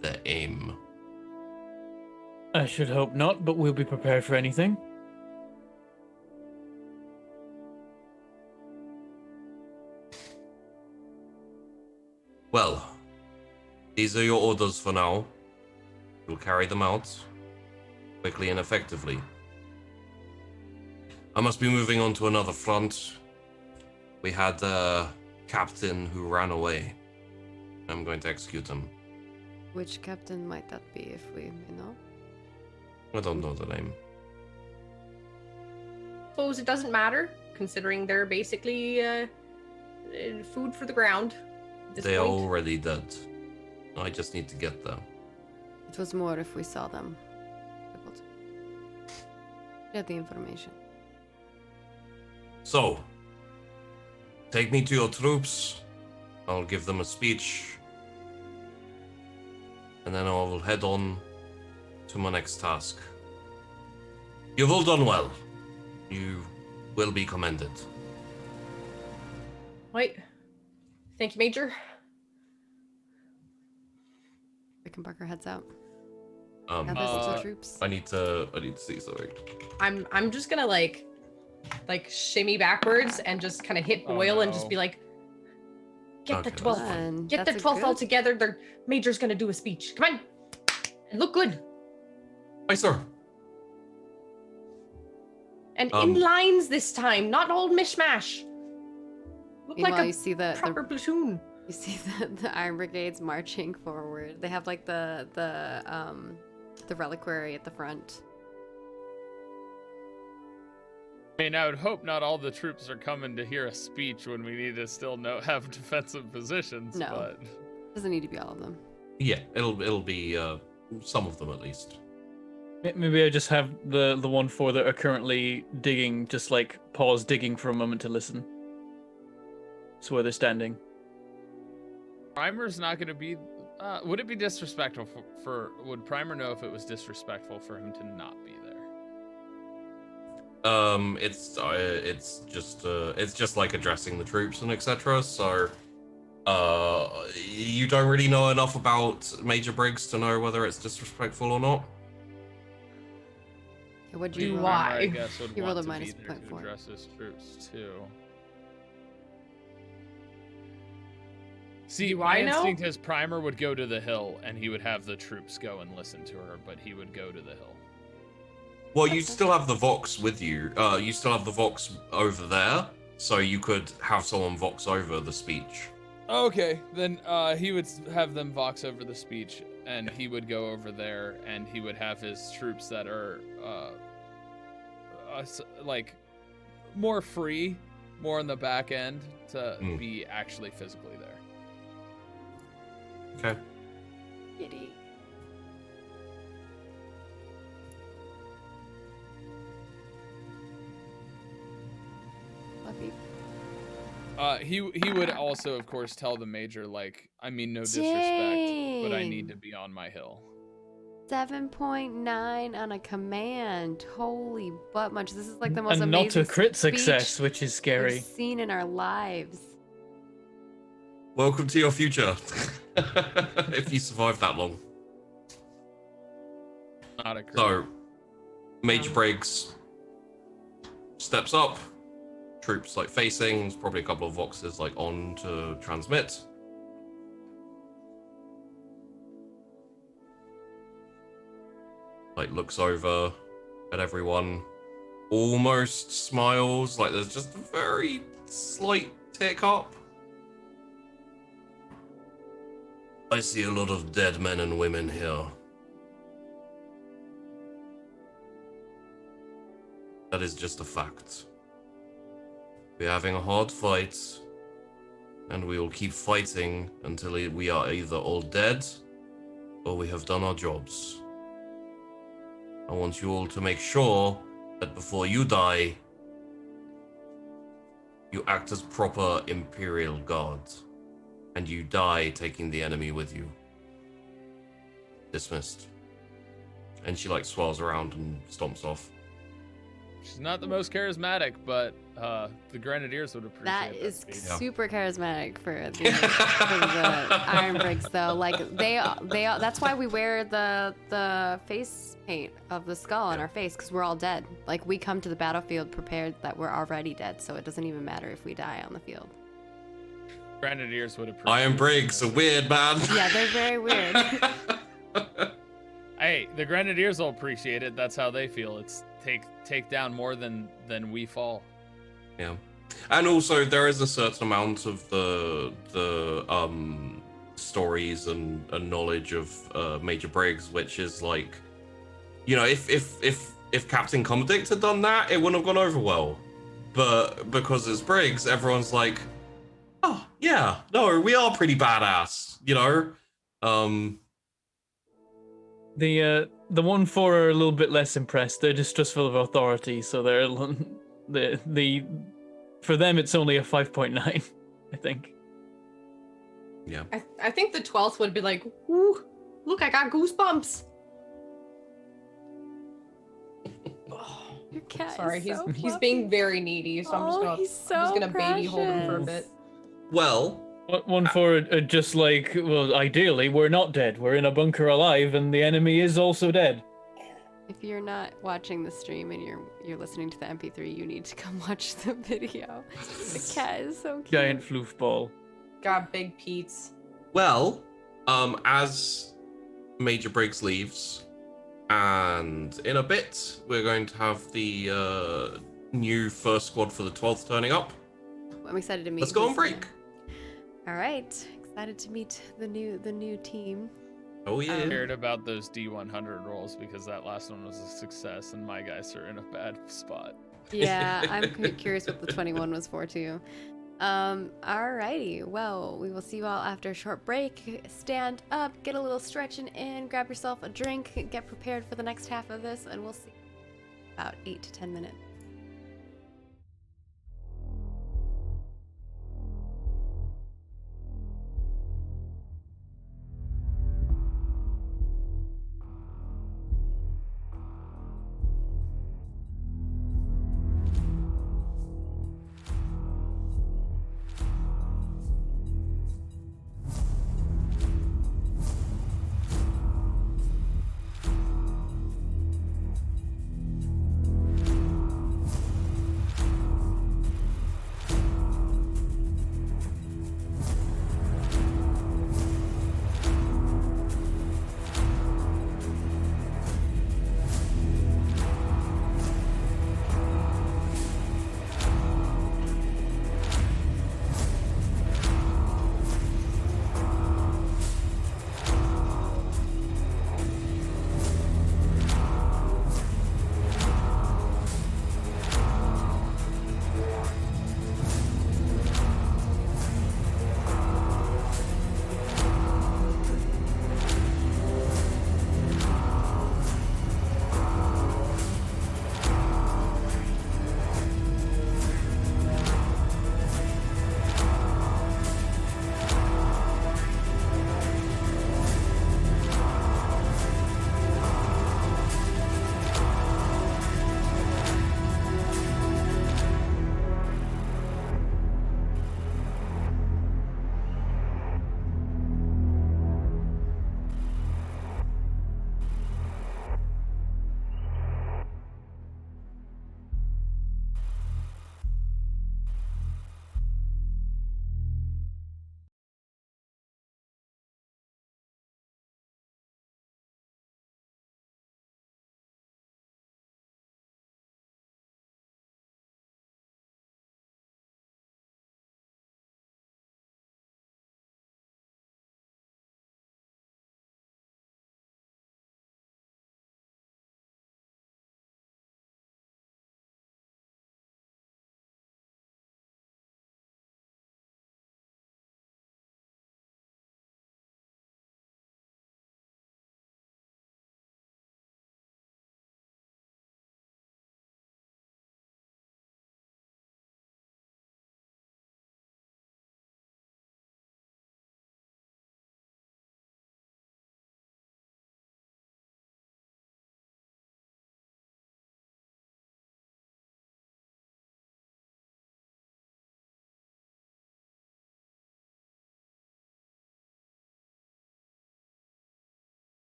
their aim. I should hope not, but we'll be prepared for anything. Well, these are your orders for now. You'll carry them out quickly and effectively. I must be moving on to another front. We had a captain who ran away. I'm going to execute him. Which captain might that be, if we know? I don't know the name. Suppose it doesn't matter, considering they're basically food for the ground. At this They are point. already dead. I just need to get there. It was more if we saw them. Able to get the information. So, take me to your troops. I'll give them a speech. And then I will head on to my next task. You've all done well. You will be commended. Right. Thank you, Major. Rickenbacker heads out. Um, Have us to the troops. I need to see something. I'm just gonna like shimmy backwards and just kind of hit Boyle and just be like, get the Okay, 12th. Fun. Get the That's a 12th all good- together. Their Major's gonna do a speech. Come on. And look good. Hi, sir. And in lines this time, not all mishmash. Look Meanwhile, like you a see the proper platoon. you see the Iron Brigades marching forward. They have like the reliquary at the front. I mean, I would hope not all the troops are coming to hear a speech when we need to still have defensive positions. No. But Doesn't need to be all of them. Yeah, it'll be some of them at least. Maybe I just have the 1-4 that are currently digging, just like pause digging for a moment to listen. So where they're standing. Primer's not going to be. Would it be disrespectful for? Would Primer know if it was disrespectful for him to not be there? It's just like addressing the troops and etc. So, you don't really know enough about Major Briggs to know whether it's disrespectful or not. Okay, what'd Do you roll? I? I guess would You rolled want a to be minus there to 0.4. address his troops too. See, Do my I know? instinct is Primer would go to the hill and he would have the troops go and listen to her, but he would go to the hill. Well, you still have the Vox with you. You still have the Vox over there, so you could have someone Vox over the speech. Okay, then he would have them vox over the speech, and he would go over there, and he would have his troops that are like more free, more on the back end to be actually physically there. Okay. Giddy. Fluffy. He would also, of course, tell the major, like, I mean no disrespect, but I need to Dang. be on my hill. 7.9 on a command. Holy butt munch. This is like the most And not amazing a crit speech success, which is scary. we've seen in our lives. Welcome to your future. If you survive that long. Not a crit. So, Major Briggs steps up. Troops like facing. There's probably a couple of Voxes like on to transmit. Like looks over at everyone, almost smiles. Like there's just a very slight tick up. I see a lot of dead men and women here. That is just a fact. We're having a hard fight, and we will keep fighting until we are either all dead or we have done our jobs. I want you all to make sure that before you die, you act as proper Imperial guards, and you die taking the enemy with you. Dismissed. And she like swirls around and stomps off. She's not the most charismatic, but the Grenadiers would appreciate That that is speech. super charismatic for the Iron Briggs, though. Like they that's why we wear the face paint of the skull on our face, because we're all dead. Like we come to the battlefield prepared that we're already dead, so it doesn't even matter if we die on the field. Grenadiers would appreciate Iron Briggs, a weird man. Yeah, they're very weird. Hey, the Grenadiers will appreciate it. That's how they feel. It's take down more than we fall. Yeah, and also there is a certain amount of the stories and knowledge of Major Briggs, which is like you know, if Captain Comedict had done that, it wouldn't have gone over well. But because it's Briggs, everyone's like, oh yeah, no, we are pretty badass, you know. The 1-4 are a little bit less impressed. They're distrustful of authority, so they're the for them it's only a 5.9, I think. Yeah. I think the 12th would be like, ooh, look, I got goosebumps. Your cat Sorry, is so he's fluffy. being very needy, so I'm just gonna baby hold him for a precious. bit. Well, 1-4 are just like, well, ideally we're not dead. We're in a bunker alive, and the enemy is also dead. If you're not watching the stream and you're listening to the MP3, you need to come watch the video. The cat is so cute. Giant floof ball. Got big Pete's. well, as Major Briggs leaves, and in a bit we're going to have the new first squad for the 12th turning up. I'm excited to meet. Let's go on who's break. there. All right, excited to meet the new team. Oh yeah. I cared about those D100 rolls because that last one was a success, and my guys are in a bad spot. Yeah, I'm curious what the 21 was for too. Alrighty, well, we will see you all after a short break. Stand up, get a little stretching in, grab yourself a drink, get prepared for the next half of this, and we'll see you in about 8 to 10 minutes.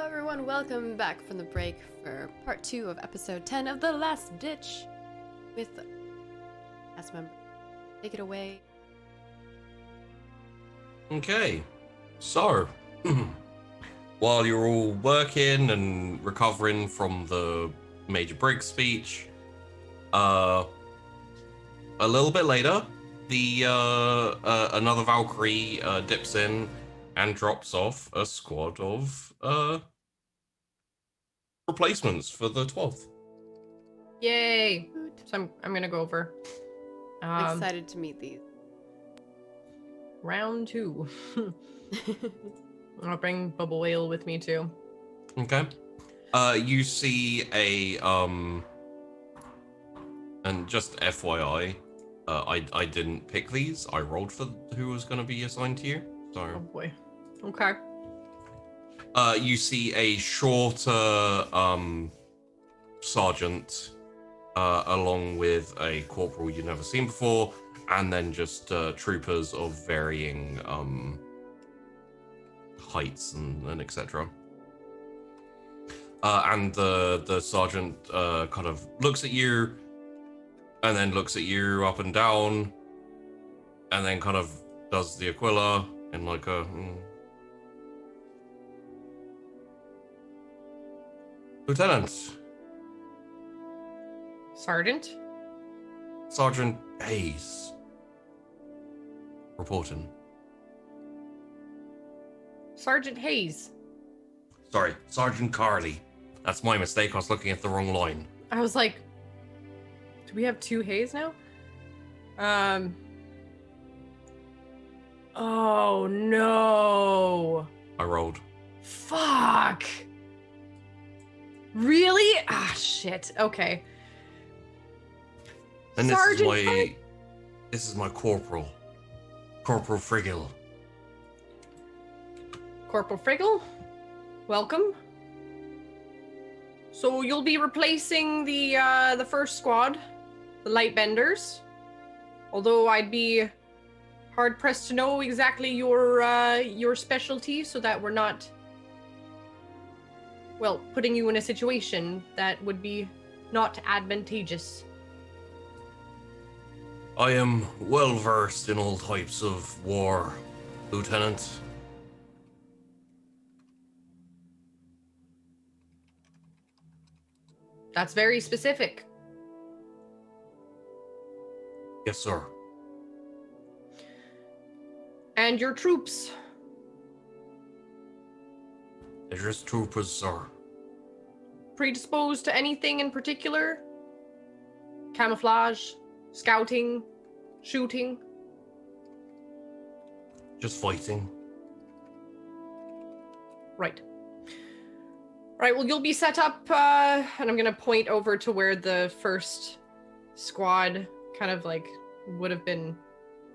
everyone, welcome back from the break for part 2 of episode 10 of The Last Ditch with cast member. Take it away. Okay, so while you're all working and recovering from the Major Briggs speech, a little bit later, the another Valkyrie dips in and drops off a squad of replacements for the 12th. Yay! So I'm gonna go over. I'm excited to meet these. Round 2. I'll bring Bubble Whale with me too. Okay. You see a and just FYI, I didn't pick these. I rolled for who was going to be assigned to you. Oh So boy. Okay. you see a shorter sergeant along with a corporal you've never seen before, and then just troopers of varying heights and etc. And the sergeant kind of looks at you, and then looks at you up and down, and then kind of does the Aquila in like a Lieutenant. Sergeant? Sergeant Hayes. Reporting. Sergeant Hayes. Sorry, Sergeant Carly. That's my mistake. I was looking at the wrong line. I was like, do we have 2 Hayes now? Oh no. I rolled. Fuck. Really? Ah, shit. Okay. And Sergeant this is my corporal. Corporal Friggle. Corporal Friggle, welcome. So you'll be replacing the first squad, the Lightbenders. Although I'd be hard pressed to know exactly your specialty, so that we're not, well, putting you in a situation that would be not advantageous. I am well versed in all types of war, Lieutenant. That's very specific. Yes, sir. And your troops? They're just troopers, sir. Predisposed to anything in particular? Camouflage? Scouting? Shooting? Just fighting. Right. Right, well, you'll be set up, and I'm going to point over to where the first squad kind of like would have been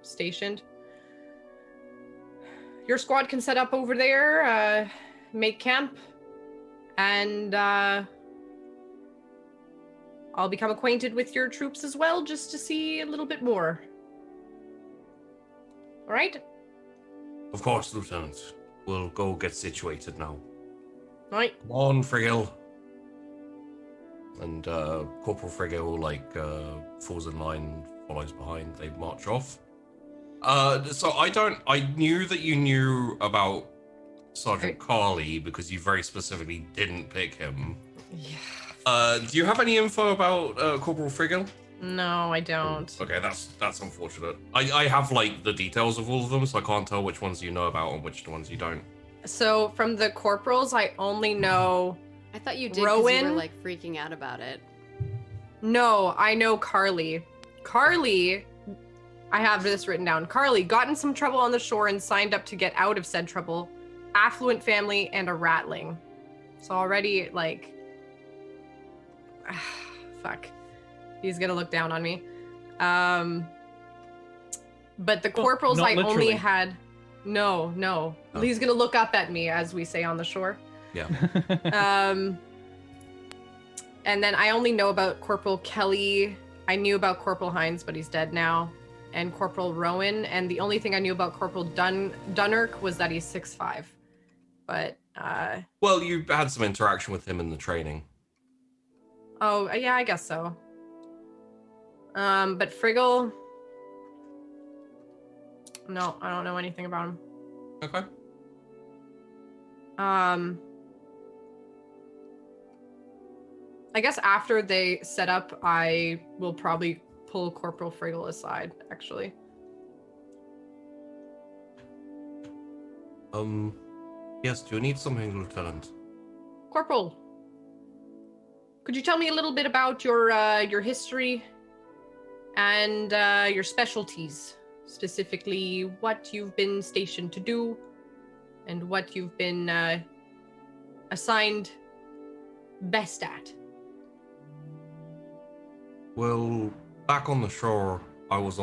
stationed. Your squad can set up over there, make camp, and I'll become acquainted with your troops as well, just to see a little bit more. All right? Of course, Lieutenant. We'll go get situated now. Right. Come on, Friggle. And Corporal Friggle, falls in line, follows behind, they march off. So I knew that you knew about Sergeant Carly because you very specifically didn't pick him. Yeah. Do you have any info about Corporal Friggle? No, I don't. Okay, that's unfortunate. I have the details of all of them, so I can't tell which ones you know about and which ones you don't. So from the corporals, I only know I thought you did because you Rowan? were freaking out about it. No, I know Carly. Carly, I have this written down. Carly got in some trouble on the shore and signed up to get out of said trouble. Affluent family and a ratling. So already, fuck. He's gonna look down on me. But the corporals not I only literally. had... No. Oh. He's gonna look up at me, as we say on the shore. Yeah. And then I only know about Corporal Kelly. I knew about Corporal Hines, but he's dead now. And Corporal Rowan. And the only thing I knew about Corporal Dunnerk was that he's 6'5". But Well, you had some interaction with him in the training. Oh, yeah, I guess so. But Friggle... No, I don't know anything about him. Okay. I guess after they set up, I will probably pull Corporal Friggle aside, actually. Yes, do you need something, Lieutenant? Corporal, could you tell me a little bit about your history and your specialties? Specifically, what you've been stationed to do and what you've been assigned best at. Well, back on the shore, I was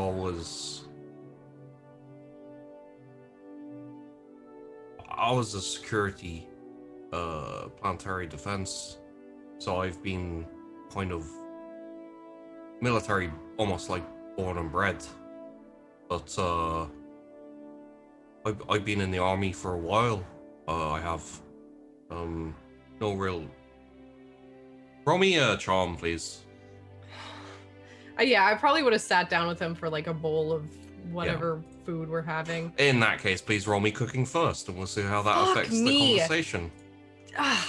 a security, planetary defense. So I've been kind of military, almost like born and bred. But I've been in the army for a while. I have no real. Roll me a charm, please. Yeah, I probably would have sat down with him for like a bowl of whatever food we're having. In that case, please roll me cooking first, and we'll see how that Fuck affects me. the conversation. Ah,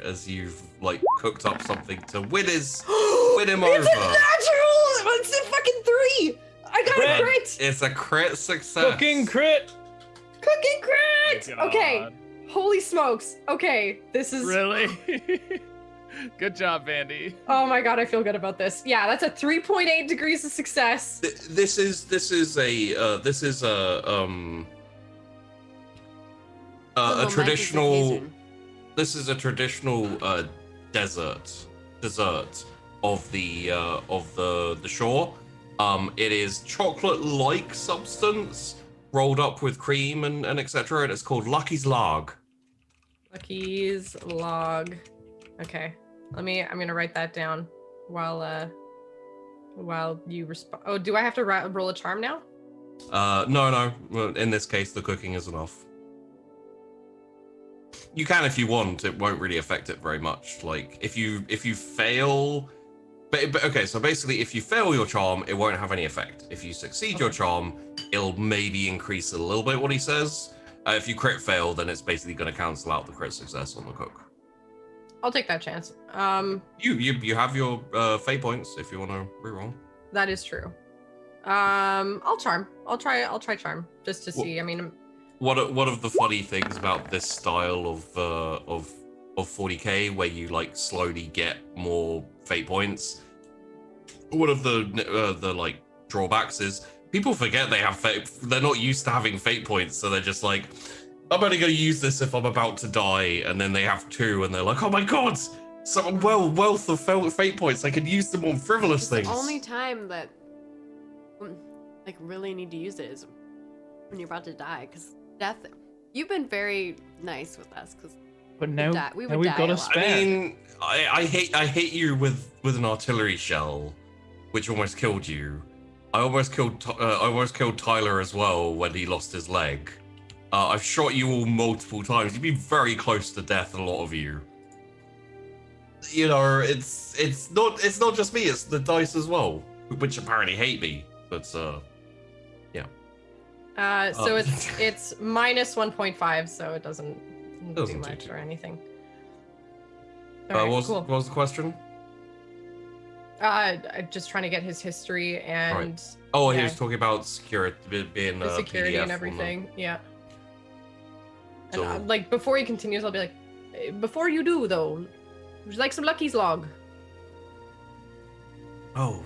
As you've like cooked up something to win him it's over. a natural! It's a fucking 3! I got a crit! It's a crit success. Cooking crit. Cooking crit! God. Okay, holy smokes. Okay, this is... Really? Good job, Vandy. Oh my god, I feel good about this. Yeah, that's a 3.8 degrees of success. This is a traditional. This is a traditional dessert of the shore. It is chocolate-like substance rolled up with cream and etc. And it's called Lucky's Log. Lucky's log. Okay, I'm gonna write that down while you respond. Oh, do I have to roll a charm now? No. In this case, the cooking is enough. You can if you want. It won't really affect it very much. Like if you fail, but okay. So basically, if you fail your charm, it won't have any effect. If you succeed your charm, it'll maybe increase it a little bit. What he says. If you crit fail, then it's basically going to cancel out the crit success on the cook. I'll take that chance. You have your fate points if you want to reroll. That is true. I'll charm. I'll try charm just to see. I mean, One of the funny things about this style of 40k, where you like slowly get more fate points, one of the like drawbacks is people forget they have fate. They're not used to having fate points, so they're just like, I'm only going to use this if I'm about to die, and then they have 2, and they're like, oh my god, some wealth of fate points. I can use them on frivolous things. The only time that like really need to use it is when you're about to die, because death. You've been very nice with us, because But now, we've got a lot. spare. I mean, I hate you with an artillery shell, which almost killed you. I almost killed Tyler as well when he lost his leg. I've shot you all multiple times. You've been very close to death, a lot of you. You know, it's not just me, it's the dice as well, which apparently hate me. But yeah. So it's minus 1.5, so it doesn't do much or anything. All right, cool. What was the question? Just trying to get his history and. Right. Oh, he was talking about security being the security PDF and everything. Yeah. So, And like before he continues, I'll be like, before you do though, would you like some Lucky's log? oh,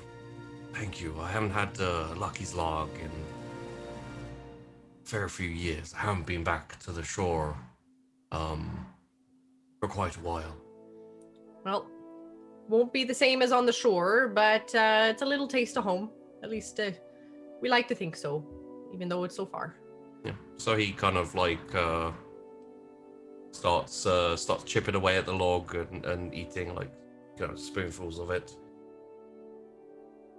thank you. I haven't had Lucky's log in a fair few years. I haven't been back to the shore for quite a while. Well, won't be the same as on the shore, but it's a little taste of home. At least we like to think so, even though it's so far. Yeah. So he kind of like starts chipping away at the log and eating like spoonfuls of it.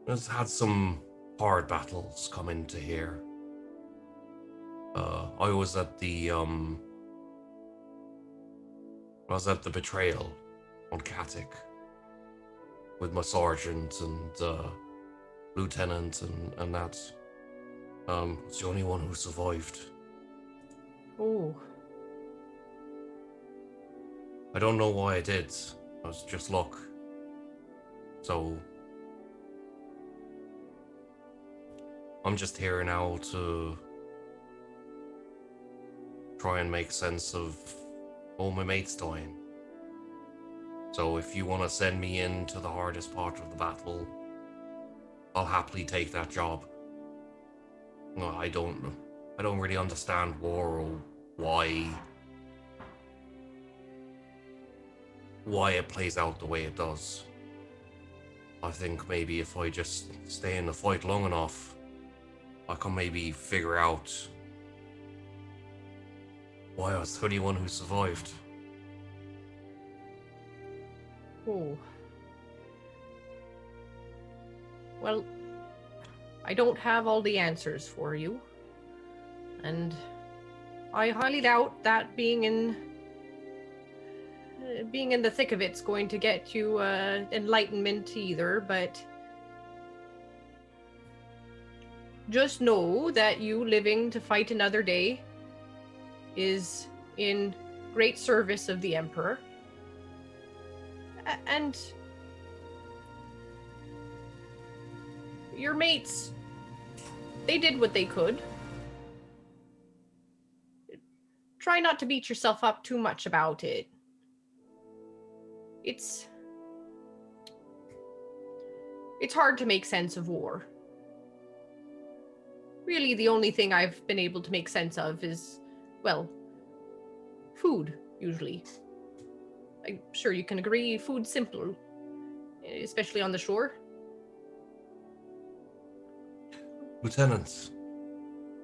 Has had some hard battles come into here. I was at the betrayal on Katik with my sergeant and lieutenant and that. Was the only one who survived. Oh. I don't know why I did. It was just luck. So I'm just here now to try and make sense of all my mates dying. So if you want to send me into the hardest part of the battle, I'll happily take that job. No, I don't really understand war or why it plays out the way it does. I think maybe if I just stay in the fight long enough, I can maybe figure out why I was the only one who survived. Oh. Well, I don't have all the answers for you. And I highly doubt that being in the thick of it's going to get you enlightenment either, but just know that you living to fight another day is in great service of the Emperor. And your mates, they did what they could. Try not to beat yourself up too much about it. It's hard to make sense of war. Really, the only thing I've been able to make sense of is, well, food, usually. I'm sure you can agree, food's simple, especially on the shore. Lieutenant,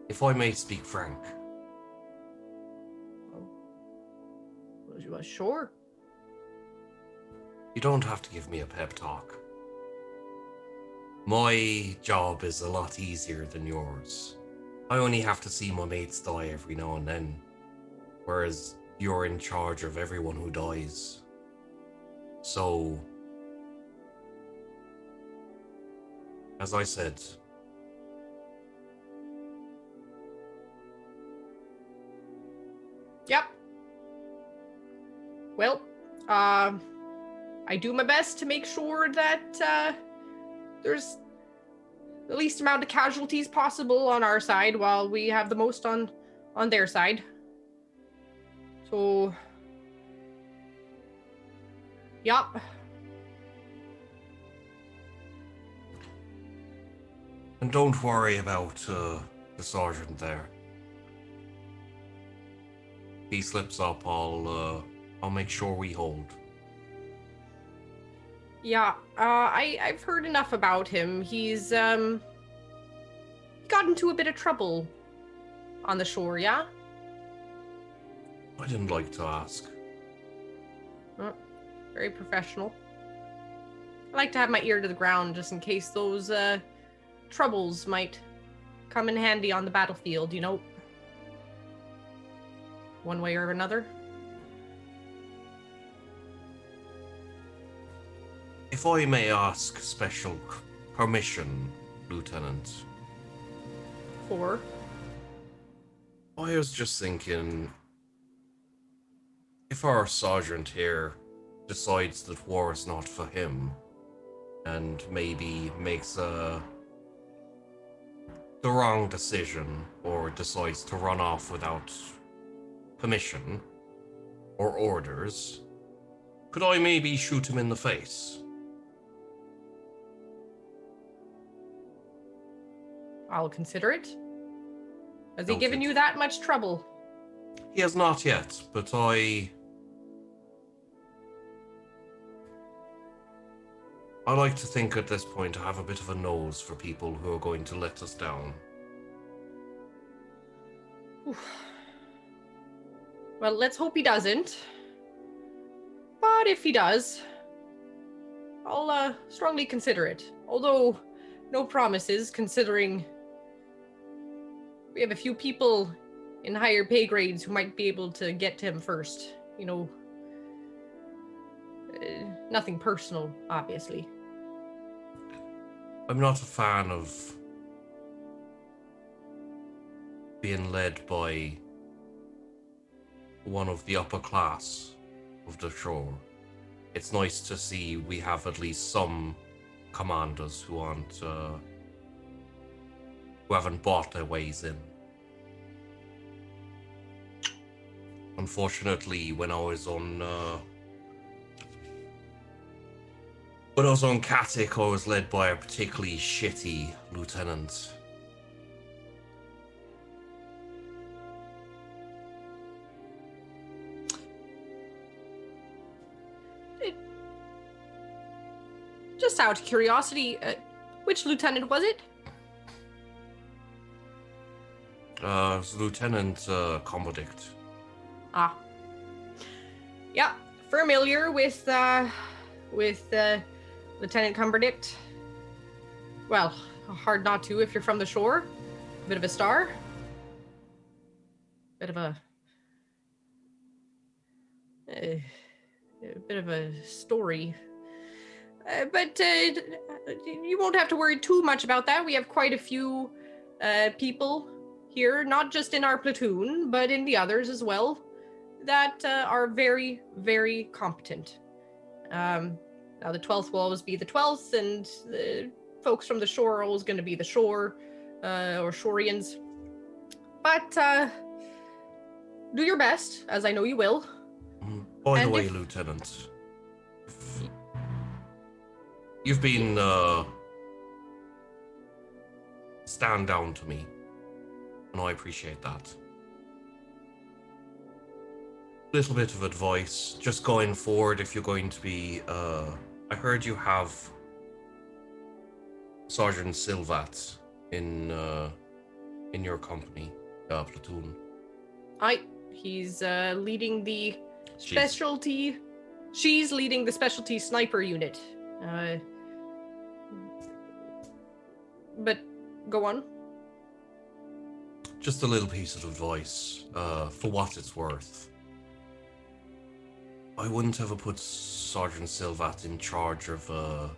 if I may speak frank. Well, sure. You don't have to give me a pep talk. My job is a lot easier than yours. I only have to see my mates die every now and then, whereas you're in charge of everyone who dies. So, as I said, Yep. Well, I do my best to make sure that there's the least amount of casualties possible on our side while we have the most on their side. So, yep. and don't worry about the sergeant there. If he slips up, I'll make sure we hold. Yeah, I've heard enough about him. He's he got into a bit of trouble on the shore, yeah? I didn't like to ask. Oh, very professional. I like to have my ear to the ground just in case those troubles might come in handy on the battlefield, you know? One way or another. If I may ask special permission, Lieutenant. For? I was just thinking, if our sergeant here decides that war is not for him, and maybe makes the wrong decision, or decides to run off without permission or orders, could I maybe shoot him in the face? I'll consider it. Has he Noted. given you that much trouble? He has not yet, but I like to think at this point I have a bit of a nose for people who are going to let us down. Oof. Well, let's hope he doesn't. But if he does, I'll strongly consider it. Although, no promises, considering we have a few people in higher pay grades who might be able to get to him first. You know, nothing personal, obviously. I'm not a fan of being led by one of the upper class of the shore. It's nice to see we have at least some commanders who aren't, who haven't bought their ways in. Unfortunately, when I was on Katik, I was led by a particularly shitty lieutenant. Just out of curiosity, which lieutenant was it? It was Lieutenant Commodict. Ah. Yeah, familiar with Lieutenant Cumberdict. Well, hard not to if you're from the shore. A bit of a star. Bit of a bit of a story. But you won't have to worry too much about that. We have quite a few people here, not just in our platoon, but in the others as well, that are very, very competent. Now, the 12th will always be the 12th, and the folks from the shore are always going to be the shore, or Shorians. But do your best, as I know you will. By the way, Lieutenant, you've been stand down to me, and I appreciate that. Little bit of advice, just going forward, if you're going to be, I heard you have Sergeant Silvat in your company, platoon. He's leading the specialty. She's leading the specialty sniper unit. But go on. Just a little piece of advice, for what it's worth. I wouldn't ever put Sergeant Silvat in charge of a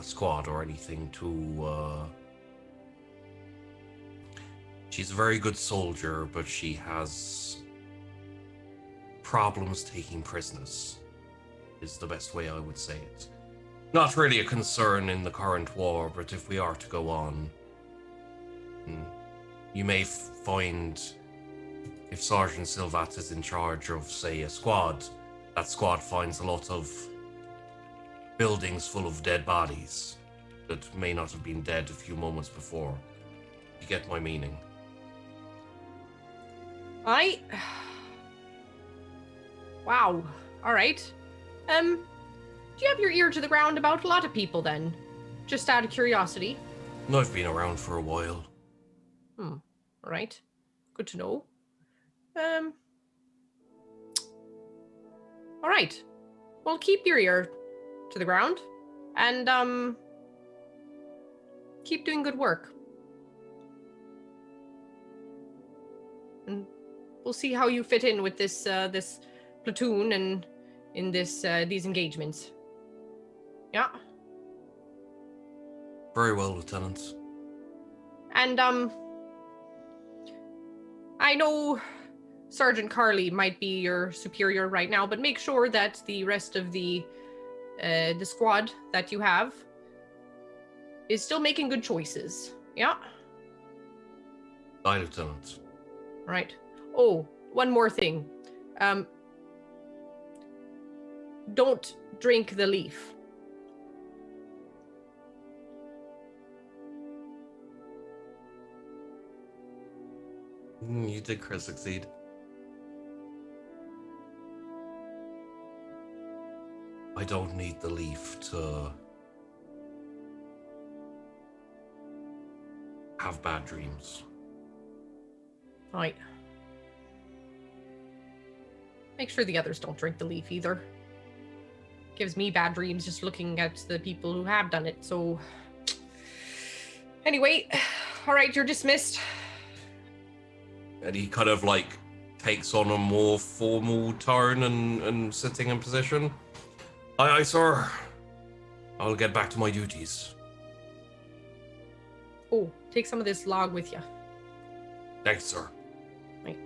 squad or anything to, she's a very good soldier, but she has problems taking prisoners, is the best way I would say it. Not really a concern in the current war, but if we are to go on, you may find if Sergeant Silvat is in charge of, say, a squad, that squad finds a lot of buildings full of dead bodies that may not have been dead a few moments before. You get my meaning? Wow. All right. Do you have your ear to the ground about a lot of people then? Just out of curiosity. I've been around for a while. All right. Good to know. All right. Well, keep your ear to the ground and keep doing good work. And we'll see how you fit in with this this platoon and in this these engagements. Yeah. Very well, Lieutenant. And I know Sergeant Carley might be your superior right now, but make sure that the rest of the squad that you have is still making good choices. Yeah? Aye, Lieutenant. Right. Oh, one more thing. Don't drink the leaf. You did Chris succeed. I don't need the leaf to have bad dreams. Right. Make sure the others don't drink the leaf either. Gives me bad dreams just looking at the people who have done it, so... Anyway, All right, you're dismissed. And he kind of like takes on a more formal tone and sitting in position. Aye, sir. I'll get back to my duties. Oh, take some of this log with you. Thanks, sir. Right.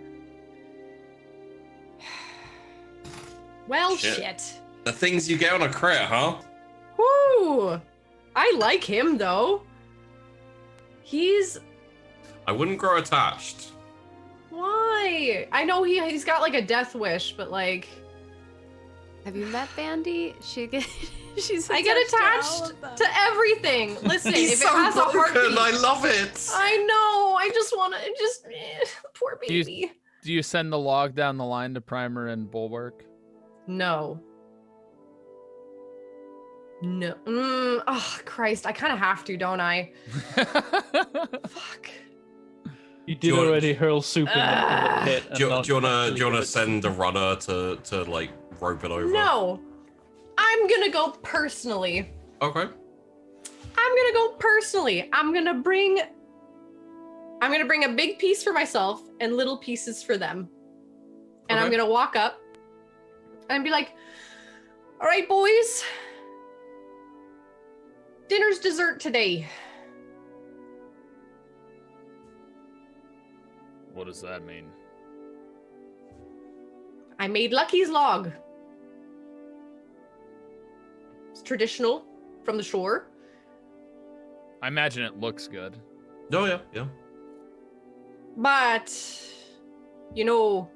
Well, Shit. shit. The things you get on a crit, huh? Woo! I like him, though. I wouldn't grow attached. Why? I know he's got like a death wish, but like... Have you met Bandy? She's I get attached to everything. Listen, He's if so it has a broken. heartbeat... I love it. I know. I just want to... Poor baby. Do you send the log down the line to Primer and Bulwark? No. No. Oh, Christ. I kind of have to, don't I? Fuck. You did already hurl soup in the pit. Do you wanna send a runner to like rope it over? No. I'm gonna go personally. Okay. I'm gonna go personally. I'm gonna bring a big piece for myself and little pieces for them. And I'm Okay. gonna walk up and be like, all right, boys. Dinner's dessert today. What does that mean? I made Lucky's log. It's traditional from the shore. I imagine it looks good. Oh yeah. But, you know,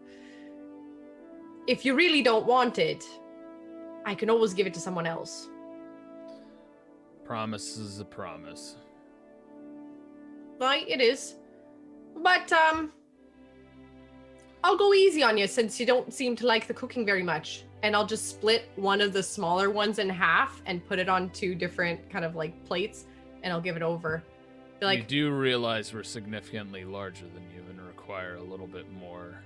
if you really don't want it, I can always give it to someone else. Promise is a promise. Right, it is. But, I'll go easy on you since you don't seem to like the cooking very much. And I'll just split one of the smaller ones in half and put it on 2 different kind of like plates, and I'll give it over. Be like, You do realize we're significantly larger than you and require a little bit more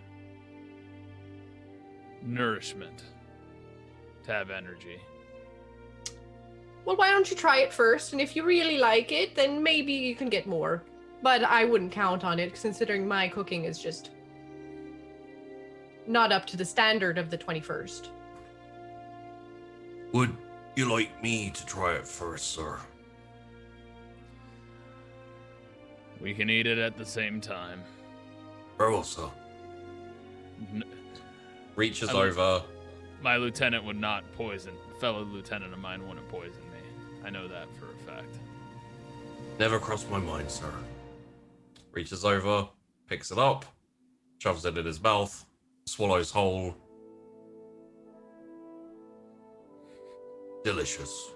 nourishment to have energy. well, why don't you try it first? And if you really like it, then maybe you can get more. But I wouldn't count on it, considering my cooking is just not up to the standard of the 21st. Would you like me to try it first, sir? We can eat it at the same time. Very well, sir. Reaches over. My lieutenant would not poison. Fellow lieutenant of mine wouldn't poison me. I know that for a fact. Never crossed my mind, sir. Reaches over, picks it up, shoves it in his mouth, swallows whole. Delicious.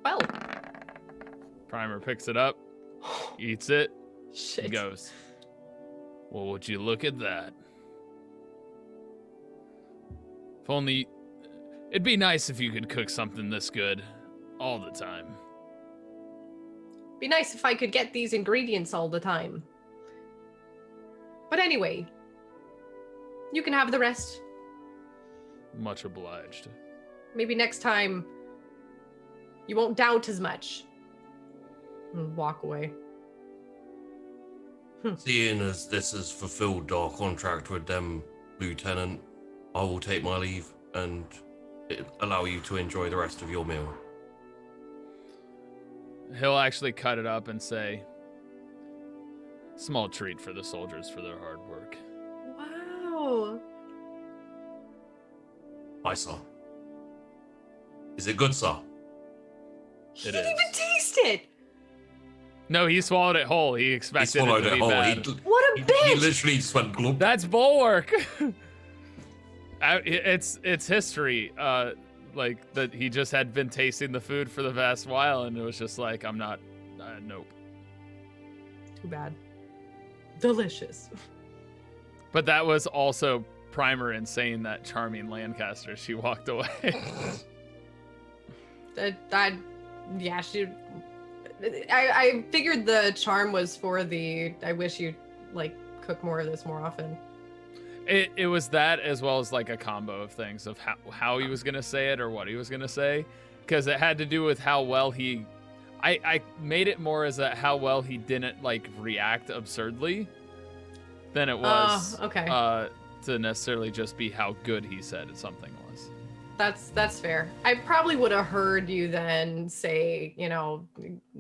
Well, Primer picks it up, eats it, shit. and goes, well, would you look at that? If only... It'd be nice if you could cook something this good all the time. Be nice if I could get these ingredients all the time. But anyway, you can have the rest. Much obliged. Maybe next time you won't doubt as much. And walk away. Seeing as this has fulfilled our contract with them, Lieutenant, I will take my leave and allow you to enjoy the rest of your meal. He'll actually cut it up and say, small treat for the soldiers for their hard work. Wow. Aye, sir. Is it good, sir? He It didn't is. even taste it. No, he swallowed it whole. He He expected swallowed it to it be whole. bad. What a He bitch. literally just went glub. That's Bulwark. It's history. Like that he just had been tasting the food for the vast while, and it was just like, I'm not. Nope. Too bad. Delicious. But that was also Primer in saying that charming Lancaster. She walked away. Yeah, I figured the charm was for the, I wish you'd like cook more of this more often. It was that, as well as like a combo of things of how he was gonna say it or what he was gonna say, because it had to do with how well he. I made it more as a how well he didn't like react absurdly than it was okay. To necessarily just be how good he said something was. That's fair. I probably would have heard you then say, you know,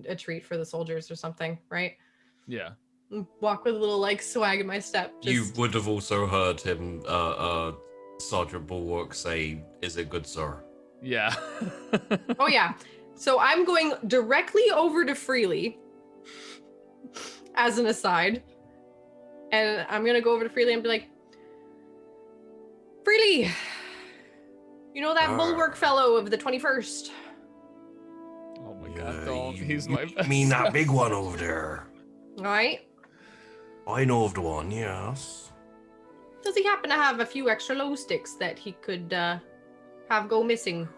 a treat for the soldiers or something, right? Yeah. Walk with a little like swag in my step. You Just... would have also heard him, Sergeant Bulwark, say, "Is it good, sir?" Yeah. Oh yeah. So I'm going directly over to Freely as an aside. And I'm gonna go over to Freely and be like, Freely, you know that Bulwark fellow of the 21st? Oh my god, don't. He's my best. You mean that big one over there? All right. I know of the one, yes. Does he happen to have a few extra low sticks that he could have go missing?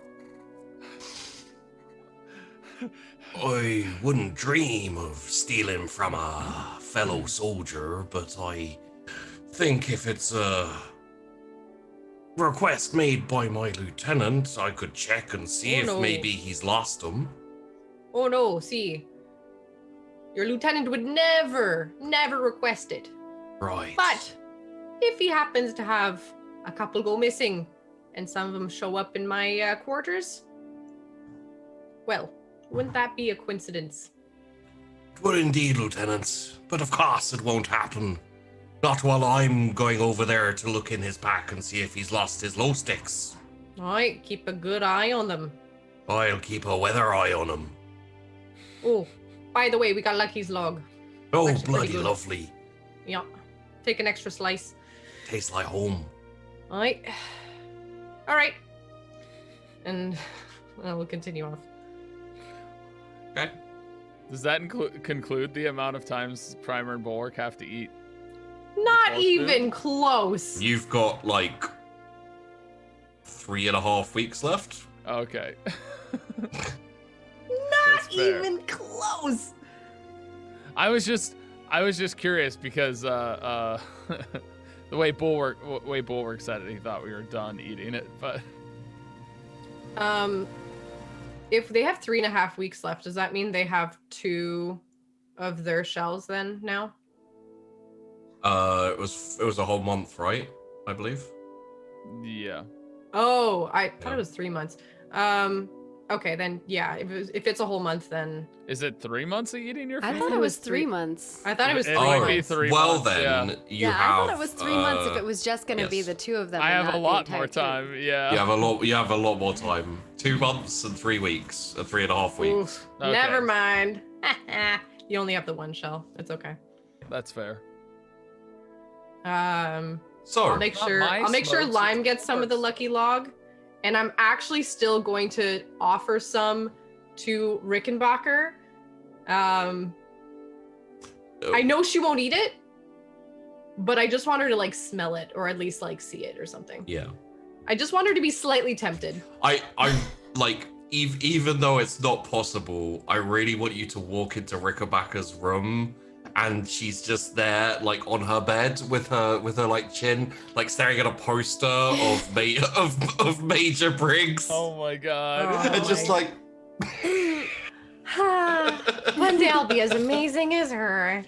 I wouldn't dream of stealing from a fellow soldier, but I think if it's a request made by my lieutenant, I could check and see if maybe he's lost them. Oh no, see. Your lieutenant would never request it. Right. But if he happens to have a couple go missing and some of them show up in my quarters, well, wouldn't that be a coincidence? It would indeed, Lieutenant. But of course it won't happen. Not while I'm going over there to look in his pack and see if he's lost his glow sticks. All right, keep a good eye on them. I'll keep a weather eye on him. Oh, by the way, we got Lucky's log. Oh, Actually, pretty bloody good. lovely. Yeah, take an extra slice. Tastes like home. All right. All right. And I will continue off. Okay. Does that conclude the amount of times Primer and Bulwark have to eat? Not Close even to? close. You've got like 3.5 weeks left. Okay. Not fair. even close. I was just curious because the way Bulwark said it, he thought we were done eating it, but If they have 3.5 weeks left, does that mean they have 2 of their shells then now? It was a whole month, right? I believe. yeah. Oh, I thought Yeah. it was 3 months. Okay, then yeah. If it's a whole month, then Is it 3 months of eating your food? I thought it was 3 months. I thought it was It 3 might be months. 3 well months, then, yeah. you I have. thought it was 3 months if it was just going to be yes. the 2 of them. I and have a not the lot entire more troop. time. Yeah. You have a lot more time. 2 months and 3 weeks, 3.5 weeks. Oof, Okay. Never mind. You only have the 1 shell. It's okay. That's fair. So I'll make Not sure my smokes, Lime it's gets some of the yours. lucky log, and I'm actually still going to offer some to Rickenbacker. I know she won't eat it, but I just want her to like smell it or at least like see it or something. yeah, I just want her to be slightly tempted. I like even though it's not possible, I really want you to walk into Rickerbacker's room. And she's just there, like on her bed, with her like chin, like staring at a poster of of Major Briggs, Oh my god. Oh. and just like. One day I'll be as amazing as her.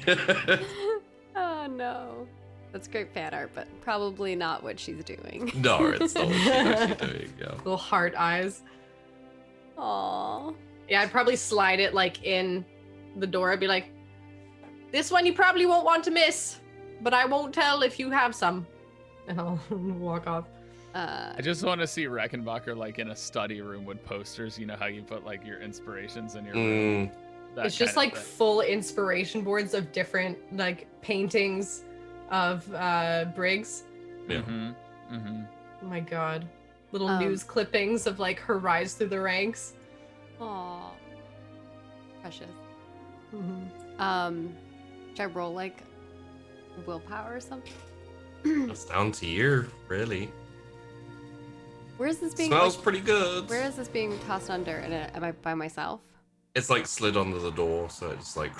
Oh no. That's great fan art, but probably not what she's doing. No, it's not what she's actually doing. Yeah. Little heart eyes. Aww. Yeah, I'd probably slide it like in the door. I'd be like, this one you probably won't want to miss, but I won't tell if you have some. And I'll walk off. I just want to see Reckenbacher like in a study room with posters. You know how you put like your inspirations in your room. That It's just kind of like thing. full inspiration boards of different like paintings of Briggs. Yeah. Mm-hmm. Oh my god. Little Um, news clippings of like her rise through the ranks. Aww. Precious. Mhm. Should I roll like willpower or something? It's down to you, really. Where is this being? Smells like, pretty good. where is this being tossed under? And am I by myself? It's like slid under the door, so it's like.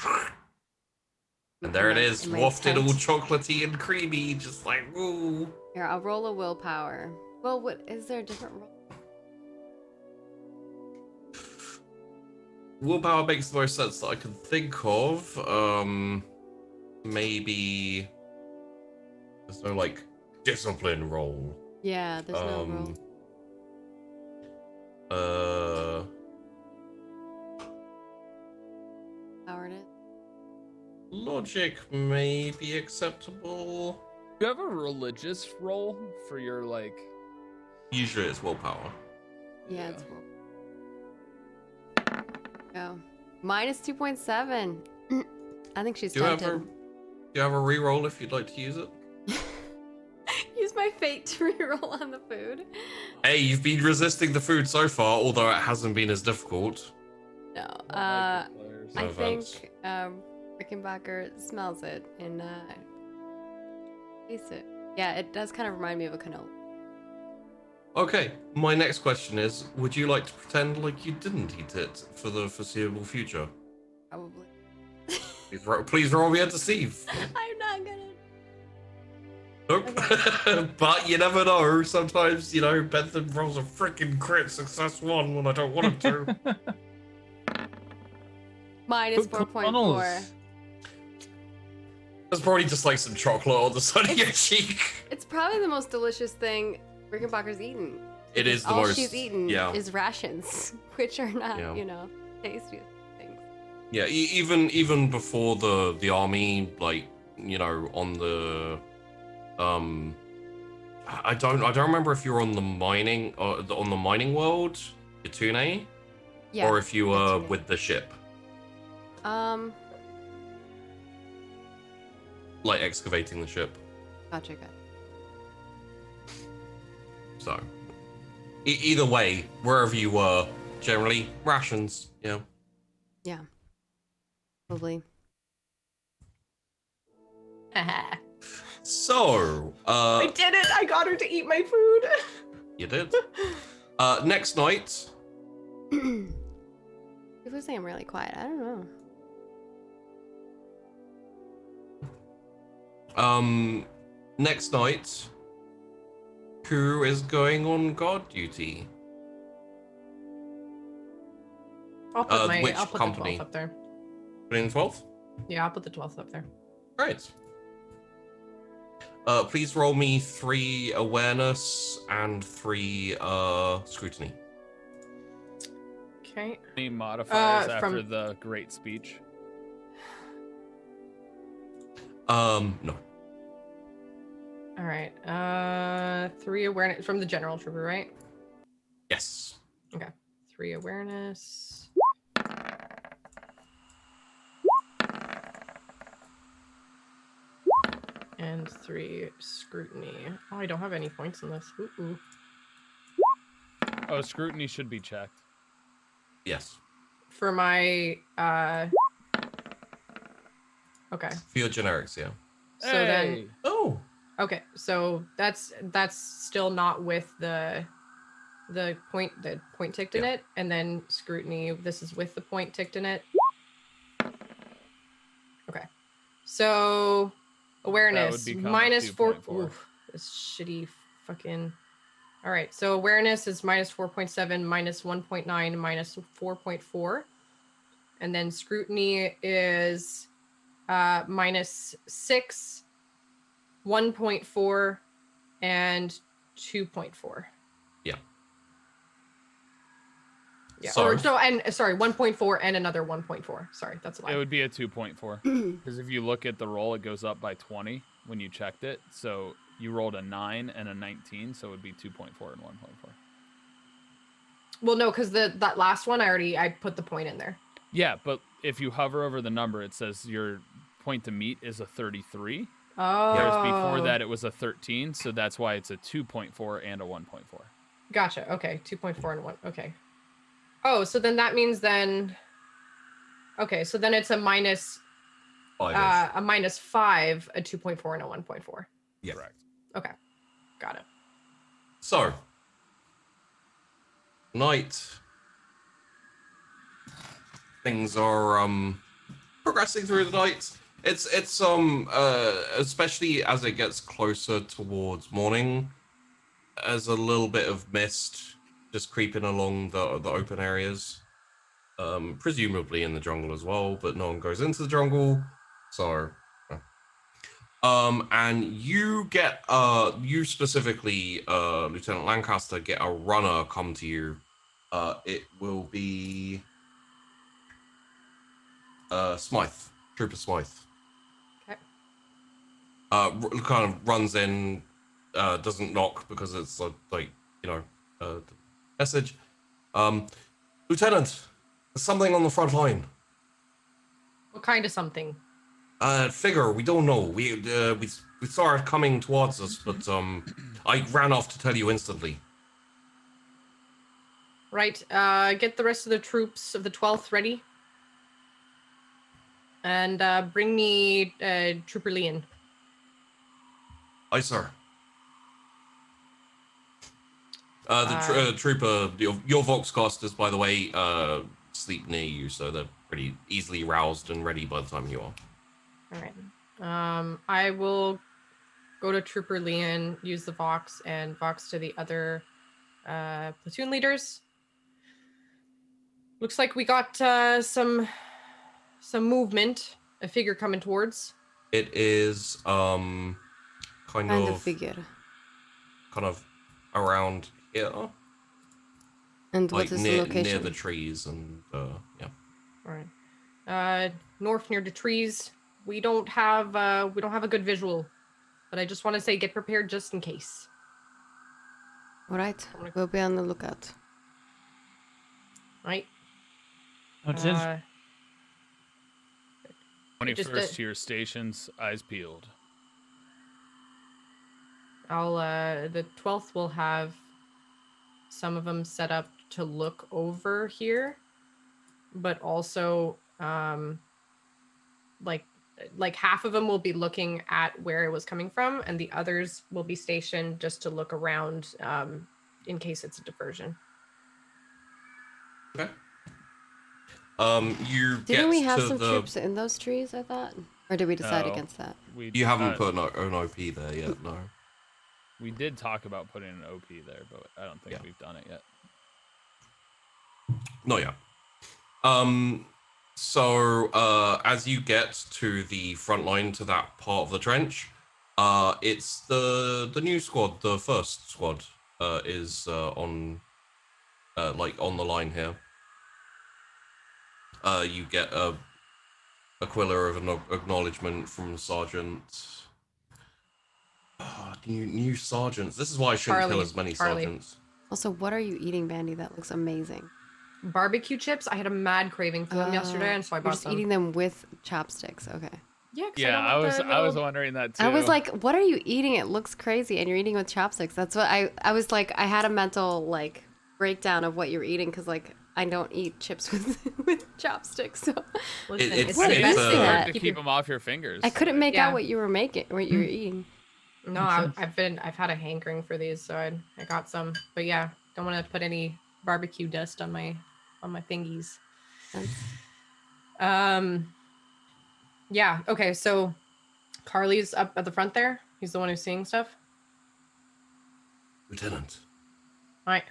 And there it Am I- is, am I wafted all tent? chocolatey and creamy, just like woo. Here, I'll roll a willpower. Well, what is there a different roll? Willpower makes the most sense that I can think of. Maybe there's no like discipline roll. Yeah, there's no roll. Cowardice. Logic may be acceptable. Do you have a religious roll for your like? Usually it's willpower. Yeah, it's roll. Go. Minus 2.7. I think she's Do you tempted. do you have a reroll if you'd like to use it? Use my fate to reroll on the food. Hey, you've been resisting the food so far, although it hasn't been as difficult. No. I I No offense. think Rickenbacker smells it and tastes it. Yeah, it does kind of remind me of a cannoli. Okay, my next question is, would you like to pretend like you didn't eat it for the foreseeable future? Probably. Please roll me a deceive. I'm not gonna. Nope. But you never know. Sometimes, Bentham rolls a freaking crit success 1 when I don't want him to. Minus Cook 4.4. McDonald's. There's probably just like some chocolate on the side of your cheek. It's probably the most delicious thing Rickenbacker's eaten. It is the All most. she's eaten yeah. is rations, which are not, Yeah. tasty things. Yeah, even before the army, like, on the I don't remember if you were on the mining world, Yatune, Yeah. or if you were Yatune. with the ship, like excavating the ship. Gotcha. So, either way, wherever you were, generally rations. Yeah. Yeah. Probably. So, I did it! I got her to eat my food. you did. Next night. People say I'm really quiet. I don't know. Next night, who is going on guard duty? I'll put Which the company? 12th up there. Put in 12th? Yeah, I'll put the 12th up there. Right. Please roll me 3 awareness and 3 scrutiny. Okay. Any modifiers from- after the great speech? No. All right. 3 awareness from the general trooper, right? Yes. Okay. 3 awareness. And 3 scrutiny. Oh, I don't have any points in this. Ooh. Oh, scrutiny should be checked. Yes. For my okay. For your generics, yeah. So then Hey! Oh. okay, so that's still not with the point ticked in Yeah. it, and then scrutiny, this is with the point ticked in it. Okay. So awareness become a minus 4. 2.4. Oof, this shitty fucking. All right, so awareness is minus 4.7, minus 1.9, minus 4.4, and then scrutiny is minus 6, 1.4, and 2.4. Yeah. Yeah. Sorry. Or so and sorry, 1.4 and another 1.4. Sorry, that's a lie. It would be a 2.4 because if you look at the roll, it goes up by 20 when you checked it. So you rolled a 9 and a 19, so it would be 2.4 and 1.4. Well, no, because that last one I put the point in there. Yeah, but if you hover over the number, it says your point to meet is a 33. Oh. Whereas before that, it was a 13, so that's why it's a 2.4 and a 1.4. Gotcha. Okay, 2.4 and 1. Okay. Oh, so then that means then. Okay, so then it's a minus 5-ish. a minus 5, a 2.4, and a 1.4. Yeah. Correct. Okay, got it. So, night. Things are progressing through the night. It's especially as it gets closer towards morning, there's a little bit of mist just creeping along the open areas. presumably in the jungle as well, but no one goes into the jungle. So, and you get, you specifically, Lieutenant Lancaster, get a runner come to you. It will be, Smythe, Trooper Smythe. Okay. Kind of runs in, doesn't knock because it's like, you know, message. Lieutenant, there's something on the front line. What kind of something? Figure, we don't know. We saw it coming towards us, but I ran off to tell you instantly. Right. Get the rest of the troops of the 12th ready. And bring me Trooper Leon. Aye, sir. The trooper, your Voxcasters, by the way, sleep near you, so they're pretty easily roused and ready by the time you are. All right. I will go to Trooper Leon, use the Vox, and Vox to the other platoon leaders. Looks like we got some movement. A figure coming towards. It is kind of figure. kind of around here. And Like what is near, the location? near the trees and yeah. All right. North near the trees. We don't have a good visual, but I just want to say get prepared just in case. All right, we'll be on the lookout. Right. Noted. 21st to your stations, eyes peeled. The 12th will have some of them set up to look over here, but also like half of them will be looking at where it was coming from, and the others will be stationed just to look around in case it's a diversion. Okay. You Didn't we get have to some the... troops in those trees, I thought? Or did we decide against that? You haven't put an OP there yet, no. We did talk about putting an OP there, but I don't think we've done it yet. Not yet. So as you get to the front line, to that part of the trench, it's the new squad, the first squad, is on the line here. You get a Aquila of an acknowledgement from Sergeant. New sergeants. This is why I shouldn't kill as many sergeants. Also, what are you eating, Bandy? That looks amazing. Barbecue chips. I had a mad craving for them yesterday, and so I bought just eating them with chopsticks. Okay. Yeah, I was wondering that too. I was like, what are you eating? It looks crazy, and you're eating with chopsticks. That's what I was like. I had a mental breakdown of what you were eating because I don't eat chips with chopsticks. So it's hard to keep them off your fingers. I couldn't make out what you were making, what you were eating. No, I've had a hankering for these, so I got some. But yeah, don't want to put any barbecue dust on my fingies. Yeah. Okay. So Carly's up at the front there. He's the one who's seeing stuff. Lieutenant. All right.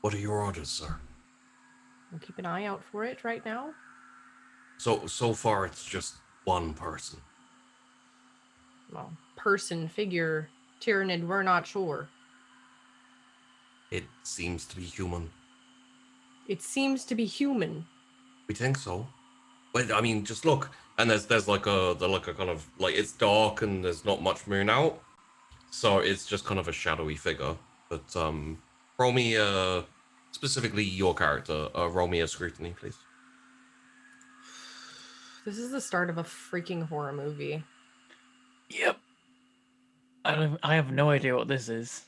What are your orders, sir? We'll keep an eye out for it right now. So far, it's just one person. Well, person, figure, Tyrannid, we're not sure. It seems to be human. It seems to be human. We think so. But I mean, just look, and there's like a kind of it's dark and there's not much moon out, so it's just kind of a shadowy figure. But roll me specifically your character. Roll me a scrutiny, please. This is the start of a freaking horror movie. Yep. I have no idea what this is.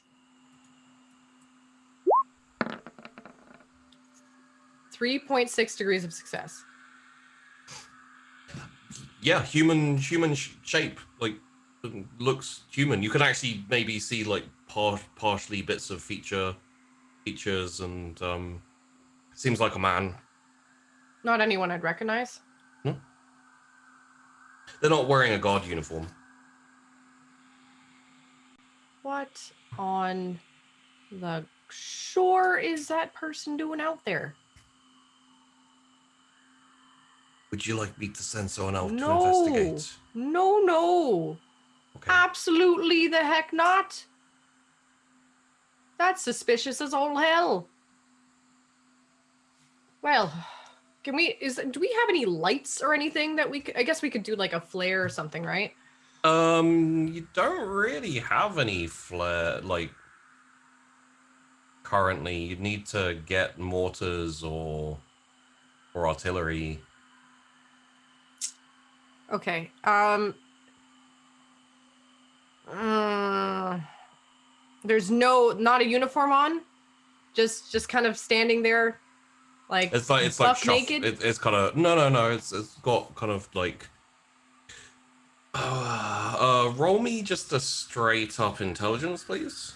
3.6 degrees of success. Yeah, human shape, looks human. You can actually maybe see partially bits of features, and seems like a man. Not anyone I'd recognize. No. They're not wearing a guard uniform. What on the sure is that person doing out there? Would you like me to send someone out to No. investigate? No. Okay. Absolutely the heck not. That's suspicious as all hell. Well, do we have any lights or anything that we could, I guess we could do like a flare or something, right? You don't really have any flare, like, currently. You'd need to get mortars or artillery. Okay. There's not a uniform on, just kind of standing there, like It's like buck naked. It's kind of no. It's got kind of like. Roll me just a straight up intelligence, please.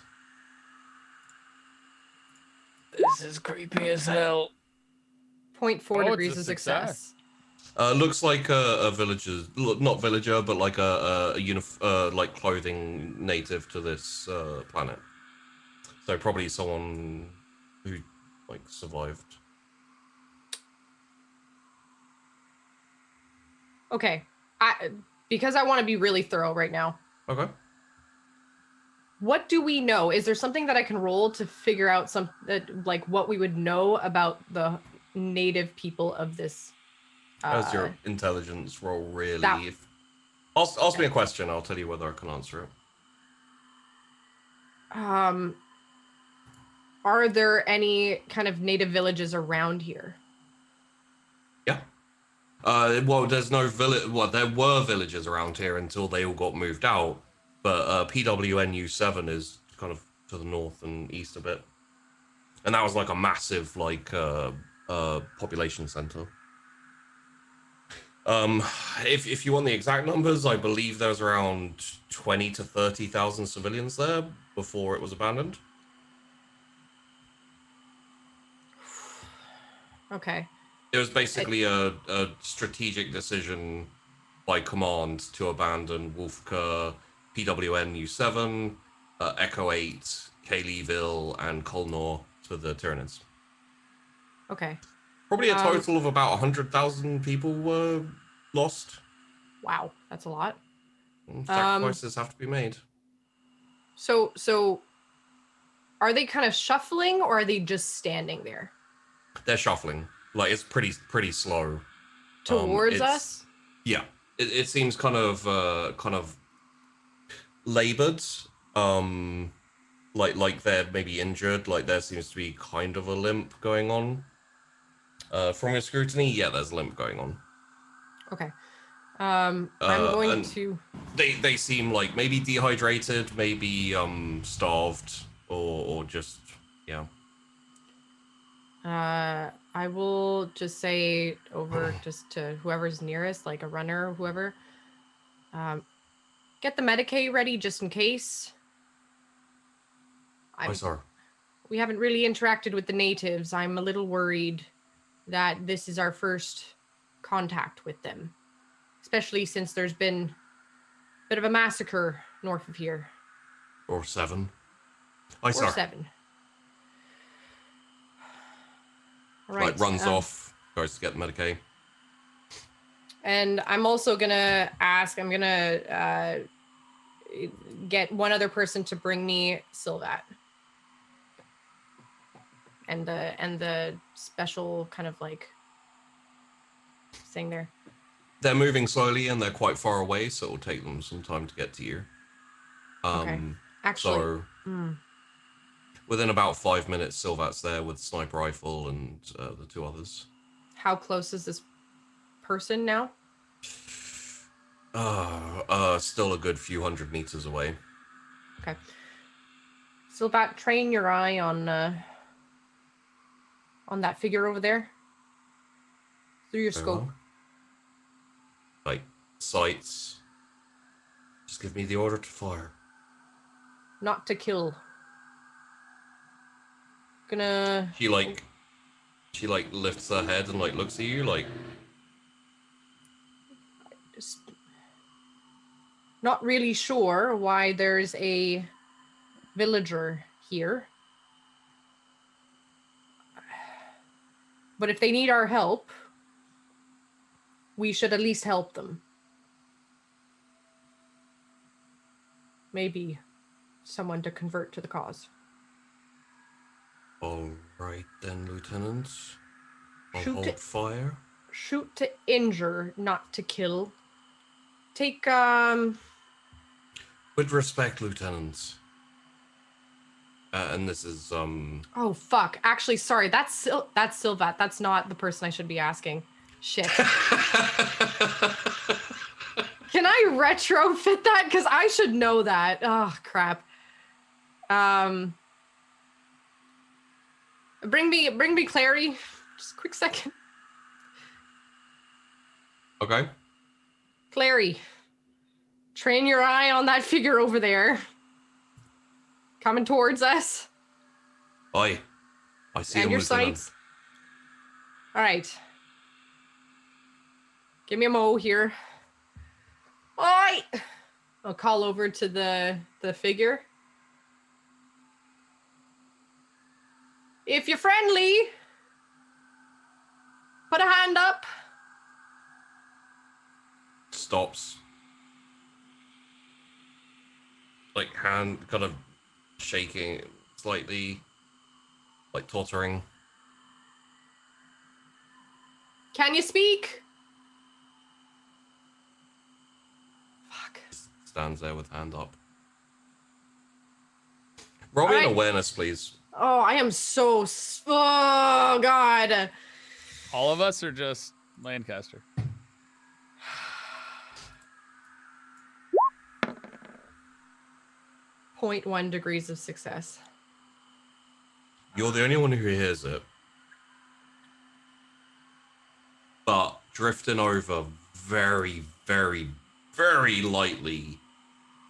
This is creepy as hell. 0.4 Oh, degrees it's a of success. success. Looks like a villager's, not villager, but like like clothing native to this planet. So probably someone who like survived. Okay. Because I want to be really thorough right now. Okay. What do we know? Is there something that I can roll to figure out like what we would know about the native people of this? How's your intelligence roll, really? That- Ask me a question, I'll tell you whether I can answer it. Are there any kind of native villages around here? Yeah. Well, there's no village. Well, there were villages around here until they all got moved out. But PWNU7 is kind of to the north and east a bit, and that was like a massive population center. If you want the exact numbers, I believe there's around 20 to 30,000 civilians there before it was abandoned. Okay. It was basically a strategic decision by command to abandon Wolfka, PWN U7, Echo 8, Kaleyville, and Kolnor to the Tyranids. Okay. Probably a total of about 100,000 people were lost. Wow, that's a lot. Sacrifices have to be made. So are they kind of shuffling or are they just standing there? They're shuffling. Like, it's pretty slow. Towards us? Yeah. It seems kind of labored. Like they're maybe injured. Like there seems to be kind of a limp going on. From your scrutiny, yeah, there's a limp going on. Okay. I'm going to. They seem like maybe dehydrated, maybe starved, or just yeah. I will just say over just to whoever's nearest, like a runner or whoever. Get the Medicaid ready just in case. Sorry. We haven't really interacted with the natives. I'm a little worried that this is our first contact with them, especially since there's been a bit of a massacre north of here. Or 7. Or 7. All right. Like runs off, goes to get the Medicaid. And I'm also gonna ask. I'm gonna get one other person to bring me Sylvat. And the special kind of like thing there. They're moving slowly and they're quite far away, so it'll take them some time to get to you. Okay. Actually, within about 5 minutes, Sylvat's there with sniper rifle and the 2 others. How close is this person now? Still a good few hundred meters away. Okay. Sylvat, train your eye on that figure over there through your scope. Like sights. Just give me the order to fire. Not to kill. Gonna. She lifts her head and like looks at you like. Just not really sure why there's a villager here. But if they need our help, we should at least help them. Maybe someone to convert to the cause. All right then, Lieutenant. I'll Shoot hold it. fire. Shoot to injure, not to kill. Take, With respect, Lieutenant. And this is, Oh, fuck. Actually, sorry. That's Sylvat. That's not the person I should be asking. Shit. Can I retrofit that? Because I should know that. Oh, crap. Bring me Clary. Just a quick second. Okay. Clary. Train your eye on that figure over there. Coming towards us. Aye. I see And him, your Lieutenant. sights. All right. Give me a mo here. All right. I'll call over to the figure. If you're friendly, put a hand up. Stops. Like, hand kind of shaking slightly, like tottering. Can you speak? Fuck. Stands there with hand up. Roll me an Alright. awareness, please. Oh, I am so. Oh, God. All of us, or just Lancaster? .1 degrees of success. You're the only one who hears it. But drifting over very, very, very lightly,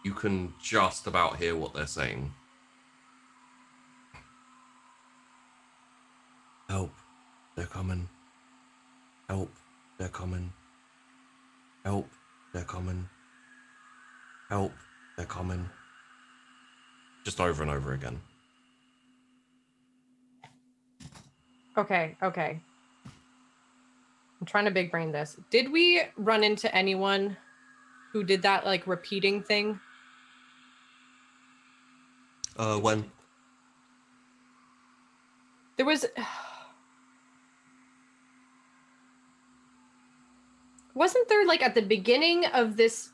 you can just about hear what they're saying. Help, they're coming. Help, they're coming. Help, they're coming. Help, they're coming. Just over and over again. Okay. I'm trying to big brain this. Did we run into anyone who did that, like, repeating thing? When? There was... Wasn't there, like, at the beginning of this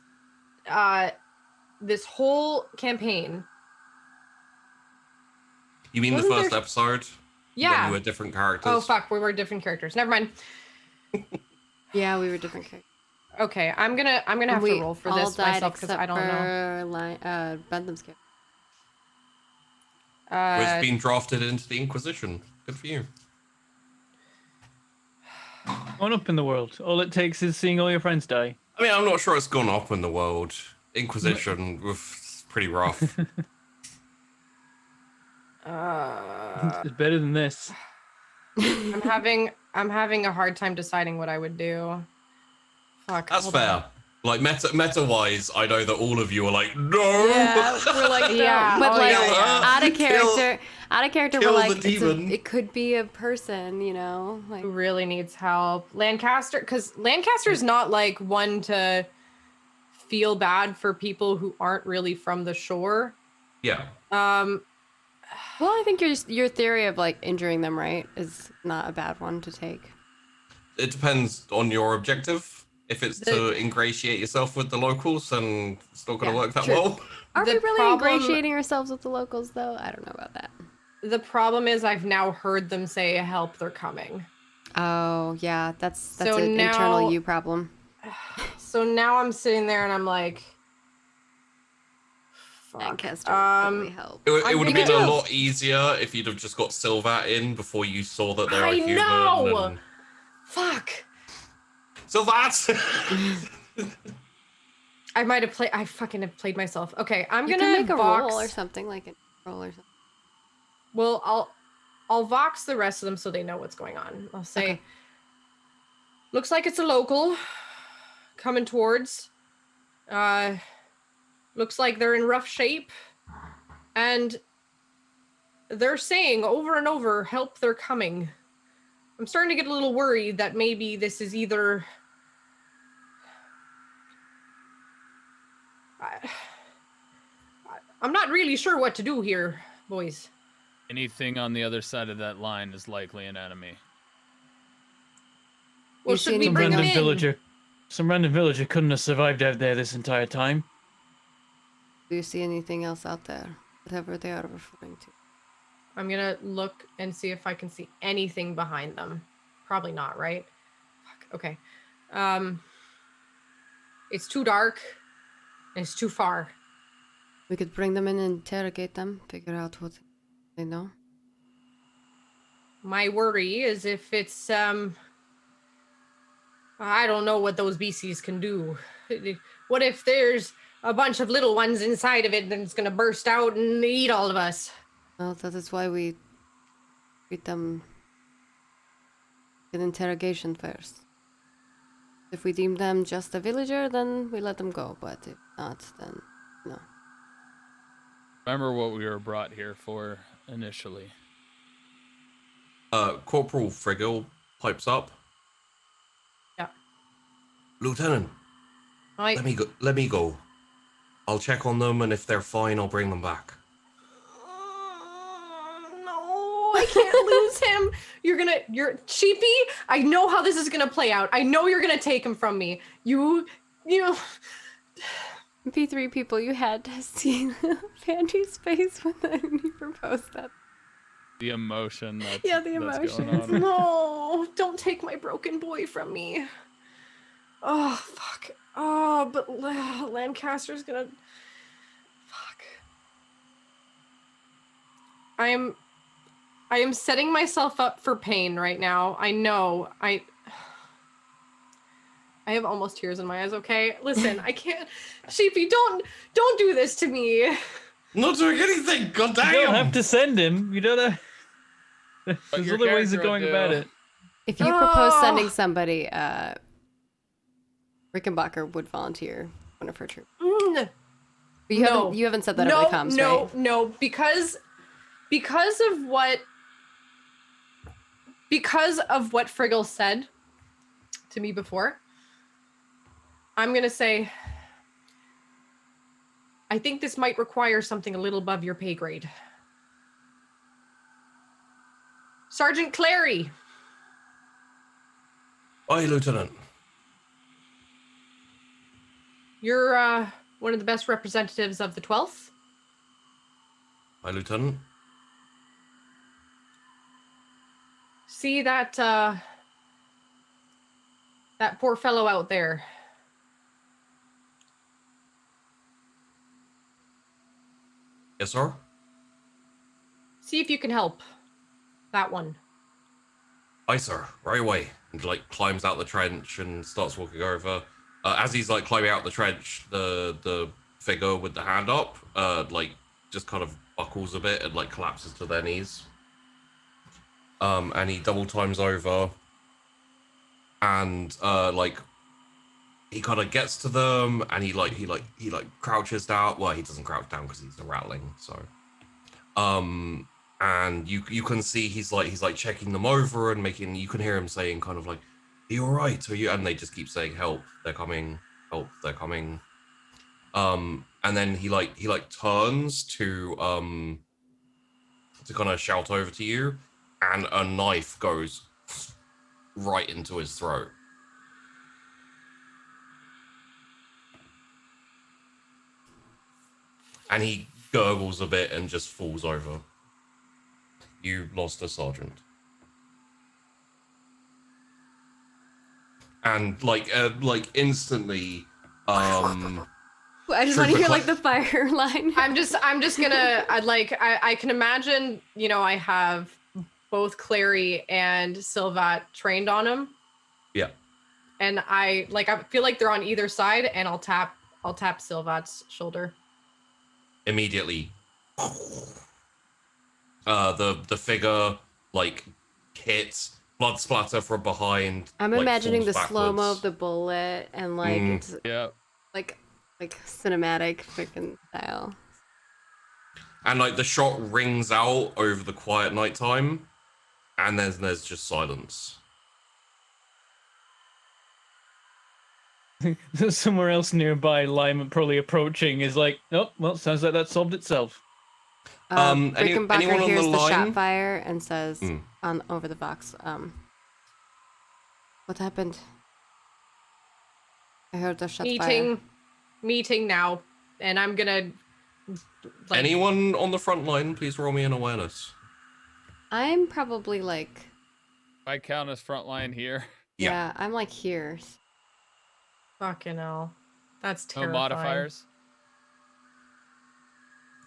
this whole campaign? You mean the Wasn't first there- episode? Yeah. When you were different characters? Oh, fuck. We were different characters. Never mind. Yeah, we were different characters. Okay, I'm gonna have to roll for this myself because I don't know. Bentham's character. It's been drafted into the Inquisition. Good for you. On up in the world. All it takes is seeing all your friends die. I mean, I'm not sure it's gone up in the world. Inquisition was pretty rough. It's better than this. I'm having a hard time deciding what I would do. Fuck. That's hold fair. on. Like meta wise, I know that all of you are like, no. Yeah, we're like, no. Yeah, But oh, like yeah. out of character, kill we're like, the demon. it could be a person, you know, like. Who really needs help? Lancaster, because Lancaster's not like one to feel bad for people who aren't really from the shore. Yeah. Well, I think your theory of like injuring them, right, is not a bad one to take. It depends on your objective. If it's to ingratiate yourself with the locals, then it's not going to Yeah, work that true. well. Are The we really problem- ingratiating ourselves with the locals, though? I don't know about that. The problem is I've now heard them say, "Help, they're coming." Oh, yeah, that's So an now- internal you problem. So now I'm sitting there and I'm like, fuck. Lancaster would really help. It I'm would have gonna- been a lot easier if you'd have just got Sylvat in before you saw that they're I a human. know! And... Fuck. Sylvat! I fucking have played myself. Okay, I'm You gonna can make a vox. roll or something, like a roll or something. Well, I'll vox the rest of them so they know what's going on. I'll say, Okay. looks like it's a local coming towards. Looks like they're in rough shape, and they're saying over and over, "Help, they're coming." I'm starting to get a little worried that maybe this is either I'm not really sure what to do here, boys. Anything on the other side of that line is likely an enemy. Well, You see should we any bring them in? Some random villager couldn't have survived out there this entire time. Do you see anything else out there? Whatever they are referring to. I'm gonna look and see if I can see anything behind them. Probably not, right? Fuck. Okay. It's too dark and it's too far. We could bring them in and interrogate them, figure out what they know. My worry is if it's I don't know what those beasties can do. What if there's a bunch of little ones inside of it and it's gonna burst out and eat all of us? Well, that is why we treat them an interrogation first. If we deem them just a villager, then we let them go. But if not, then no. Remember what we were brought here for initially. Corporal Friggle pipes up. Yeah. Lieutenant, let me go. I'll check on them, and if they're fine, I'll bring them back. No, I can't lose him. You're Sheepy. I know how this is gonna play out. I know you're gonna take him from me. You. P3 people, you had to see Pandy's face when he proposed that. The emotion that's, Yeah, the that's going emotions. on. No, don't take my broken boy from me. Oh, fuck. Oh, but Lancaster's gonna... Fuck. I am setting myself up for pain right now. I know. I have almost tears in my eyes, okay? Listen, I can't... Sheepy, don't do this to me. Not doing anything, goddamn! You don't have to send him. You don't have... There's your other ways of character going would about do. it. If you propose sending somebody, Rickenbacker would volunteer one of her troops. But you haven't said that over the comms, right? No, because of what Friggle said to me before, I'm gonna say I think this might require something a little above your pay grade. Sergeant Clary. Aye, Lieutenant. You're one of the best representatives of the 12th. Aye, Lieutenant. See that poor fellow out there. Yes, sir? See if you can help that one. Aye, sir. Right away. And, climbs out the trench and starts walking over. As he's, climbing out the trench, the figure with the hand up, just kind of buckles a bit and, collapses to their knees. And he double times over. And, he kind of gets to them and he crouches down. Well, he doesn't crouch down because he's a rattling, so. And you can see he's checking them over and you can hear him saying kind of like, "Are you all right? Are you?" And they just keep saying, "Help, they're coming, help, they're coming." And then he turns to kind of shout over to you, and a knife goes right into his throat. And he gurgles a bit and just falls over. You lost a sergeant. And instantly, I just want to hear the fire line. I'm just gonna I can imagine, I have both Clary and Silvat trained on him. Yeah. And I feel like they're on either side, and I'll tap Silvat's shoulder. Immediately, the figure hits, blood splatter from behind. I'm imagining the falls slow-mo backwards. of the bullet and it's like cinematic freaking style. And the shot rings out over the quiet nighttime, And then there's just silence. Somewhere else nearby, Lyman probably approaching is like, oh, well, sounds like that solved itself. Anyone on hears the the shot line? fire and says Hmm. on over the box, what happened? I heard the shot fire. Meeting now, and I'm gonna. Like, Anyone on the front line, please roll me an awareness. I'm probably like, I count as frontline here. yeah, I'm like here. fucking hell, that's No terrifying. modifiers.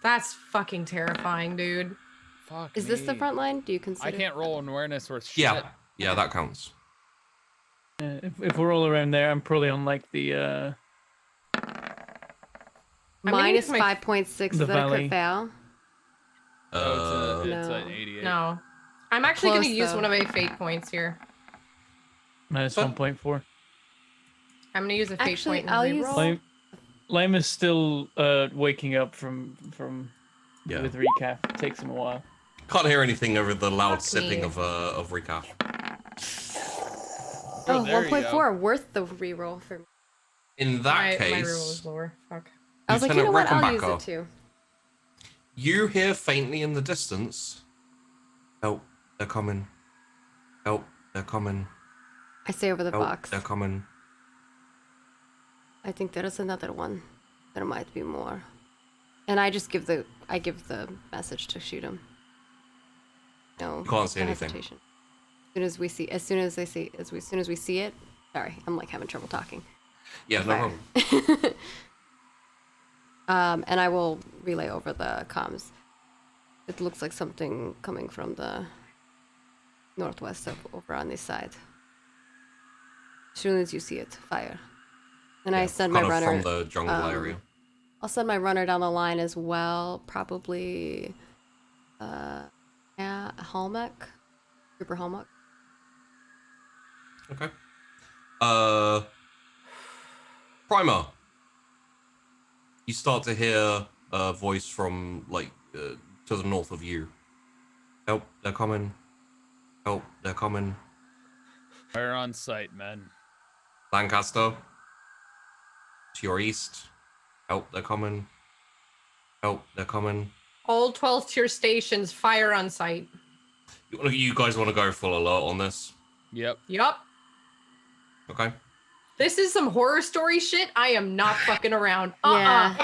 That's fucking terrifying, dude. Fuck. Is this the me. front line? Do you consider? I can't roll an awareness worth shit. Yeah, that counts. If we're all around there, I'm probably on like the Minus my- 5.6. Is the that a valley. crit fail? Oh, it's No. an 88. No, I'm actually Close, gonna use though. one of my fate points here. minus Huh? 1.4. I'm gonna use a fate Actually, point. I'll And use- reroll. Lime is still waking up from Yeah. with recap. It takes him a while. Can't hear anything over the loud Fuck sipping me. of recap. Oh, there you go. 1.4 worth the reroll for me. In that my reroll case, is lower. Fuck. I was like, you know Lieutenant what? I'll use it Rickenbacker, too. you hear faintly in the distance, help, they're coming. Help, they're coming. I say over the Help, box. they're coming. I think there is another one. There might be more. And I just give the message to shoot him. No. You can't see no anything. hesitation. As soon as we see it. Sorry, I'm like having trouble talking. Yeah, no Fire. problem. And I will relay over the comms. It looks like something coming from the northwest over on this side. As soon as you see it, fire. And I Yeah, send my kind of runner. from the jungle area. I'll send my runner down the line as well. Probably, a Hallmark, Trooper Hallmark. Okay. Primer. You start to hear a voice from to the north of you. Help, they're coming. Help, they're coming. Fire on sight, men. Lancaster. To your east. Help, they're coming. Help, they're coming. All 12 tier stations fire on sight. You guys want to go full alert on this? Yep. Yup. Okay. This is some horror story shit. I am not fucking around. Yeah.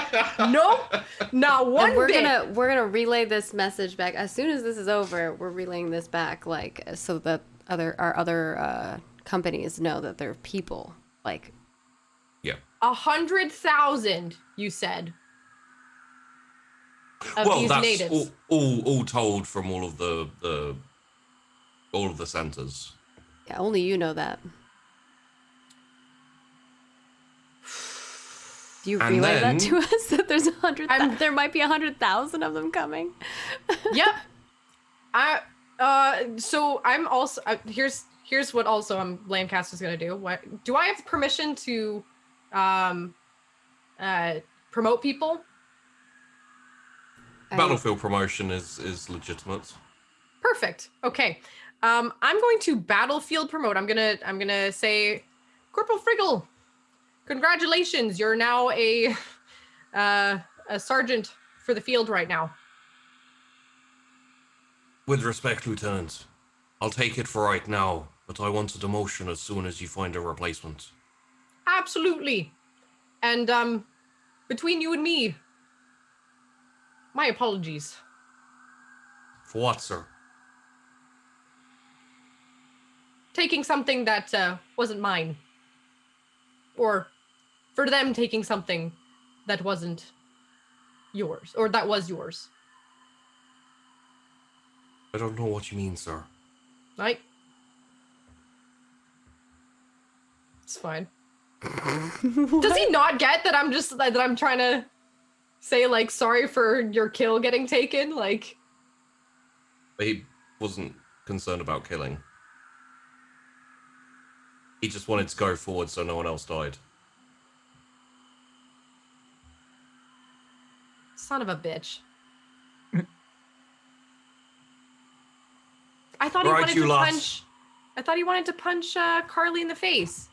Nope. Not one And we're bit. gonna relay this message back as soon as this is over. We're relaying this back, like, so that our other companies know that they're people. Like, Yeah. 100,000, you said. Of Well, these that's natives. all told from all of the centers. yeah, only you know that. Do you And relay then- that to us that there's 100? I'm- There might be 100,000 of them coming. Yep. So I'm also here's what also Lancaster's gonna do. What do I have permission to promote people? Battlefield promotion is legitimate. Perfect. Okay. I'm going to battlefield promote. I'm gonna say, Corporal Friggle, congratulations. You're now a sergeant for the field right now. With respect, Lieutenant, I'll take it for right now, but I want a demotion as soon as you find a replacement. Absolutely. And between you and me, my apologies. For what, sir? Taking something that wasn't mine. Or for them taking something that wasn't yours, or that was yours. I don't know what you mean, sir. Right? It's fine. Does he not get that I'm trying to say, like, sorry for your kill getting taken? Like, But he wasn't concerned about killing. He just wanted to go forward so no one else died. son of a bitch. I thought he Right, wanted you to lot. punch. I thought he wanted to punch Carly in the face.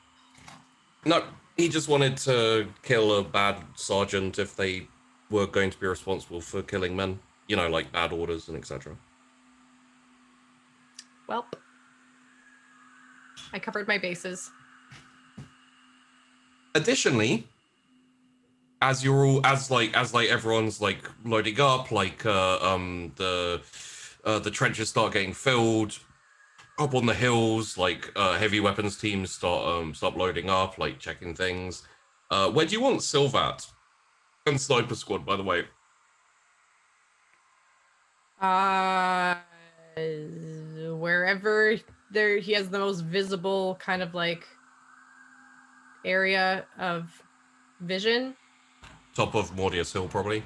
No, he just wanted to kill a bad sergeant if they were going to be responsible for killing men. You know, like bad orders and etc. Welp. I covered my bases. Additionally, as you're all as everyone's like loading up, like the trenches start getting filled up on the hills, like heavy weapons teams start loading up, like checking things. Where do you want Silvat and Sniper Squad, by the way? Wherever there he has the most visible kind of like area of vision. Top of Mordius Hill, probably.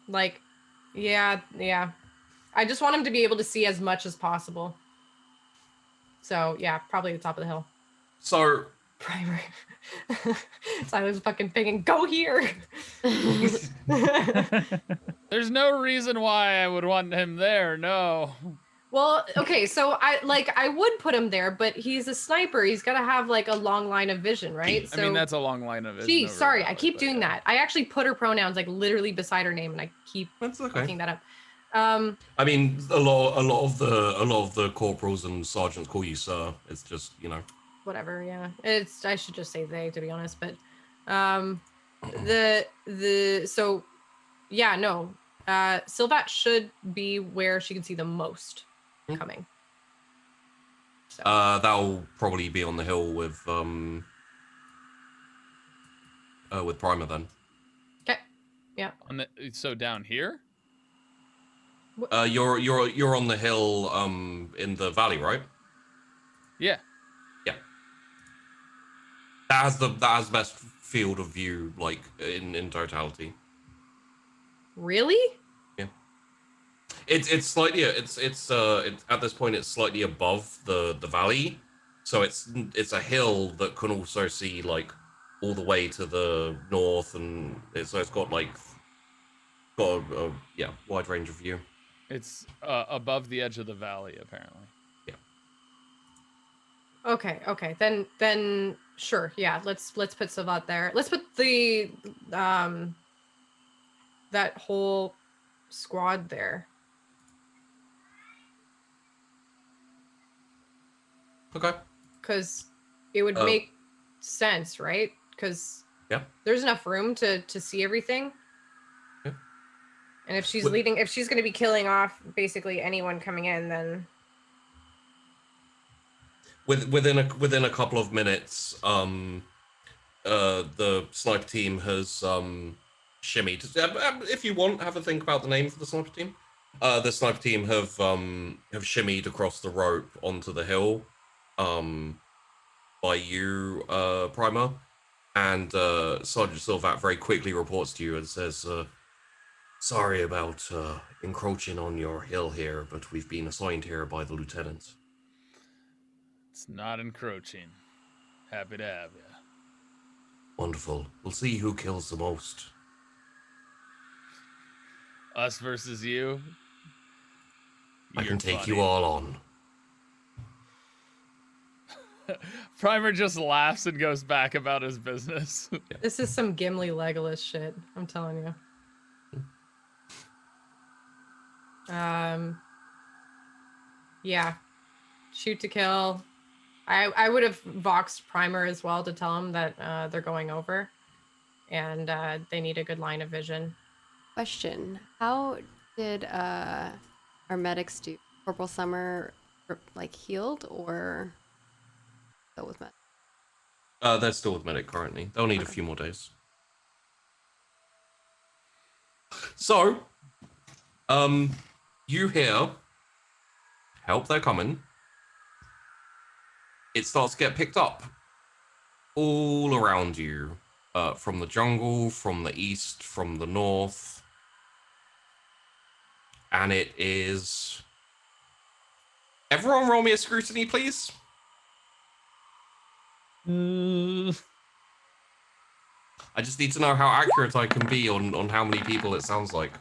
Like, yeah. I just want him to be able to see as much as possible. So yeah, probably the top of the hill. So Primer. So I was fucking thinking, go here. There's no reason why I would want him there. No. Well, okay, so I would put him there, but he's a sniper. He's got to have like a long line of vision, right? I mean, that's a long line of vision. Gee, over sorry, that I way, keep but doing yeah. that. I actually put her pronouns like literally beside her name, and I keep that's okay. fucking that up. I mean, a lot of the corporals and sergeants call you sir. It's just, you know. Whatever, yeah. I should just say they, to be honest, but so yeah, no. Silvat should be where she can see the most coming. So That'll probably be on the hill with Primer then. okay. Yeah. So down here? You're on the hill in the valley, right? Yeah. Yeah. That has best field of view, like in totality. Really? Yeah. It's slightly it's at this point it's slightly above the valley, so it's a hill that can also see like all the way to the north, and so it's got a wide range of view. It's above the edge of the valley, apparently. Yeah. Okay. Then sure. Yeah. Let's put Silvat there. Let's put the that whole squad there. Okay. Because it would make sense, right? Because there's enough room to see everything. Yeah. And if she's if she's going to be killing off basically anyone coming in, then within a couple of minutes, the sniper team has shimmied. If you want, have a think about the name for the sniper team. The sniper team have shimmied across the rope onto the hill, by you, Primer, and Sergeant Silvat very quickly reports to you and says, "Sorry about encroaching on your hill here, but we've been assigned here by the lieutenant." It's not encroaching. Happy to have you. Wonderful. We'll see who kills the most. Us versus you? I can take funny. you all on. Primer just laughs and goes back about his business. this is some Gimli Legolas shit. I'm telling you. Yeah. Shoot to kill. I would have voxed Primer as well to tell him that they're going over, and they need a good line of vision. Question: how did our medics do? Corporal Summer like healed or still with med? They're still with medic currently. They'll need a few more days. So, you hear help, they're coming. It starts to get picked up all around you, from the jungle, from the east, from the north. And it is... Everyone roll me a scrutiny, please. I just need to know how accurate I can be on how many people it sounds like.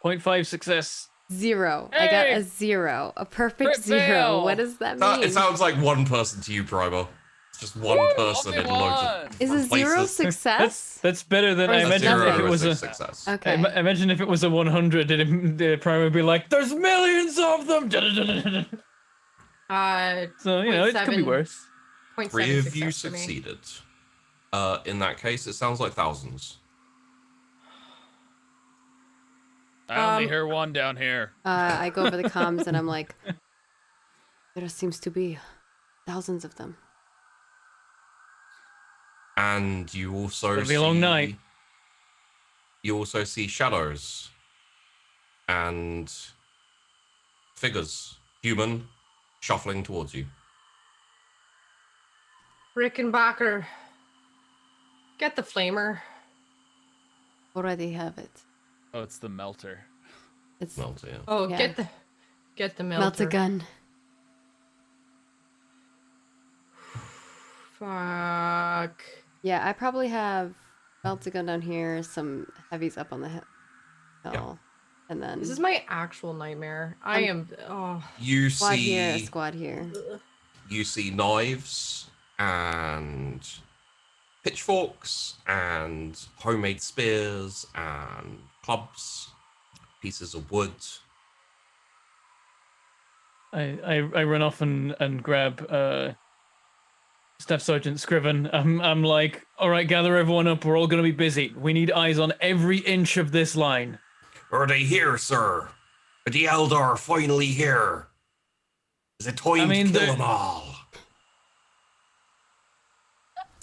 0.5 success. 0. I got Hey! a 0. A perfect Crit 0. fail! What does that mean? It sounds like one person to you, Primer. It's just one person only in loads one. of Is a 0 places. success? That's better than Or I is it imagine nothing? if it was a. success. Okay. Imagine if it was a 100, and the primer would be like, "There's millions of them." So you know, it could be 0.7 worse. 0.7 3 of you success for me. succeeded. In that case, it sounds like thousands. I only hear one down here. I go over the comms and I'm like, there seems to be thousands of them. And you also It'll be a long night. You also see shadows and figures, human, shuffling towards you. Rickenbacker, get the flamer. Already have it. Oh, it's the melter. It's Melter, yeah. Oh, Yeah. get the melter. melt a gun. Fuck. Yeah, I probably have melt a gun down here, some heavies up on the hill, and then This is my actual nightmare. I am. Oh. You squad here, a see, squad here. you see knives and pitchforks and homemade spears and clubs, pieces of wood. I run off and grab Staff Sergeant Scriven. I'm like, all right, gather everyone up. We're all gonna be busy. We need eyes on every inch of this line. Are they here, sir? Are the Eldar finally here? Is it time to kill them all?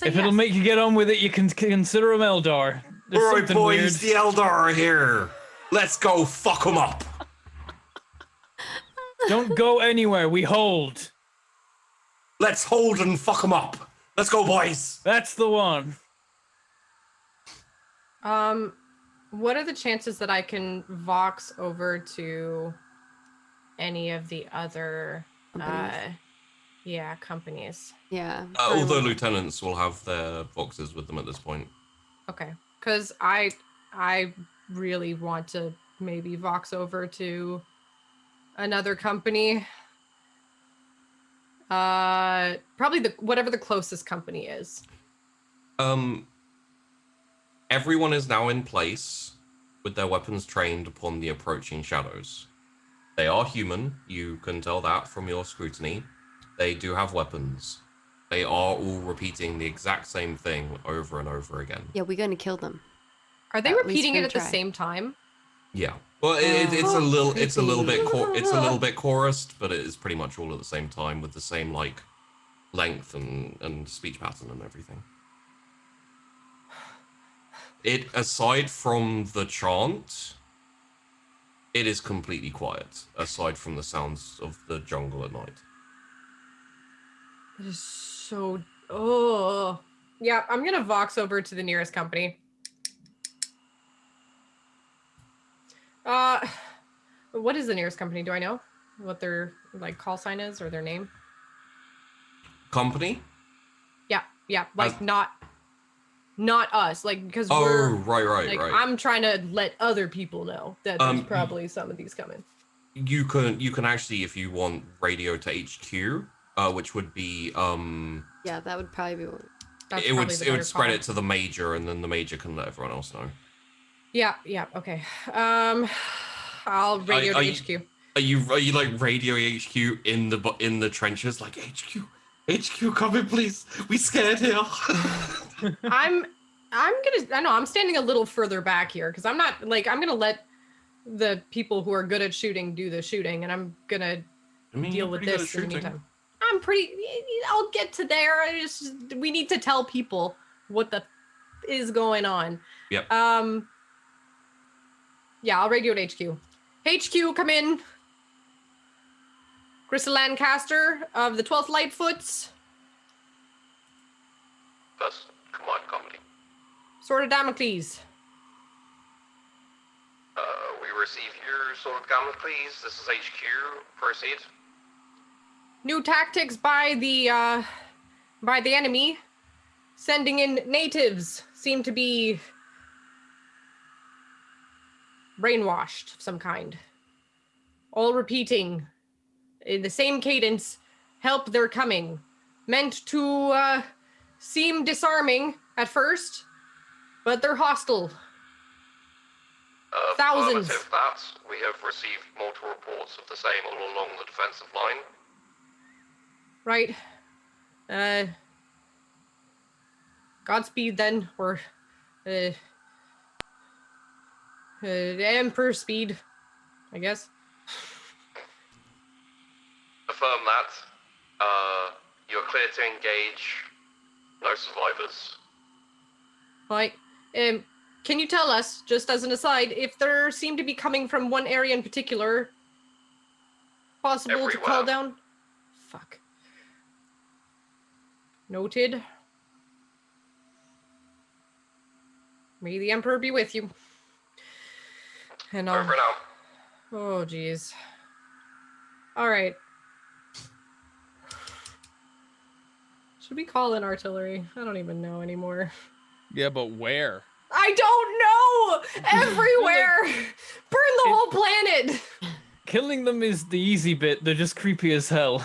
If it'll make you get on with it, you can consider them Eldar. There's All right, something boys, weird. the Eldar are here. Let's go fuck them up. Don't go anywhere. We hold. Let's hold and fuck them up. Let's go, boys. That's the one. What are the chances that I can vox over to any of the other companies? Yeah. All the lieutenants will have their boxes with them at this point. Okay, because I really want to maybe vox over to another company. Probably whatever the closest company is. Everyone is now in place with their weapons trained upon the approaching shadows. They are human, you can tell that from your scrutiny. They do have weapons. They are all repeating the exact same thing over and over again. Yeah, we're gonna kill them. Are they At least repeating we're it gonna at the try. same time? Yeah. Well, it's a little bit creepy. chorused, but it is pretty much all at the same time with the same like length and speech pattern and everything. It, aside from the chant, it is completely quiet, aside from the sounds of the jungle at night. It is so... Oh. Yeah, I'm going to vox over to the nearest company. What is the nearest company? Do I know what their like call sign is or their name? Company? Yeah, like not us, like because Oh, we're right. I'm trying to let other people know that there's probably some of these coming. You can actually, if you want, radio to HQ, which would be Yeah, that would probably be. That's it would probably the better spread call. it to the major, and then the major can let everyone else know. Yeah, okay. I'll radio to HQ. Are you like radio HQ in the trenches, like HQ, come in, please. We scared here. I'm standing a little further back here because I'm gonna let the people who are good at shooting do the shooting, and I'm gonna deal with this in the meantime. I'll get to there. We need to tell people what is going on. Yep. Yeah, I'll radio to HQ. HQ, come in. Crystal Lancaster of the 12th Lightfoots. First, come on, company. Sword of Damocles. We receive your Sword of Damocles. This is HQ. Proceed. New tactics by the enemy. sending in natives seem to be brainwashed of some kind. All repeating in the same cadence, help, they're coming. Meant to seem disarming at first, but they're hostile. Thousands. Affirmative that. We have received multiple reports of the same all along the defensive line. Right. Godspeed then, or Emperor speed, I guess. Affirm that. You're clear to engage. No survivors. Right. Can you tell us, just as an aside, if there seem to be coming from one area in particular, possible to call down? Fuck. Noted. May the Emperor be with you. And Over and out. Oh, jeez. All right. Should we call in artillery? I don't even know anymore. Yeah, but where? I don't know! Everywhere! Burn the whole planet! Killing them is the easy bit. They're just creepy as hell.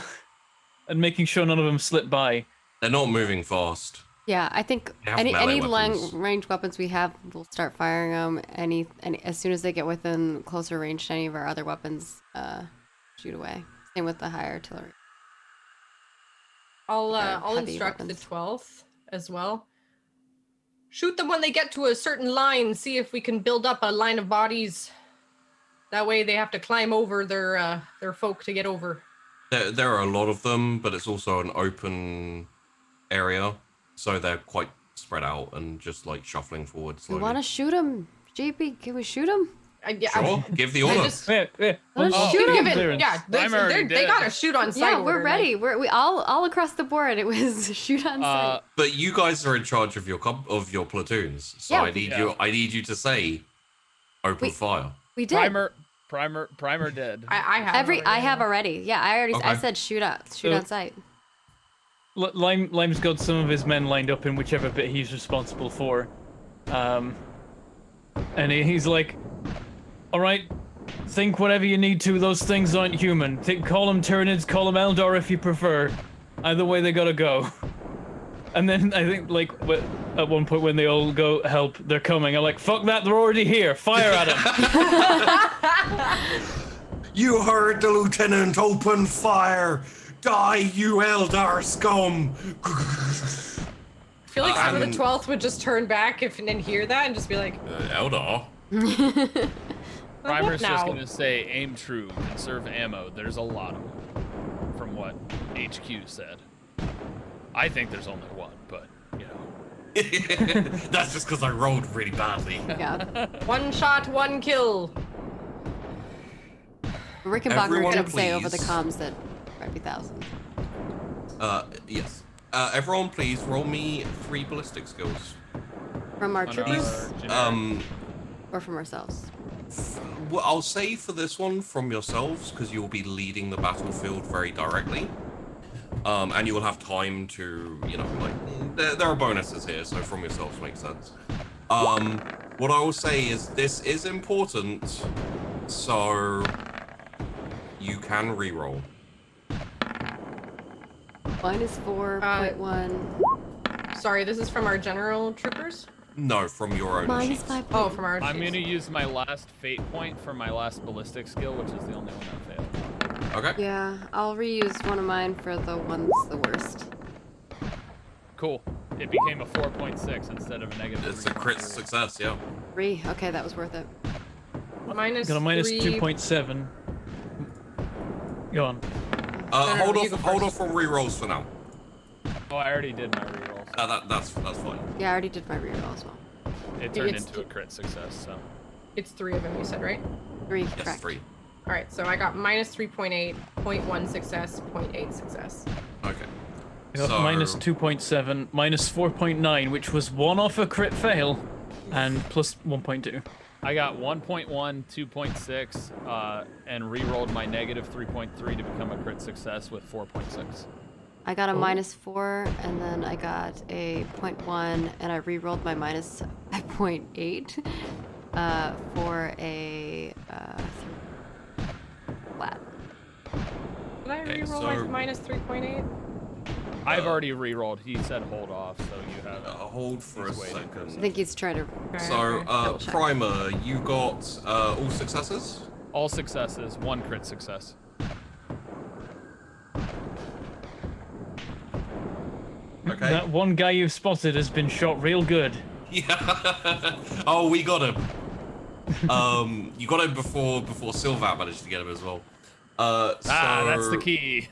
And making sure none of them slip by. They're not moving fast. Yeah, I think They have any melee long weapons. range weapons we have, we'll start firing them. Any as soon as they get within closer range to any of our other weapons, shoot away. Same with the high artillery. I'll heavy instruct weapons. the 12th as well. Shoot them when they get to a certain line. See if we can build up a line of bodies. That way they have to climb over their folk to get over. There are a lot of them, but it's also an open area, so they're quite spread out and just like shuffling forward We slowly. want to shoot them. JP, can we shoot them? Sure, give the order. Yeah. Let's I'll shoot give 'em. them clearance. Yeah, I'm already they dead. gotta shoot on sight. Yeah, we're order, ready. like- We all across the board. It was shoot on sight. But you guys are in charge of your platoons, so Yeah. I need you to say, open We- fire. We did. Primer dead. I have I have already. Yeah, I already. I Okay. said shoot on sight. Lime's got some of his men lined up in whichever bit he's responsible for. And he's like, all right, think whatever you need to. Those things aren't human. Call them Tyranids, call them Eldar if you prefer. Either way, they gotta go. And then I think, like, at one point when they all go, help, they're coming. I'm like, fuck that, they're already here. Fire at them. You heard the lieutenant. Open fire. Die, you Eldar scum. I feel like some of the And- 12th would just turn back and hear that and just be like, Eldar. Primer's just now? gonna say aim true, conserve ammo. There's a lot of them, from what HQ said. I think there's only one, but you know. That's just because I rolled really badly. Yeah. one shot, one kill. Rickenbacker Everyone, did say over the please. comms that might be thousands. Yes. Everyone, please roll me 3 ballistic skills. From our On troopers our generic- or from ourselves? Well, I'll say for this one from yourselves, because you'll be leading the battlefield very directly. And you will have time to, you know, like, there are bonuses here, so from yourselves makes sense. What I will say is this is important, so you can reroll. Minus 4.1. Sorry, this is from our general troopers? No, from your own Minus sheets. 5. Oh, from our I'm sheets. gonna use my last fate point for my last ballistic skill, which is the only one that failed. Okay. Yeah, I'll reuse one of mine for the ones the worst. Cool. It became a 4.6 instead of a negative. It's a crit 3.0. success, yeah. 3. Okay, that was worth it. Minus Got a minus 3. 2.7. Go on. Hold you go off on rerolls for now. Oh, I already did my reroll. That's fine. Yeah, I already did my reroll as well. It turned It's- into a crit success, so. It's 3 of them, you said, right? 3, Yes, correct. 3. All right, so I got minus 3.8, 0.1 success, 0.8 success. Okay. I got So- minus 2.7, minus 4.9, which was 1 off a crit fail, and plus 1.2. I got 1.1, 2.6, and re-rolled my negative 3.3 to become a crit success with 4.6. I got a Oh. -4, and then I got a 0.1, and I re-rolled my -5.8 for a flat. Did I Okay, reroll so- my -3.8? I've already re-rolled. He said hold off, so you have. Hold for He's a waiting for second. I think he's trying to. So, Double check. Primer, you got all successes? All successes, 1 crit success. Okay. That one guy you've spotted has been shot real good. Yeah. Oh, we got him. You got him before Silvat managed to get him as well. That's the key.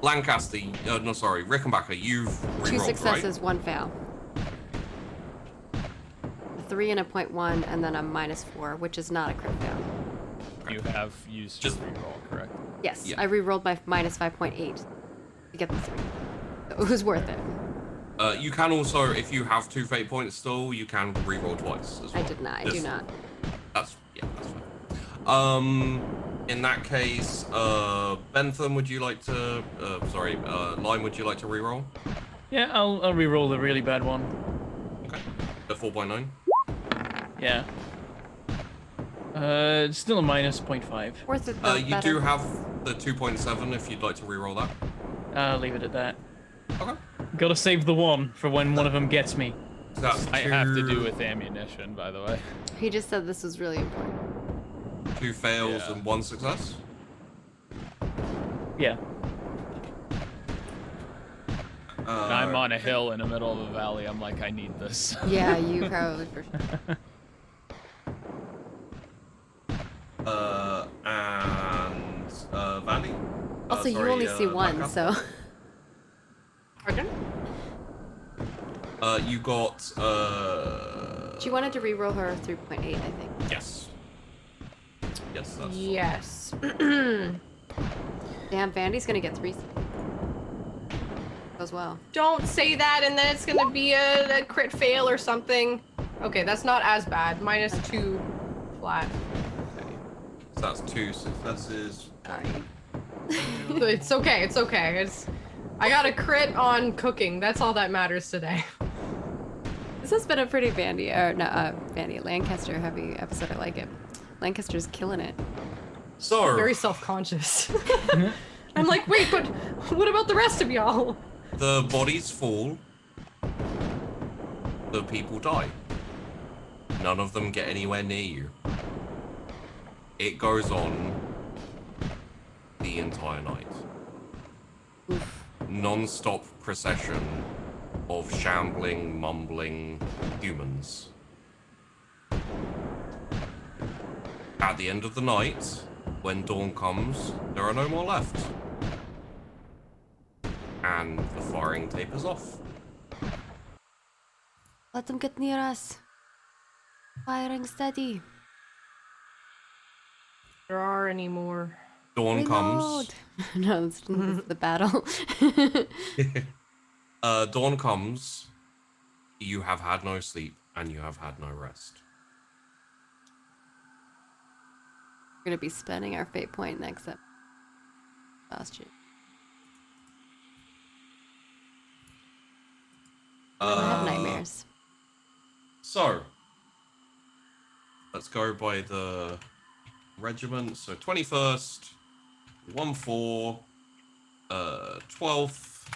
Lancaster, no, sorry, Rickenbacker, you've Two rerolled, successes, 1 fail. A 3 and a 0.1, and then a -4, which is not a crit fail. You have used your re-roll, correct? Yes, Yeah. I re-rolled my -5.8 to get the 3. So it was worth it. Right? You can also, if you have 2 fate points still, you can reroll twice as well. I did not. I do not. That's fine. In that case, Bentham, would you like to? Lime, would you like to reroll? Yeah, I'll re-roll the really bad one. Okay. The 4.9. Yeah. It's still a -0.5. Worth it though. You better. do have the 2.7 if you'd like to reroll that. I'll leave it at that. Okay. Gotta save the one for when one of them gets me. So that's I have to do with ammunition, by the way. He just said this was really important. 2 fails Yeah. and 1 success. Yeah. And I'm on a hill in the middle of a valley. I'm like, I need this. Yeah, you probably for sure. And Vandy. Also, you only see one, Lancaster. so. Pardon? You got. She wanted to re-roll her 3.8, I think. Yes. Yes, that's. Yes. Damn, Vandy's gonna get 3 as well. Don't say that, and then it's gonna be a crit fail or something. Okay, that's not as bad. -2 flat. So that's 2 successes. Sorry. It's okay. It's okay. I got a crit on cooking. That's all that matters today. This has been a pretty Lancaster heavy episode. I like it. Lancaster's killing it. So. Very self-conscious. I'm like, wait, but what about the rest of y'all? The bodies fall. The people die. None of them get anywhere near you. It goes on the entire night. Oof. Non-stop procession of shambling, mumbling humans. At the end of the night, when dawn comes, there are no more left. And the firing tapers off. Let them get near us. Firing steady. There are any more. Dawn Reload. comes. No, this is the battle. Dawn comes. You have had no sleep and you have had no rest. We're gonna be spending our fate point next up. Last year. I have nightmares. So, let's go by the regiment. So 21st, 1-4, 12th,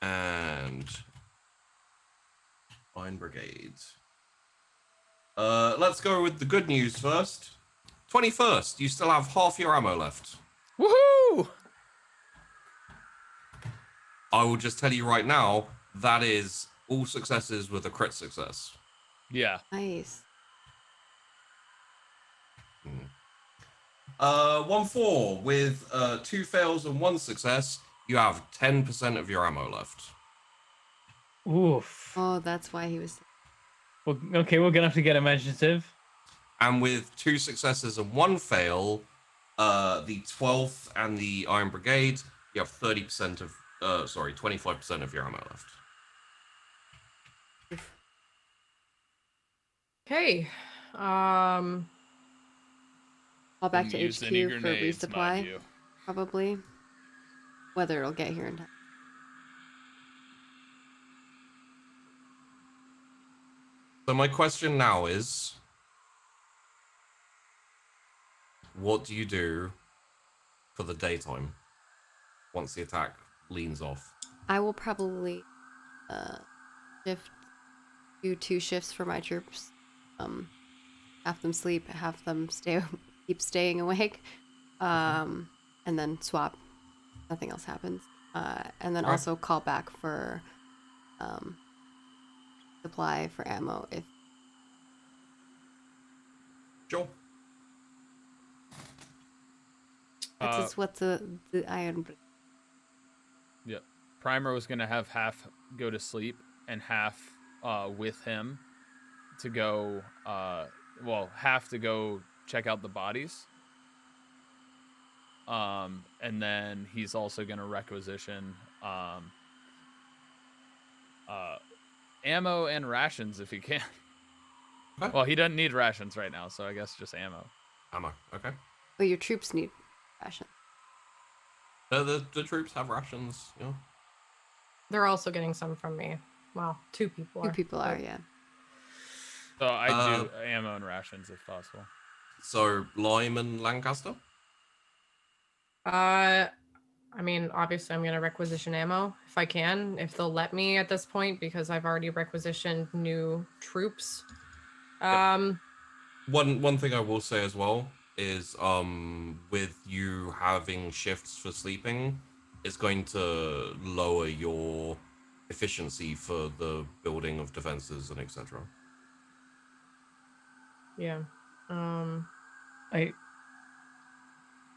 and Line Brigade. Let's go with the good news first. 21st, you still have half your ammo left. Woohoo! I will just tell you right now, that is all successes with a crit success. Yeah. Nice. 1-4 with 2 fails and 1 success. You have 10% of your ammo left. Oof. Oh, that's why he was. Well, okay, we're gonna have to get imaginative. And with 2 successes and 1 fail, the 12th and the Iron Brigade, you have 30% of, 25% of your ammo left. Okay. All back Didn't to use any HQ for grenades, mind resupply, you. probably. whether it'll get here in time. So my question now is, what do you do for the daytime once the attack leans off? I will probably shift, do 2 shifts for my troops. Half them sleep, half them keep staying awake, and then swap. Nothing else happens, and then Right. also call back for supply for ammo if. Sure. That's just what the iron. Yep. Primer was gonna have half go to sleep and half with him to go half to go check out the bodies. And then he's also gonna requisition ammo and rations if he can. Okay. Well, he doesn't need rations right now, so I guess just ammo. Ammo. Okay. But your troops need ration. The troops have rations. Yeah. They're also getting some from me. Well, 2 people are. 2 people are, yeah. So I do ammo and rations if possible. So Lime and Lancaster. I mean, obviously, I'm gonna requisition ammo if I can, if they'll let me at this point, because I've already requisitioned new troops. One thing I will say as well is with you having shifts for sleeping, it's going to lower your efficiency for the building of defenses and etc. Yeah.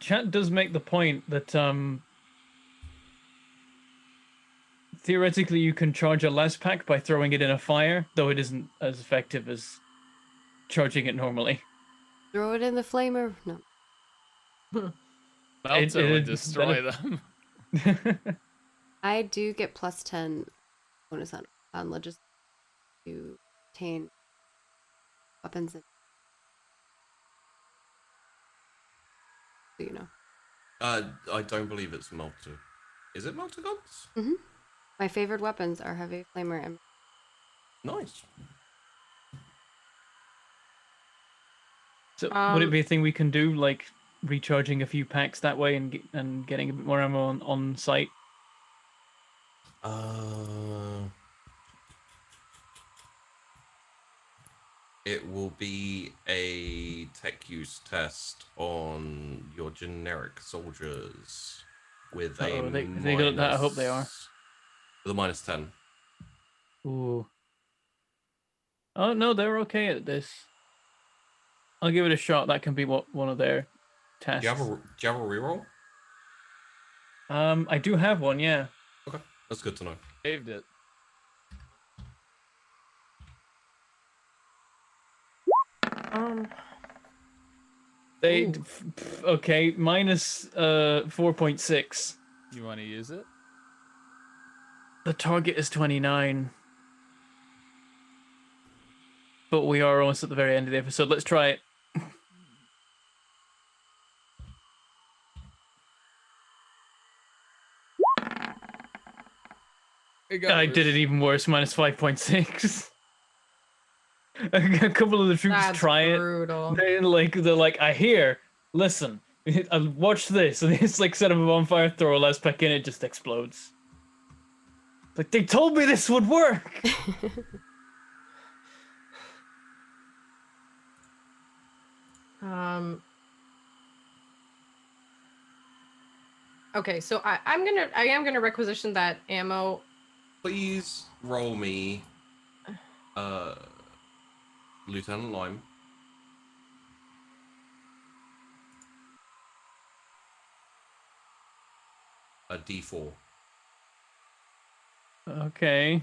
Chat does make the point that theoretically you can charge a las pack by throwing it in a fire, though it isn't as effective as charging it normally. Throw it in the flamer. No. Melter would destroy them. I do get +10 bonus on logistics to obtain weapons. So you know. I don't believe it's melter. Is it melter guns? Mm-hmm. My favorite weapons are heavy flamer and. Nice. So would it be a thing we can do, like recharging a few packs that way and getting a bit more ammo on site? It will be a tech use test on your generic soldiers with a they got that. I hope they are. With a -10. Ooh. Oh no, they're okay at this. I'll give it a shot. That can be one of their tests. Do you have a reroll? I do have one, yeah. Okay, that's good to know. Saved it. They okay, minus 4.6. You want to use it? The target is 29. But we are almost at the very end of the episode. Let's try it. I did it even worse, minus 5.6. A couple of the troops try brutal. it. They're like, I hear, listen, watch this. And it's like set them on fire, throw a las pack in, it just explodes. Like, they told me this would work. Okay, so I am gonna requisition that ammo. Please roll me, Lieutenant Lime. A D4. Okay.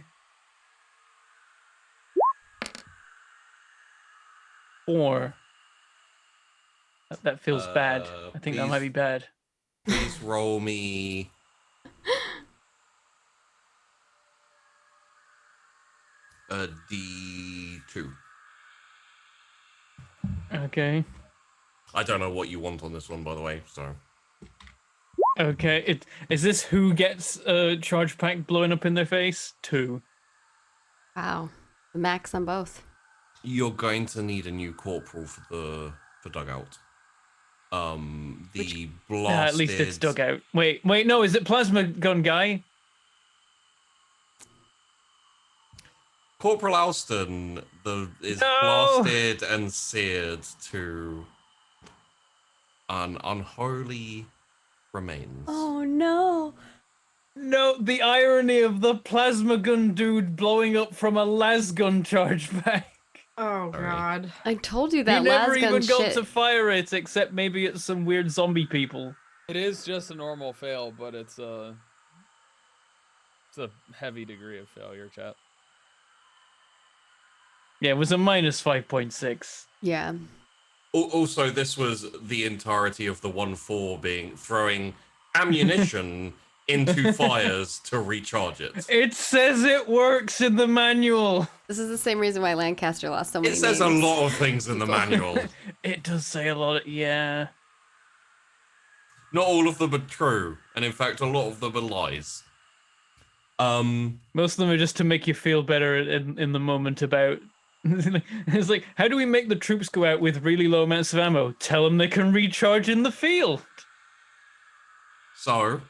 4. That feels bad. I think that might be bad. Please roll me a D2. Okay. I don't know what you want on this one, by the way, so. Okay, is this who gets a charge pack blowing up in their face? 2. Wow. The max on both. You're going to need a new corporal for dugout. The blasted. At least it's dugout. Wait, no, is it plasma gun guy? Corporal Alston is No! blasted and seared to an unholy remains. Oh no. No, the irony of the plasma gun dude blowing up from a las gun charge pack. Oh Sorry. god. I told you that He never las gun even got shit. to fire it, except maybe it's some weird zombie people. It is just a normal fail, but it's a heavy degree of failure, chat. Yeah, it was a minus 5.6. Yeah. Also, this was the entirety of the 1-4 being throwing ammunition into fires to recharge it. It says it works in the manual. This is the same reason why Lancaster lost so many It says a names. lot of things in the manual. It does say a lot. Yeah. Not all of them are true, and in fact, a lot of them are lies. Most of them are just to make you feel better in the moment about. It's like, how do we make the troops go out with really low amounts of ammo? Tell them they can recharge in the field. So,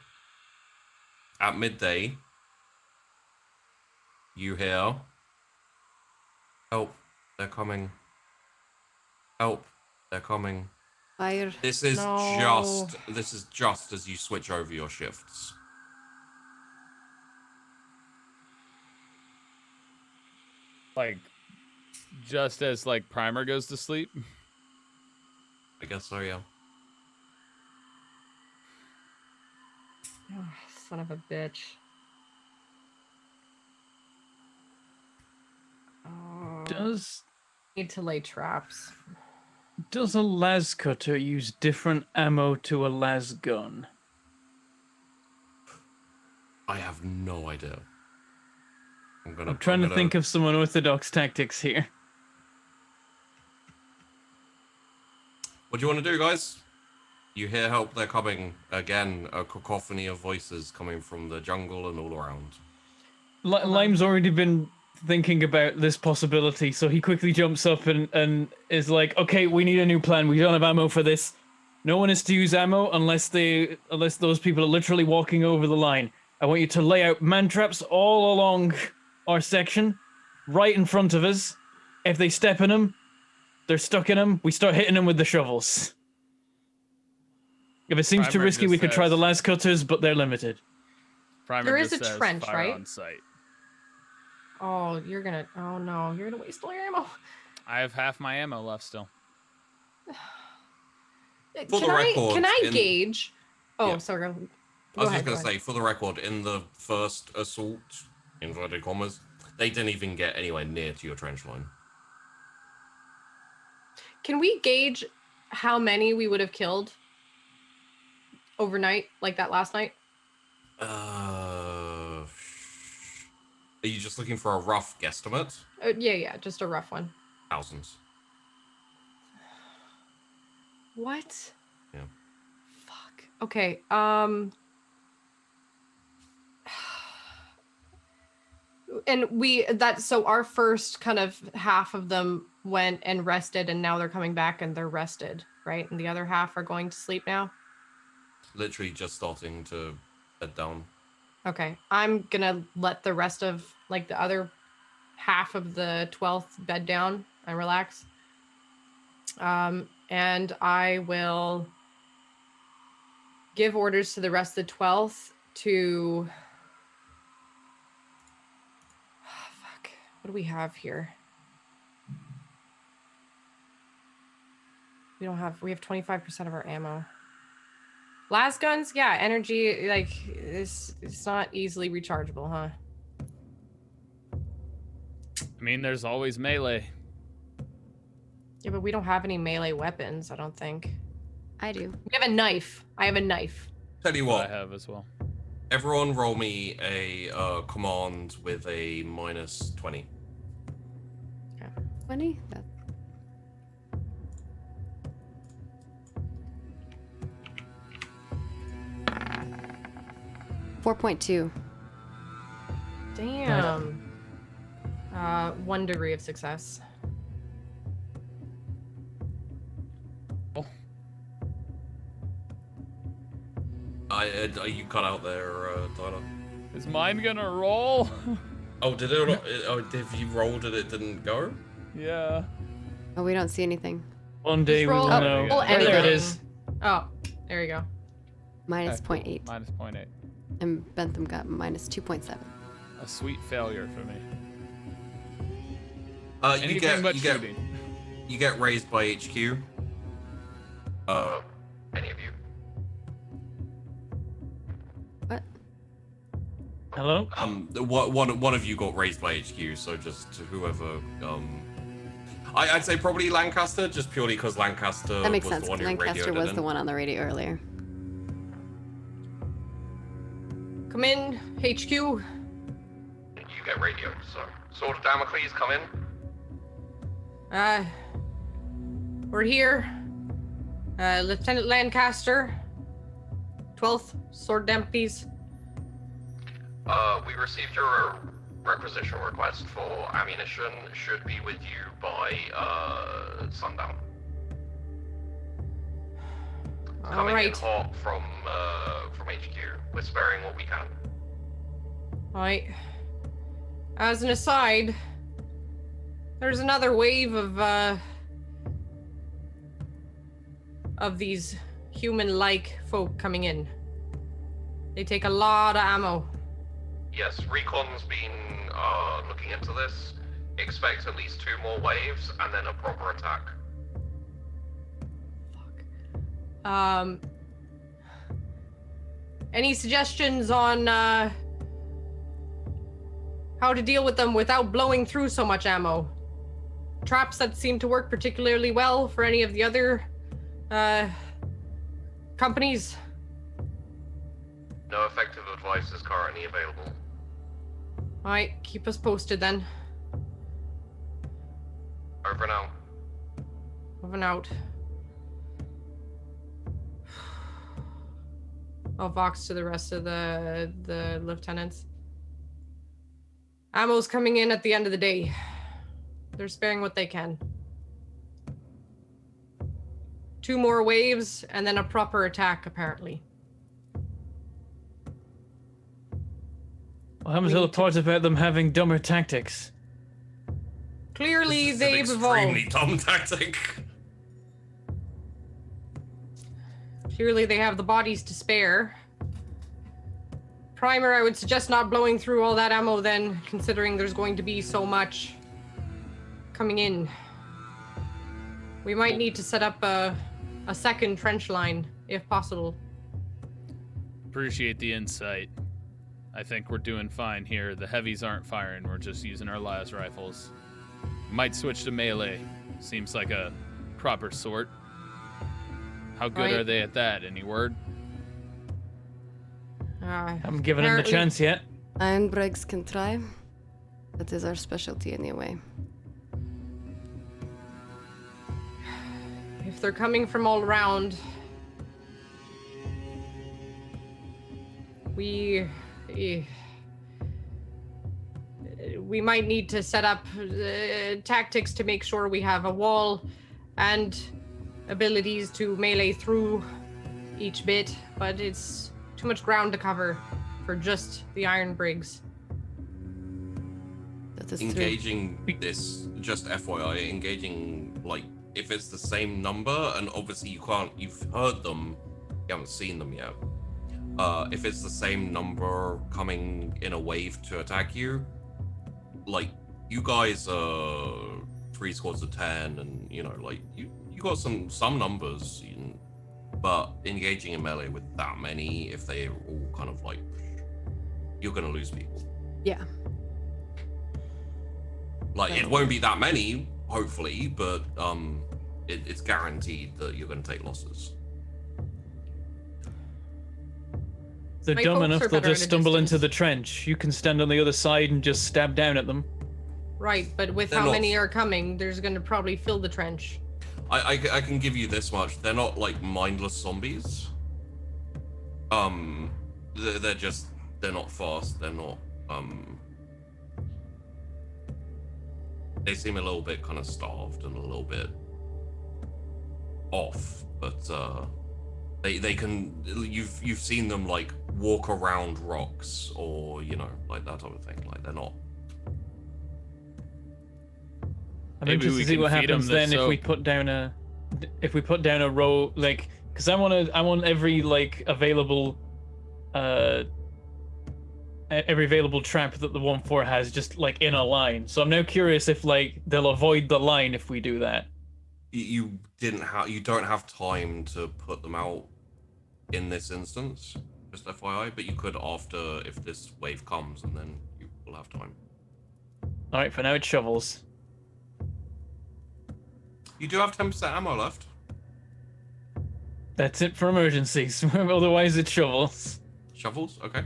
at midday, you hear, help, they're coming. Help, they're coming. Fire. This is No. just as you switch over your shifts. Like, just as like Primer goes to sleep. I guess so, yeah. Oh, son of a bitch. Oh, Does need to lay traps. a las cutter use different ammo to a las gun? I have no idea. I'm trying to think of some unorthodox tactics here. What do you want to do, guys? You hear help, they're coming. Again, a cacophony of voices coming from the jungle and all around. Lime's already been thinking about this possibility, so he quickly jumps up and is like, okay, we need a new plan. We don't have ammo for this. No one is to use ammo unless those people are literally walking over the line. I want you to lay out man traps all along our section, right in front of us. If they step in them, they're stuck in them. We start hitting them with the shovels. If it seems too Primer risky, just we could try the says- las cutters, but they're limited. Primer There is just a says trench, fire right? on sight. Oh, oh no, you're gonna waste all your ammo. I have half my ammo left still. For the record, can I in- gauge? Oh, Yeah. sorry. I Go was just ahead, going go to say, for the record, in the first assault, inverted commas, they didn't even get anywhere near to your trench line. Can we gauge how many we would have killed overnight, like that last night? Are you just looking for a rough guesstimate? Yeah, just a rough one. Thousands. What? Yeah. Fuck. Okay. And so our first kind of half of them went and rested, and now they're coming back and they're rested, right? And the other half are going to sleep now. Literally just starting to head down. Okay, I'm gonna let the rest of like the other half of the 12th bed down and relax. And I will give orders to the rest of the 12th to fuck. What do we have here? We have 25% of our ammo. Las guns, yeah, energy, like it's not easily rechargeable, huh? I mean, there's always melee. Yeah, but we don't have any melee weapons, I don't think. I do. We have a knife. I have a knife. Tell you What what, I have as well. everyone roll me a command with a minus 20. 20? 4.2. Damn. 1 degree of success. You cut out there, Tyler. Is mine gonna roll? Oh, did it? Oh, if you rolled it, it didn't go? Yeah. Oh, we don't see anything. One day we roll- will know. roll There it anything. is. Oh, there you go. Minus Okay, cool. 0.8. Minus 0.8. And Bentham got minus 2.7. A sweet failure for me. You Anything get but you get shooting. you get raised by HQ. Any of you? What? Hello? One of you got raised by HQ, so just whoever. I'd say probably Lancaster, just purely because Lancaster. That makes was sense. The one who Lancaster radioed was it the in. one on the radio earlier. Come in, HQ. You get radioed, so Sword of Damocles, come in. We're here. Lieutenant Lancaster. 12th, Sword Damocles. We received your requisition request for ammunition. Should be with you by sundown. It's coming in Alright. hot from HQ. We're sparing what we can. Alright. As an aside, there's another wave of these human-like folk coming in. They take a lot of ammo. Yes, Recon's been looking into this. Expect at least 2 more waves and then a proper attack. Any suggestions on how to deal with them without blowing through so much ammo? Traps that seem to work particularly well for any of the other companies? No effective advice is currently available. Alright, keep us posted then. Over now. Moving out. I'll vox to the rest of the lieutenants. Ammo's coming in at the end of the day. They're sparing what they can. 2 more waves and then a proper attack, apparently. What happens to the part about them having dumber tactics? Clearly, This is an they've extremely evolved. dumb tactic. Clearly, they have the bodies to spare. Primer, I would suggest not blowing through all that ammo then, considering there's going to be so much coming in. We might need to set up a second trench line, if possible. Appreciate the insight. I think we're doing fine here. The heavies aren't firing. We're just using our las rifles. Might switch to melee. Seems like a proper sort. How good Right. are they at that? Any word? Haven't given him the Apparently- chance yet. Iron Breaks can try. That is our specialty anyway. If they're coming from all around, we might need to set up tactics to make sure we have a wall and abilities to melee through each bit, but it's too much ground to cover for just the Iron Brigs. That is true. Engaging this, just FYI, engaging, like, if it's the same number, and obviously you've heard them, you haven't seen them yet. If it's the same number coming in a wave to attack you, like, you guys are 3 squads of 10, and, you know, like, you got some numbers, but engaging in melee with that many, if they're all kind of like, you're gonna lose people. Yeah. Like, it won't be that many, hopefully, but it's guaranteed that you're gonna take losses. They're My dumb folks enough, are they'll better just at a stumble into distance. the trench. You can stand on the other side and just stab down at them. Right, but with They're how not- many are coming, there's going to probably fill the trench. I can give you this much. They're not like mindless zombies. They're they're not fast. They're not. They seem a little bit kind of starved and a little bit off, but they can. You've seen them like walk around rocks or like that type of thing. Like they're not. I'm Maybe interested we to see can what feed 'em happens the then if we soap. put down a row, like, because I want every like available every available trap that the 1-4 has just like in a line. So I'm now curious if like they'll avoid the line if we do that. You don't have time to put them out in this instance, just FYI, but you could after if this wave comes, and then you will have time. All right, for now it's shovels. You do have 10% ammo left. That's it for emergencies. Otherwise it's shovels. Shovels, okay.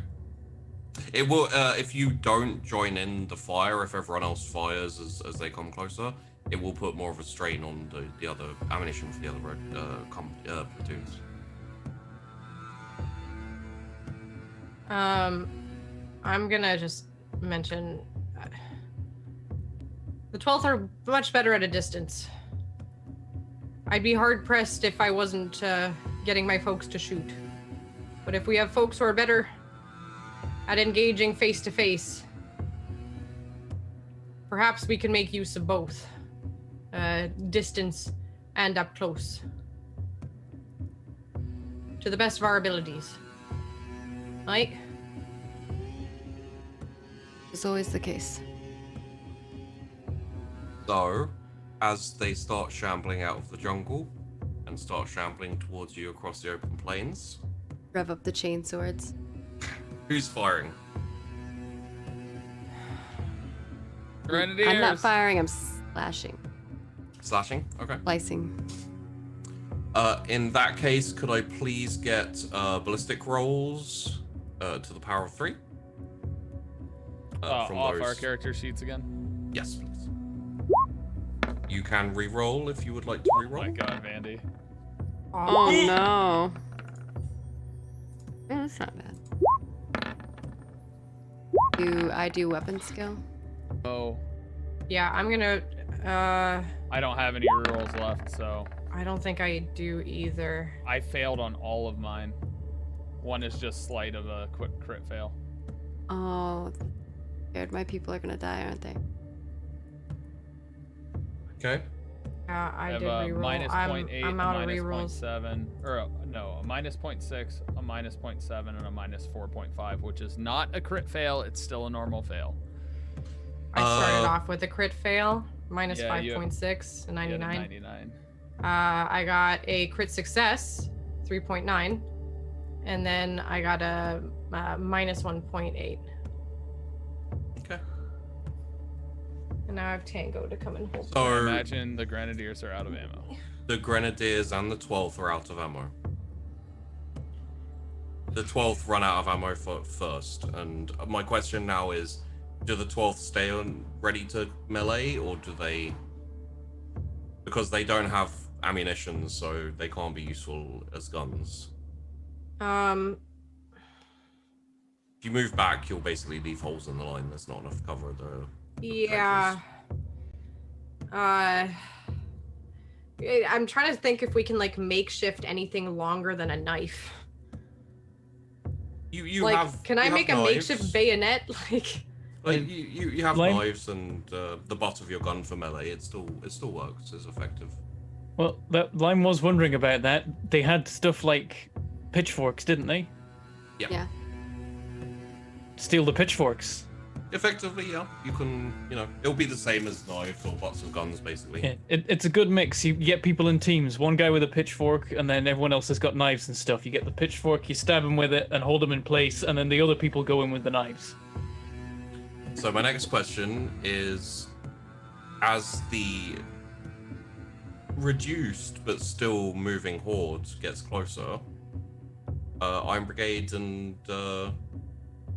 It will if you don't join in the fire, if everyone else fires as they come closer, it will put more of a strain on the other ammunition for the other platoons. I'm gonna just mention the 12th are much better at a distance. I'd be hard pressed if I wasn't getting my folks to shoot. But if we have folks who are better at engaging face to face, perhaps we can make use of both distance and up close to the best of our abilities. Right? It's always the case. So, as they start shambling out of the jungle and start shambling towards you across the open plains, Rev up the chain swords. who's firing? Grenadiers. I'm not firing, I'm slashing. Slashing? Okay. Slicing. In that case, could I please get ballistic rolls to the power of 3? Off our character sheets again. Yes, please. You can re-roll if you would like to Oh re-roll. my god, Vandy. Oh no. Yeah, that's not bad. I do weapon skill? Oh, Yeah, I'm gonna I don't have any rerolls left, so I don't think I do either. I failed on all of mine. One is just slight of a quick crit fail. Oh, scared my people are gonna die, aren't they? Okay. I have did a reroll. minus I'm 0.8, I'm a out of minus rerolls. 0.7, or no, a minus 0.6, a minus 0.7, and a minus 4.5, which is not a crit fail. It's still a normal fail. I started off with a crit fail, minus Yeah, you have- 5.6, a You had a 99. 99. I got a crit success, 3.9, and then I got a minus 1.8. Okay. And now I have Tango to come and hold. So I imagine the Grenadiers are out of ammo. the Grenadiers and the 12th are out of ammo. The 12th run out of ammo first, and my question now is, do the 12th stay ready to melee, or do they... Because they don't have ammunition, so they can't be useful as guns. If you move back, you'll basically leave holes in the line. There's not enough cover there. Yeah. I'm trying to think if we can like makeshift anything longer than a knife. You like, have. can I you make have a knives. makeshift bayonet? Like you have Lime- knives and the butt of your gun for melee. It still works. It's effective. Well, that Lime was wondering about that. They had stuff like pitchforks, didn't they? Yeah. Steal the pitchforks. Effectively, yeah. You can, it'll be the same as knives or butts of guns, basically. Yeah, it's a good mix. You get people in teams. One guy with a pitchfork, and then everyone else has got knives and stuff. You get the pitchfork, you stab them with it, and hold them in place, and then the other people go in with the knives. So my next question is, as the reduced but still moving horde gets closer, Iron Brigade and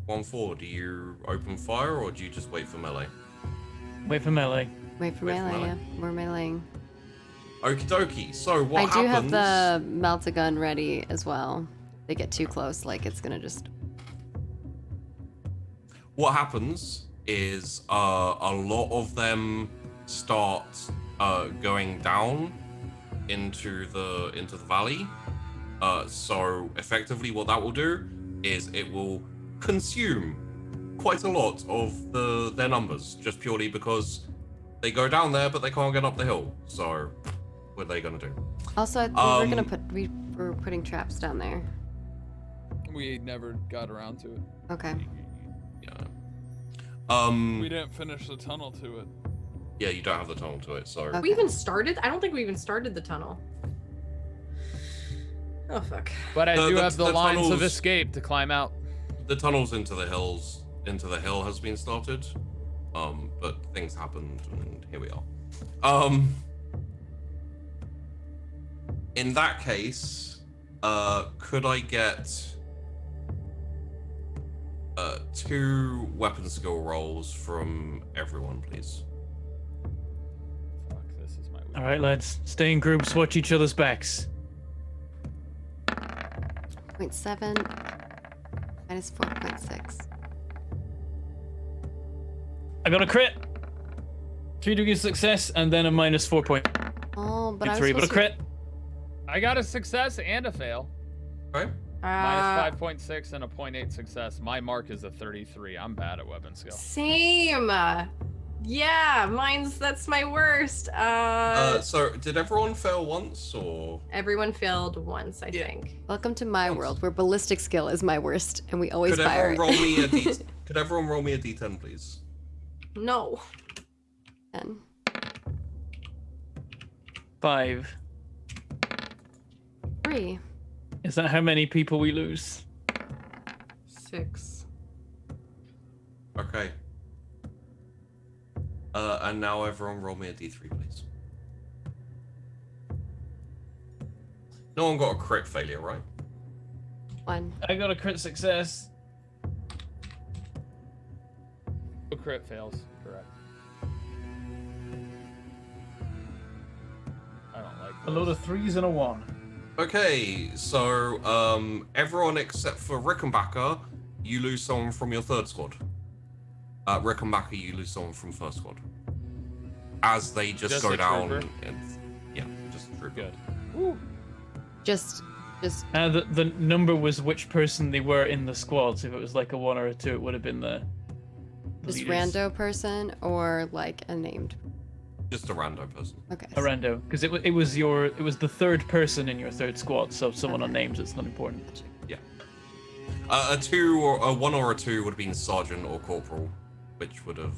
1-4, do you open fire or do you just wait for melee? Wait for melee. Wait for Wait for melee, melee. yeah. We're meleeing. Okie dokie. So what I do happens? have the melt-a-gun ready as well. They get too close, like it's gonna just... what happens is a lot of them start going down into the valley. So effectively, what that will do is it will consume quite a lot of their numbers, just purely because they go down there, but they can't get up the hill. So what are they gonna do? Also, we were putting traps down there. We never got around to it. Okay. Yeah. We didn't finish the tunnel to it. Yeah, you don't have the tunnel to it, so. Okay. We even started? I don't think we even started the tunnel. Oh, fuck. But I do have the lines of tunnels- escape to climb out. The tunnels into the hill has been started. But things happened, and here we are. In that case, could I get 2 weapon skill rolls from everyone, please? Fuck, this is my weakness. All right, lads. Stay in groups. Watch each other's backs. 0.7 minus 4.6. I got a crit. 3 degrees success, and then a minus 4 point. Oh, but I was 3, but a supposed crit. I got a success and a fail. Okay. Minus 5.6 and a 0.8 success. My mark is a 33. I'm bad at weapon skill. Same. Yeah, that's my worst. So did everyone fail once, or? Everyone failed once, I Yeah. think. Welcome to my world, where ballistic skill is my worst, and we always Could fire everyone it. roll me a D? Could everyone roll me a D10, please? No. 10. 5. 3. Is that how many people we lose? 6. Okay. And now everyone roll me a D3, please. No one got a crit failure, right? 1. I got a crit success. No crit fails. Correct. I don't like A load of 3s and a 1. Okay, so everyone except for Rickenbacker, you lose someone from your 3rd squad. Rickenbacker, you lose someone from 1st squad. As they just go a down. trooper? And, yeah, just a trooper. Good. Woo. Just. The number was which person they were in the squads. If it was like a 1 or a 2, it would have been the Just leaders. rando person or like a named. Just a random person. Okay. A rando, because it was the 3rd person in your 3rd squad. So if someone unnamed, it's not important. Yeah. A 2 or a 1 or a 2 would have been sergeant or corporal, which would have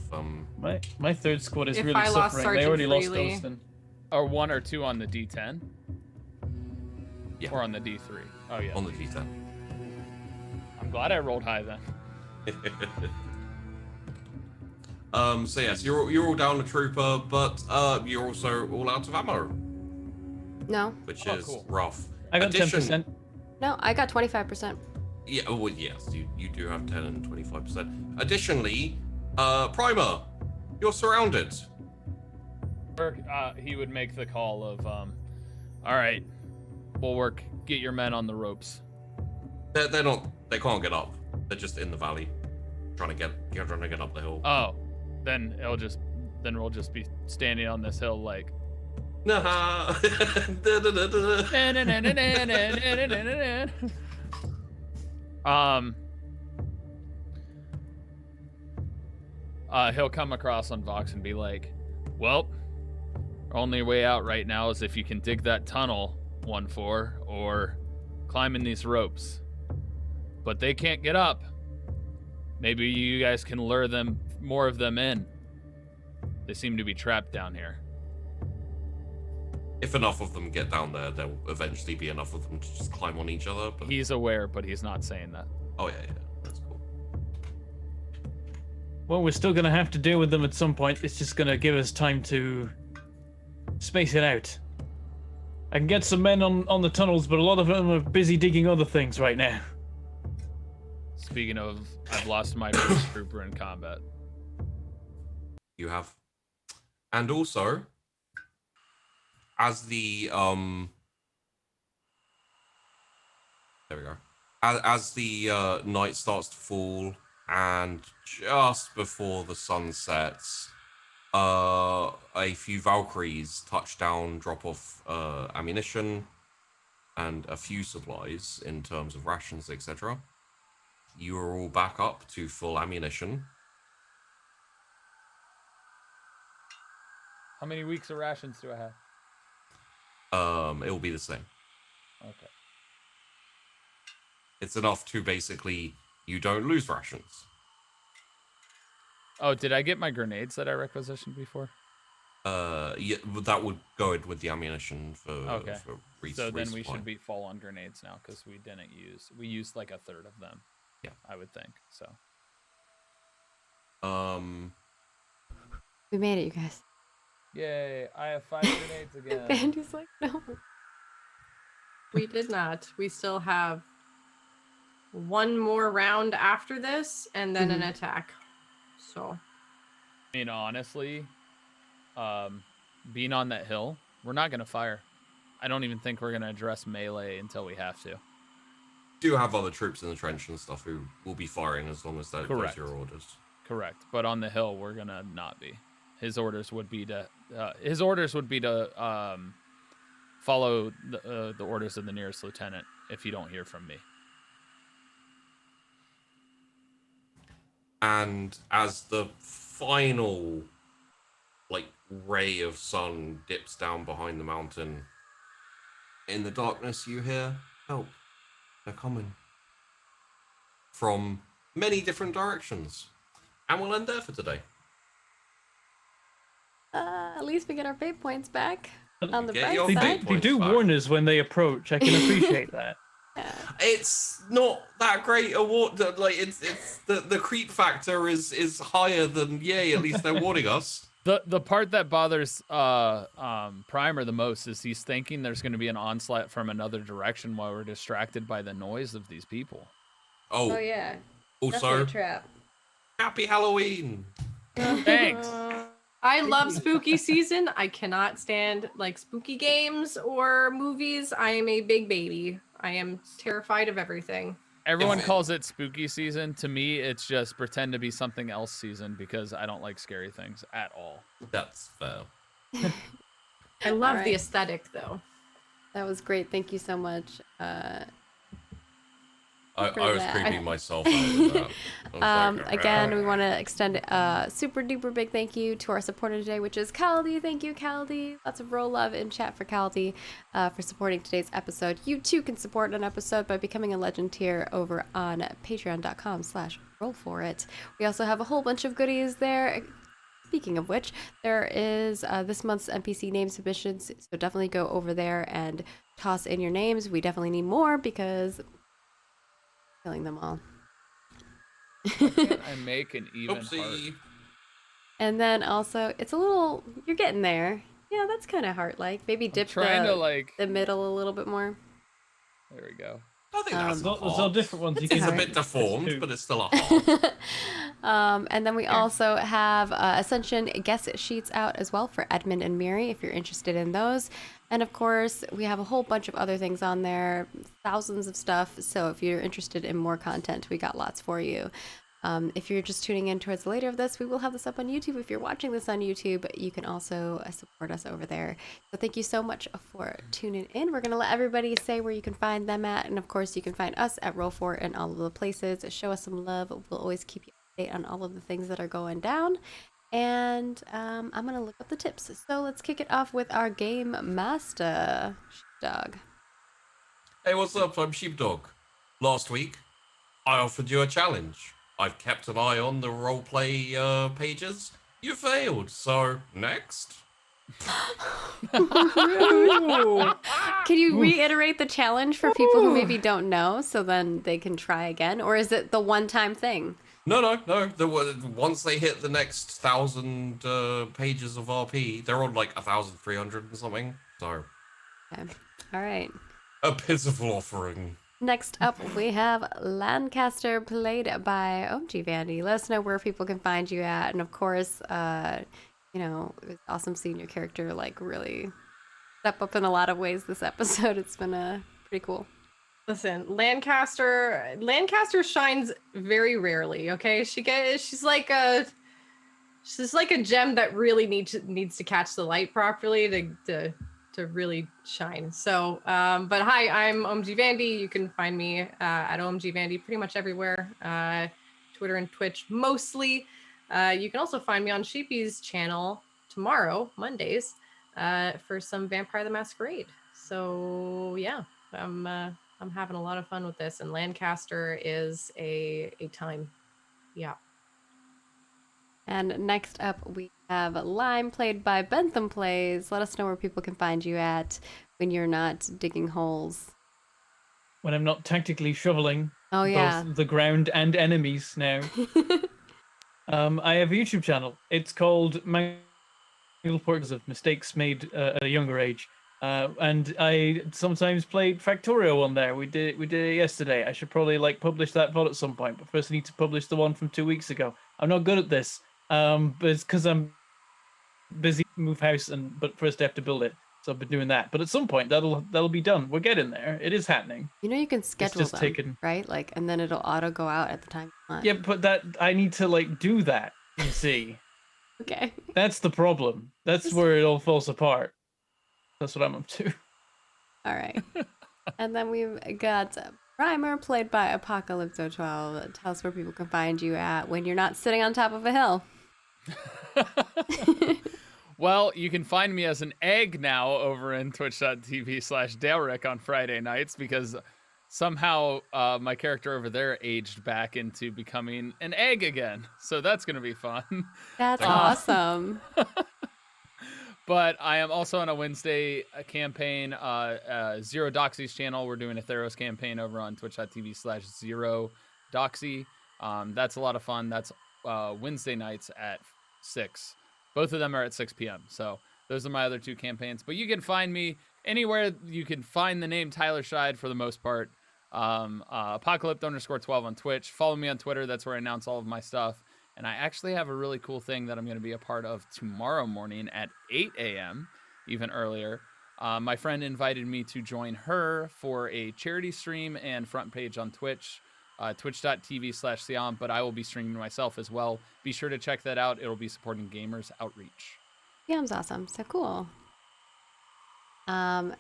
My 3rd squad is If really I lost suffering. They Sergeant already lost Freely- those. Then Or 1 or 2 on the D10? Yeah. Or on the D3? Oh, yeah. on the D10. I'm glad I rolled high then. So yes, you're all down a trooper, but you're also all out of ammo, No. which Oh, is cool. rough. I got Addition- 10%. No, I got 25%. Yeah, well, yes, you do have 10 and 25%. Additionally, Primer, you're surrounded. Or, he would make the call of, all right, Bulwark, get your men on the ropes. They can't get up. They're just in the valley, trying to get up the hill. Oh, then we'll just be standing on this hill like. Nah. He'll come across on Vox and be like, well, only way out right now is if you can dig that tunnel 1-4 or climbing these ropes. But they can't get up. Maybe you guys can lure more of them in. They seem to be trapped down here. If enough of them get down there, there'll eventually be enough of them to just climb on each other. But... He's aware, but he's not saying that. Oh, yeah, that's cool. Well, we're still gonna have to deal with them at some point. It's just gonna give us time to space it out. I can get some men on the tunnels, but a lot of them are busy digging other things right now. Speaking of, I've lost my first trooper in combat. You have. And also, as the there we go. As the night starts to fall and just before the sun sets, a few Valkyries touch down, drop off ammunition and a few supplies in terms of rations, etc. You are all back up to full ammunition. How many weeks of rations do I have? It will be the same. Okay. It's enough to basically you don't lose rations. Oh, did I get my grenades that I requisitioned before? Yeah, that would go in with the ammunition for. Okay. For So then we resupply. should be full on grenades now because we used like a third of them. Yeah. I would think so. We made it, you guys. Yay! I have 5 grenades again. Bandy's like, no. We did not. We still have one more round after this and then an attack. So I mean, honestly, being on that hill, we're not gonna fire. I don't even think we're gonna address melee until we have to. Do have other troops in the trench and stuff who will be firing as long as those Correct. are your orders. Correct. But on the hill, we're gonna not be. His orders would be to follow the orders of the nearest lieutenant if you don't hear from me. And as the final ray of sun dips down behind the mountain, in the darkness you hear help. They're coming from many different directions. And we'll end there for today. At least we get our fate points back on the Get bright your They side. fate do, they do points back. warn us when they approach. I can appreciate that. Yeah. It's not that great a war. It's the creep factor is higher than yay. At least they're warning us. The part that bothers Primer the most is he's thinking there's going to be an onslaught from another direction while we're distracted by the noise of these people. Oh yeah. Definitely Also, a trap. happy Halloween. Thanks. I love spooky season. I cannot stand spooky games or movies. I am a big baby. I am terrified of everything. Everyone calls it spooky season. To me, it's just pretend to be something else season because I don't like scary things at all. That's fair. I love Alright. the aesthetic though. That was great. Thank you so much. I for was that. creeping myself out with that. I was like, Again, we want to extend a super duper big thank you to our supporter today, which is Caldy. Thank you, Caldy. Lots of roll love in chat for Caldy for supporting today's episode. You too can support an episode by becoming a legend tier over on patreon.com/rollforit. We also have a whole bunch of goodies there. Speaking of which, there is this month's NPC name submissions, so definitely go over there and toss in your names. We definitely need more because killing them all. Why can't I make an even heart? Oopsie. And then also, it's a little, you're getting there. Yeah, that's kind of heart-like. Maybe dip Trying to the middle a little bit more. There we go. I think that's There's all different ones you It's can a bit deformed, but it's still a heart. And then we also have Ascension guest sheets out as well for Edmund and Miri if you're interested in those. And of course, we have a whole bunch of other things on there, thousands of stuff. So if you're interested in more content, we got lots for you. If you're just tuning in towards the later of this, we will have this up on YouTube. If you're watching this on YouTube, you can also support us over there. So thank you so much for tuning in. We're going to let everybody say where you can find them at. And of course, you can find us at Roll4 in all of the places. Show us some love. We'll always keep you updated on all of the things that are going down. And I'm going to look up the tips. So let's kick it off with our game master, Sheepdog. Hey, what's up? I'm Sheepdog. Last week, I offered you a challenge. I've kept an eye on the roleplay pages. You failed, so next. Can you reiterate the challenge for people who maybe don't know so then they can try again? Or is it the one-time thing? No. Once they hit the next 1,000 pages of RP, they're on 1,300 and something. So, Okay. All right. a pitiful offering. Next up, we have Lancaster, played by OMG Vandy. Let us know where people can find you at. And of course, it was awesome seeing your character really step up in a lot of ways this episode. It's been pretty cool. Listen, Lancaster shines very rarely. Okay, she's like a gem that really needs to catch the light properly to really shine. So, but hi, I'm OMG Vandy. You can find me at OMG Vandy pretty much everywhere, Twitter and Twitch mostly. You can also find me on Sheepy's channel tomorrow, Mondays, for some Vampire the Masquerade. So yeah, I'm having a lot of fun with this, and Lancaster is a time. Yeah. And next up, we have Lime, played by Bentham Plays. Let us know where people can find you at when you're not digging holes. When I'm not tactically shoveling both the ground and enemies now. I have a YouTube channel. It's called Mangled Portals of Mistakes Made at a Younger Age. And I sometimes played Factorio on there. We did it yesterday. I should probably publish that VOD at some point, but first I need to publish the one from 2 weeks ago. I'm not good at this. But it's because I'm busy move house, but first I have to build it. So I've been doing that. But at some point that'll be done. We're getting there. It is happening. You know, you can schedule them, right? And then it'll auto go out at the time you want. Yeah, but that I need to do that. You see. Okay. That's the problem. That's where it all falls apart. That's what I'm up to. All right. And then we've got Primer, played by Apocalypto12. Tell us where people can find you at when you're not sitting on top of a hill. Well, you can find me as an egg now over in twitch.tv/Daleric on Friday nights, because somehow my character over there aged back into becoming an egg again. So that's going to be fun. That's awesome. But I am also on a Wednesday campaign, Zero Doxy's channel. We're doing a Theros campaign over on twitch.tv/Zero Doxy. That's a lot of fun. That's Wednesday nights at 6. Both of them are at 6 p.m. So those are my other 2 campaigns. But you can find me anywhere you can find the name Tyler Scheid for the most part. Apocalypto_12 on Twitch. Follow me on Twitter. That's where I announce all of my stuff. And I actually have a really cool thing that I'm going to be a part of tomorrow morning at 8 a.m., even earlier. My friend invited me to join her for a charity stream and front page on Twitch, twitch.tv/Siam, but I will be streaming myself as well. Be sure to check that out. It'll be supporting Gamers Outreach. Siam's awesome. So cool. I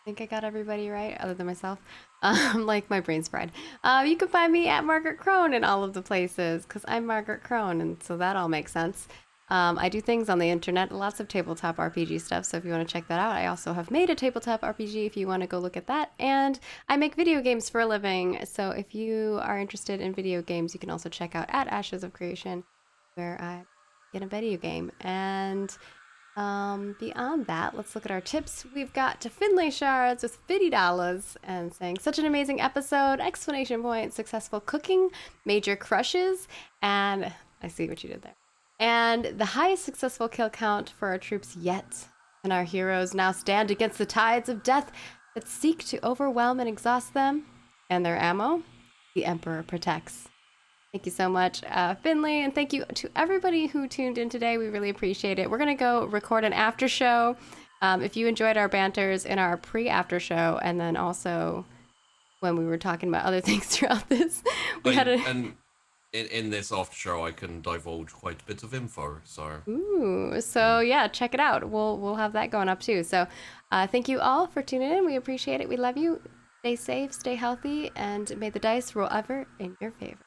think I got everybody right, other than myself. My brain's fried. You can find me at Margaret Crone in all of the places, because I'm Margaret Crone, and so that all makes sense. I do things on the internet, lots of tabletop RPG stuff, so if you want to check that out, I also have made a tabletop RPG if you want to go look at that. And I make video games for a living, so if you are interested in video games, you can also check out at Ashes of Creation, where I get a video game. And beyond that, let's look at our tips. We've got to Finlay Shards with $50 and saying, such an amazing episode, exclamation point, successful cooking, major crushes, and I see what you did there. And the highest successful kill count for our troops yet. And our heroes now stand against the tides of death that seek to overwhelm and exhaust them. And their ammo, the Emperor protects. Thank you so much, Finley, and thank you to everybody who tuned in today. We really appreciate it. We're going to go record an after show. If you enjoyed our banters in our pre-after show, and then also when we were talking about other things throughout this, and in this after show, I can divulge quite a bit of info. So yeah, check it out. We'll have that going up too. So thank you all for tuning in. We appreciate it. We love you. Stay safe, stay healthy, and may the dice roll ever in your favor.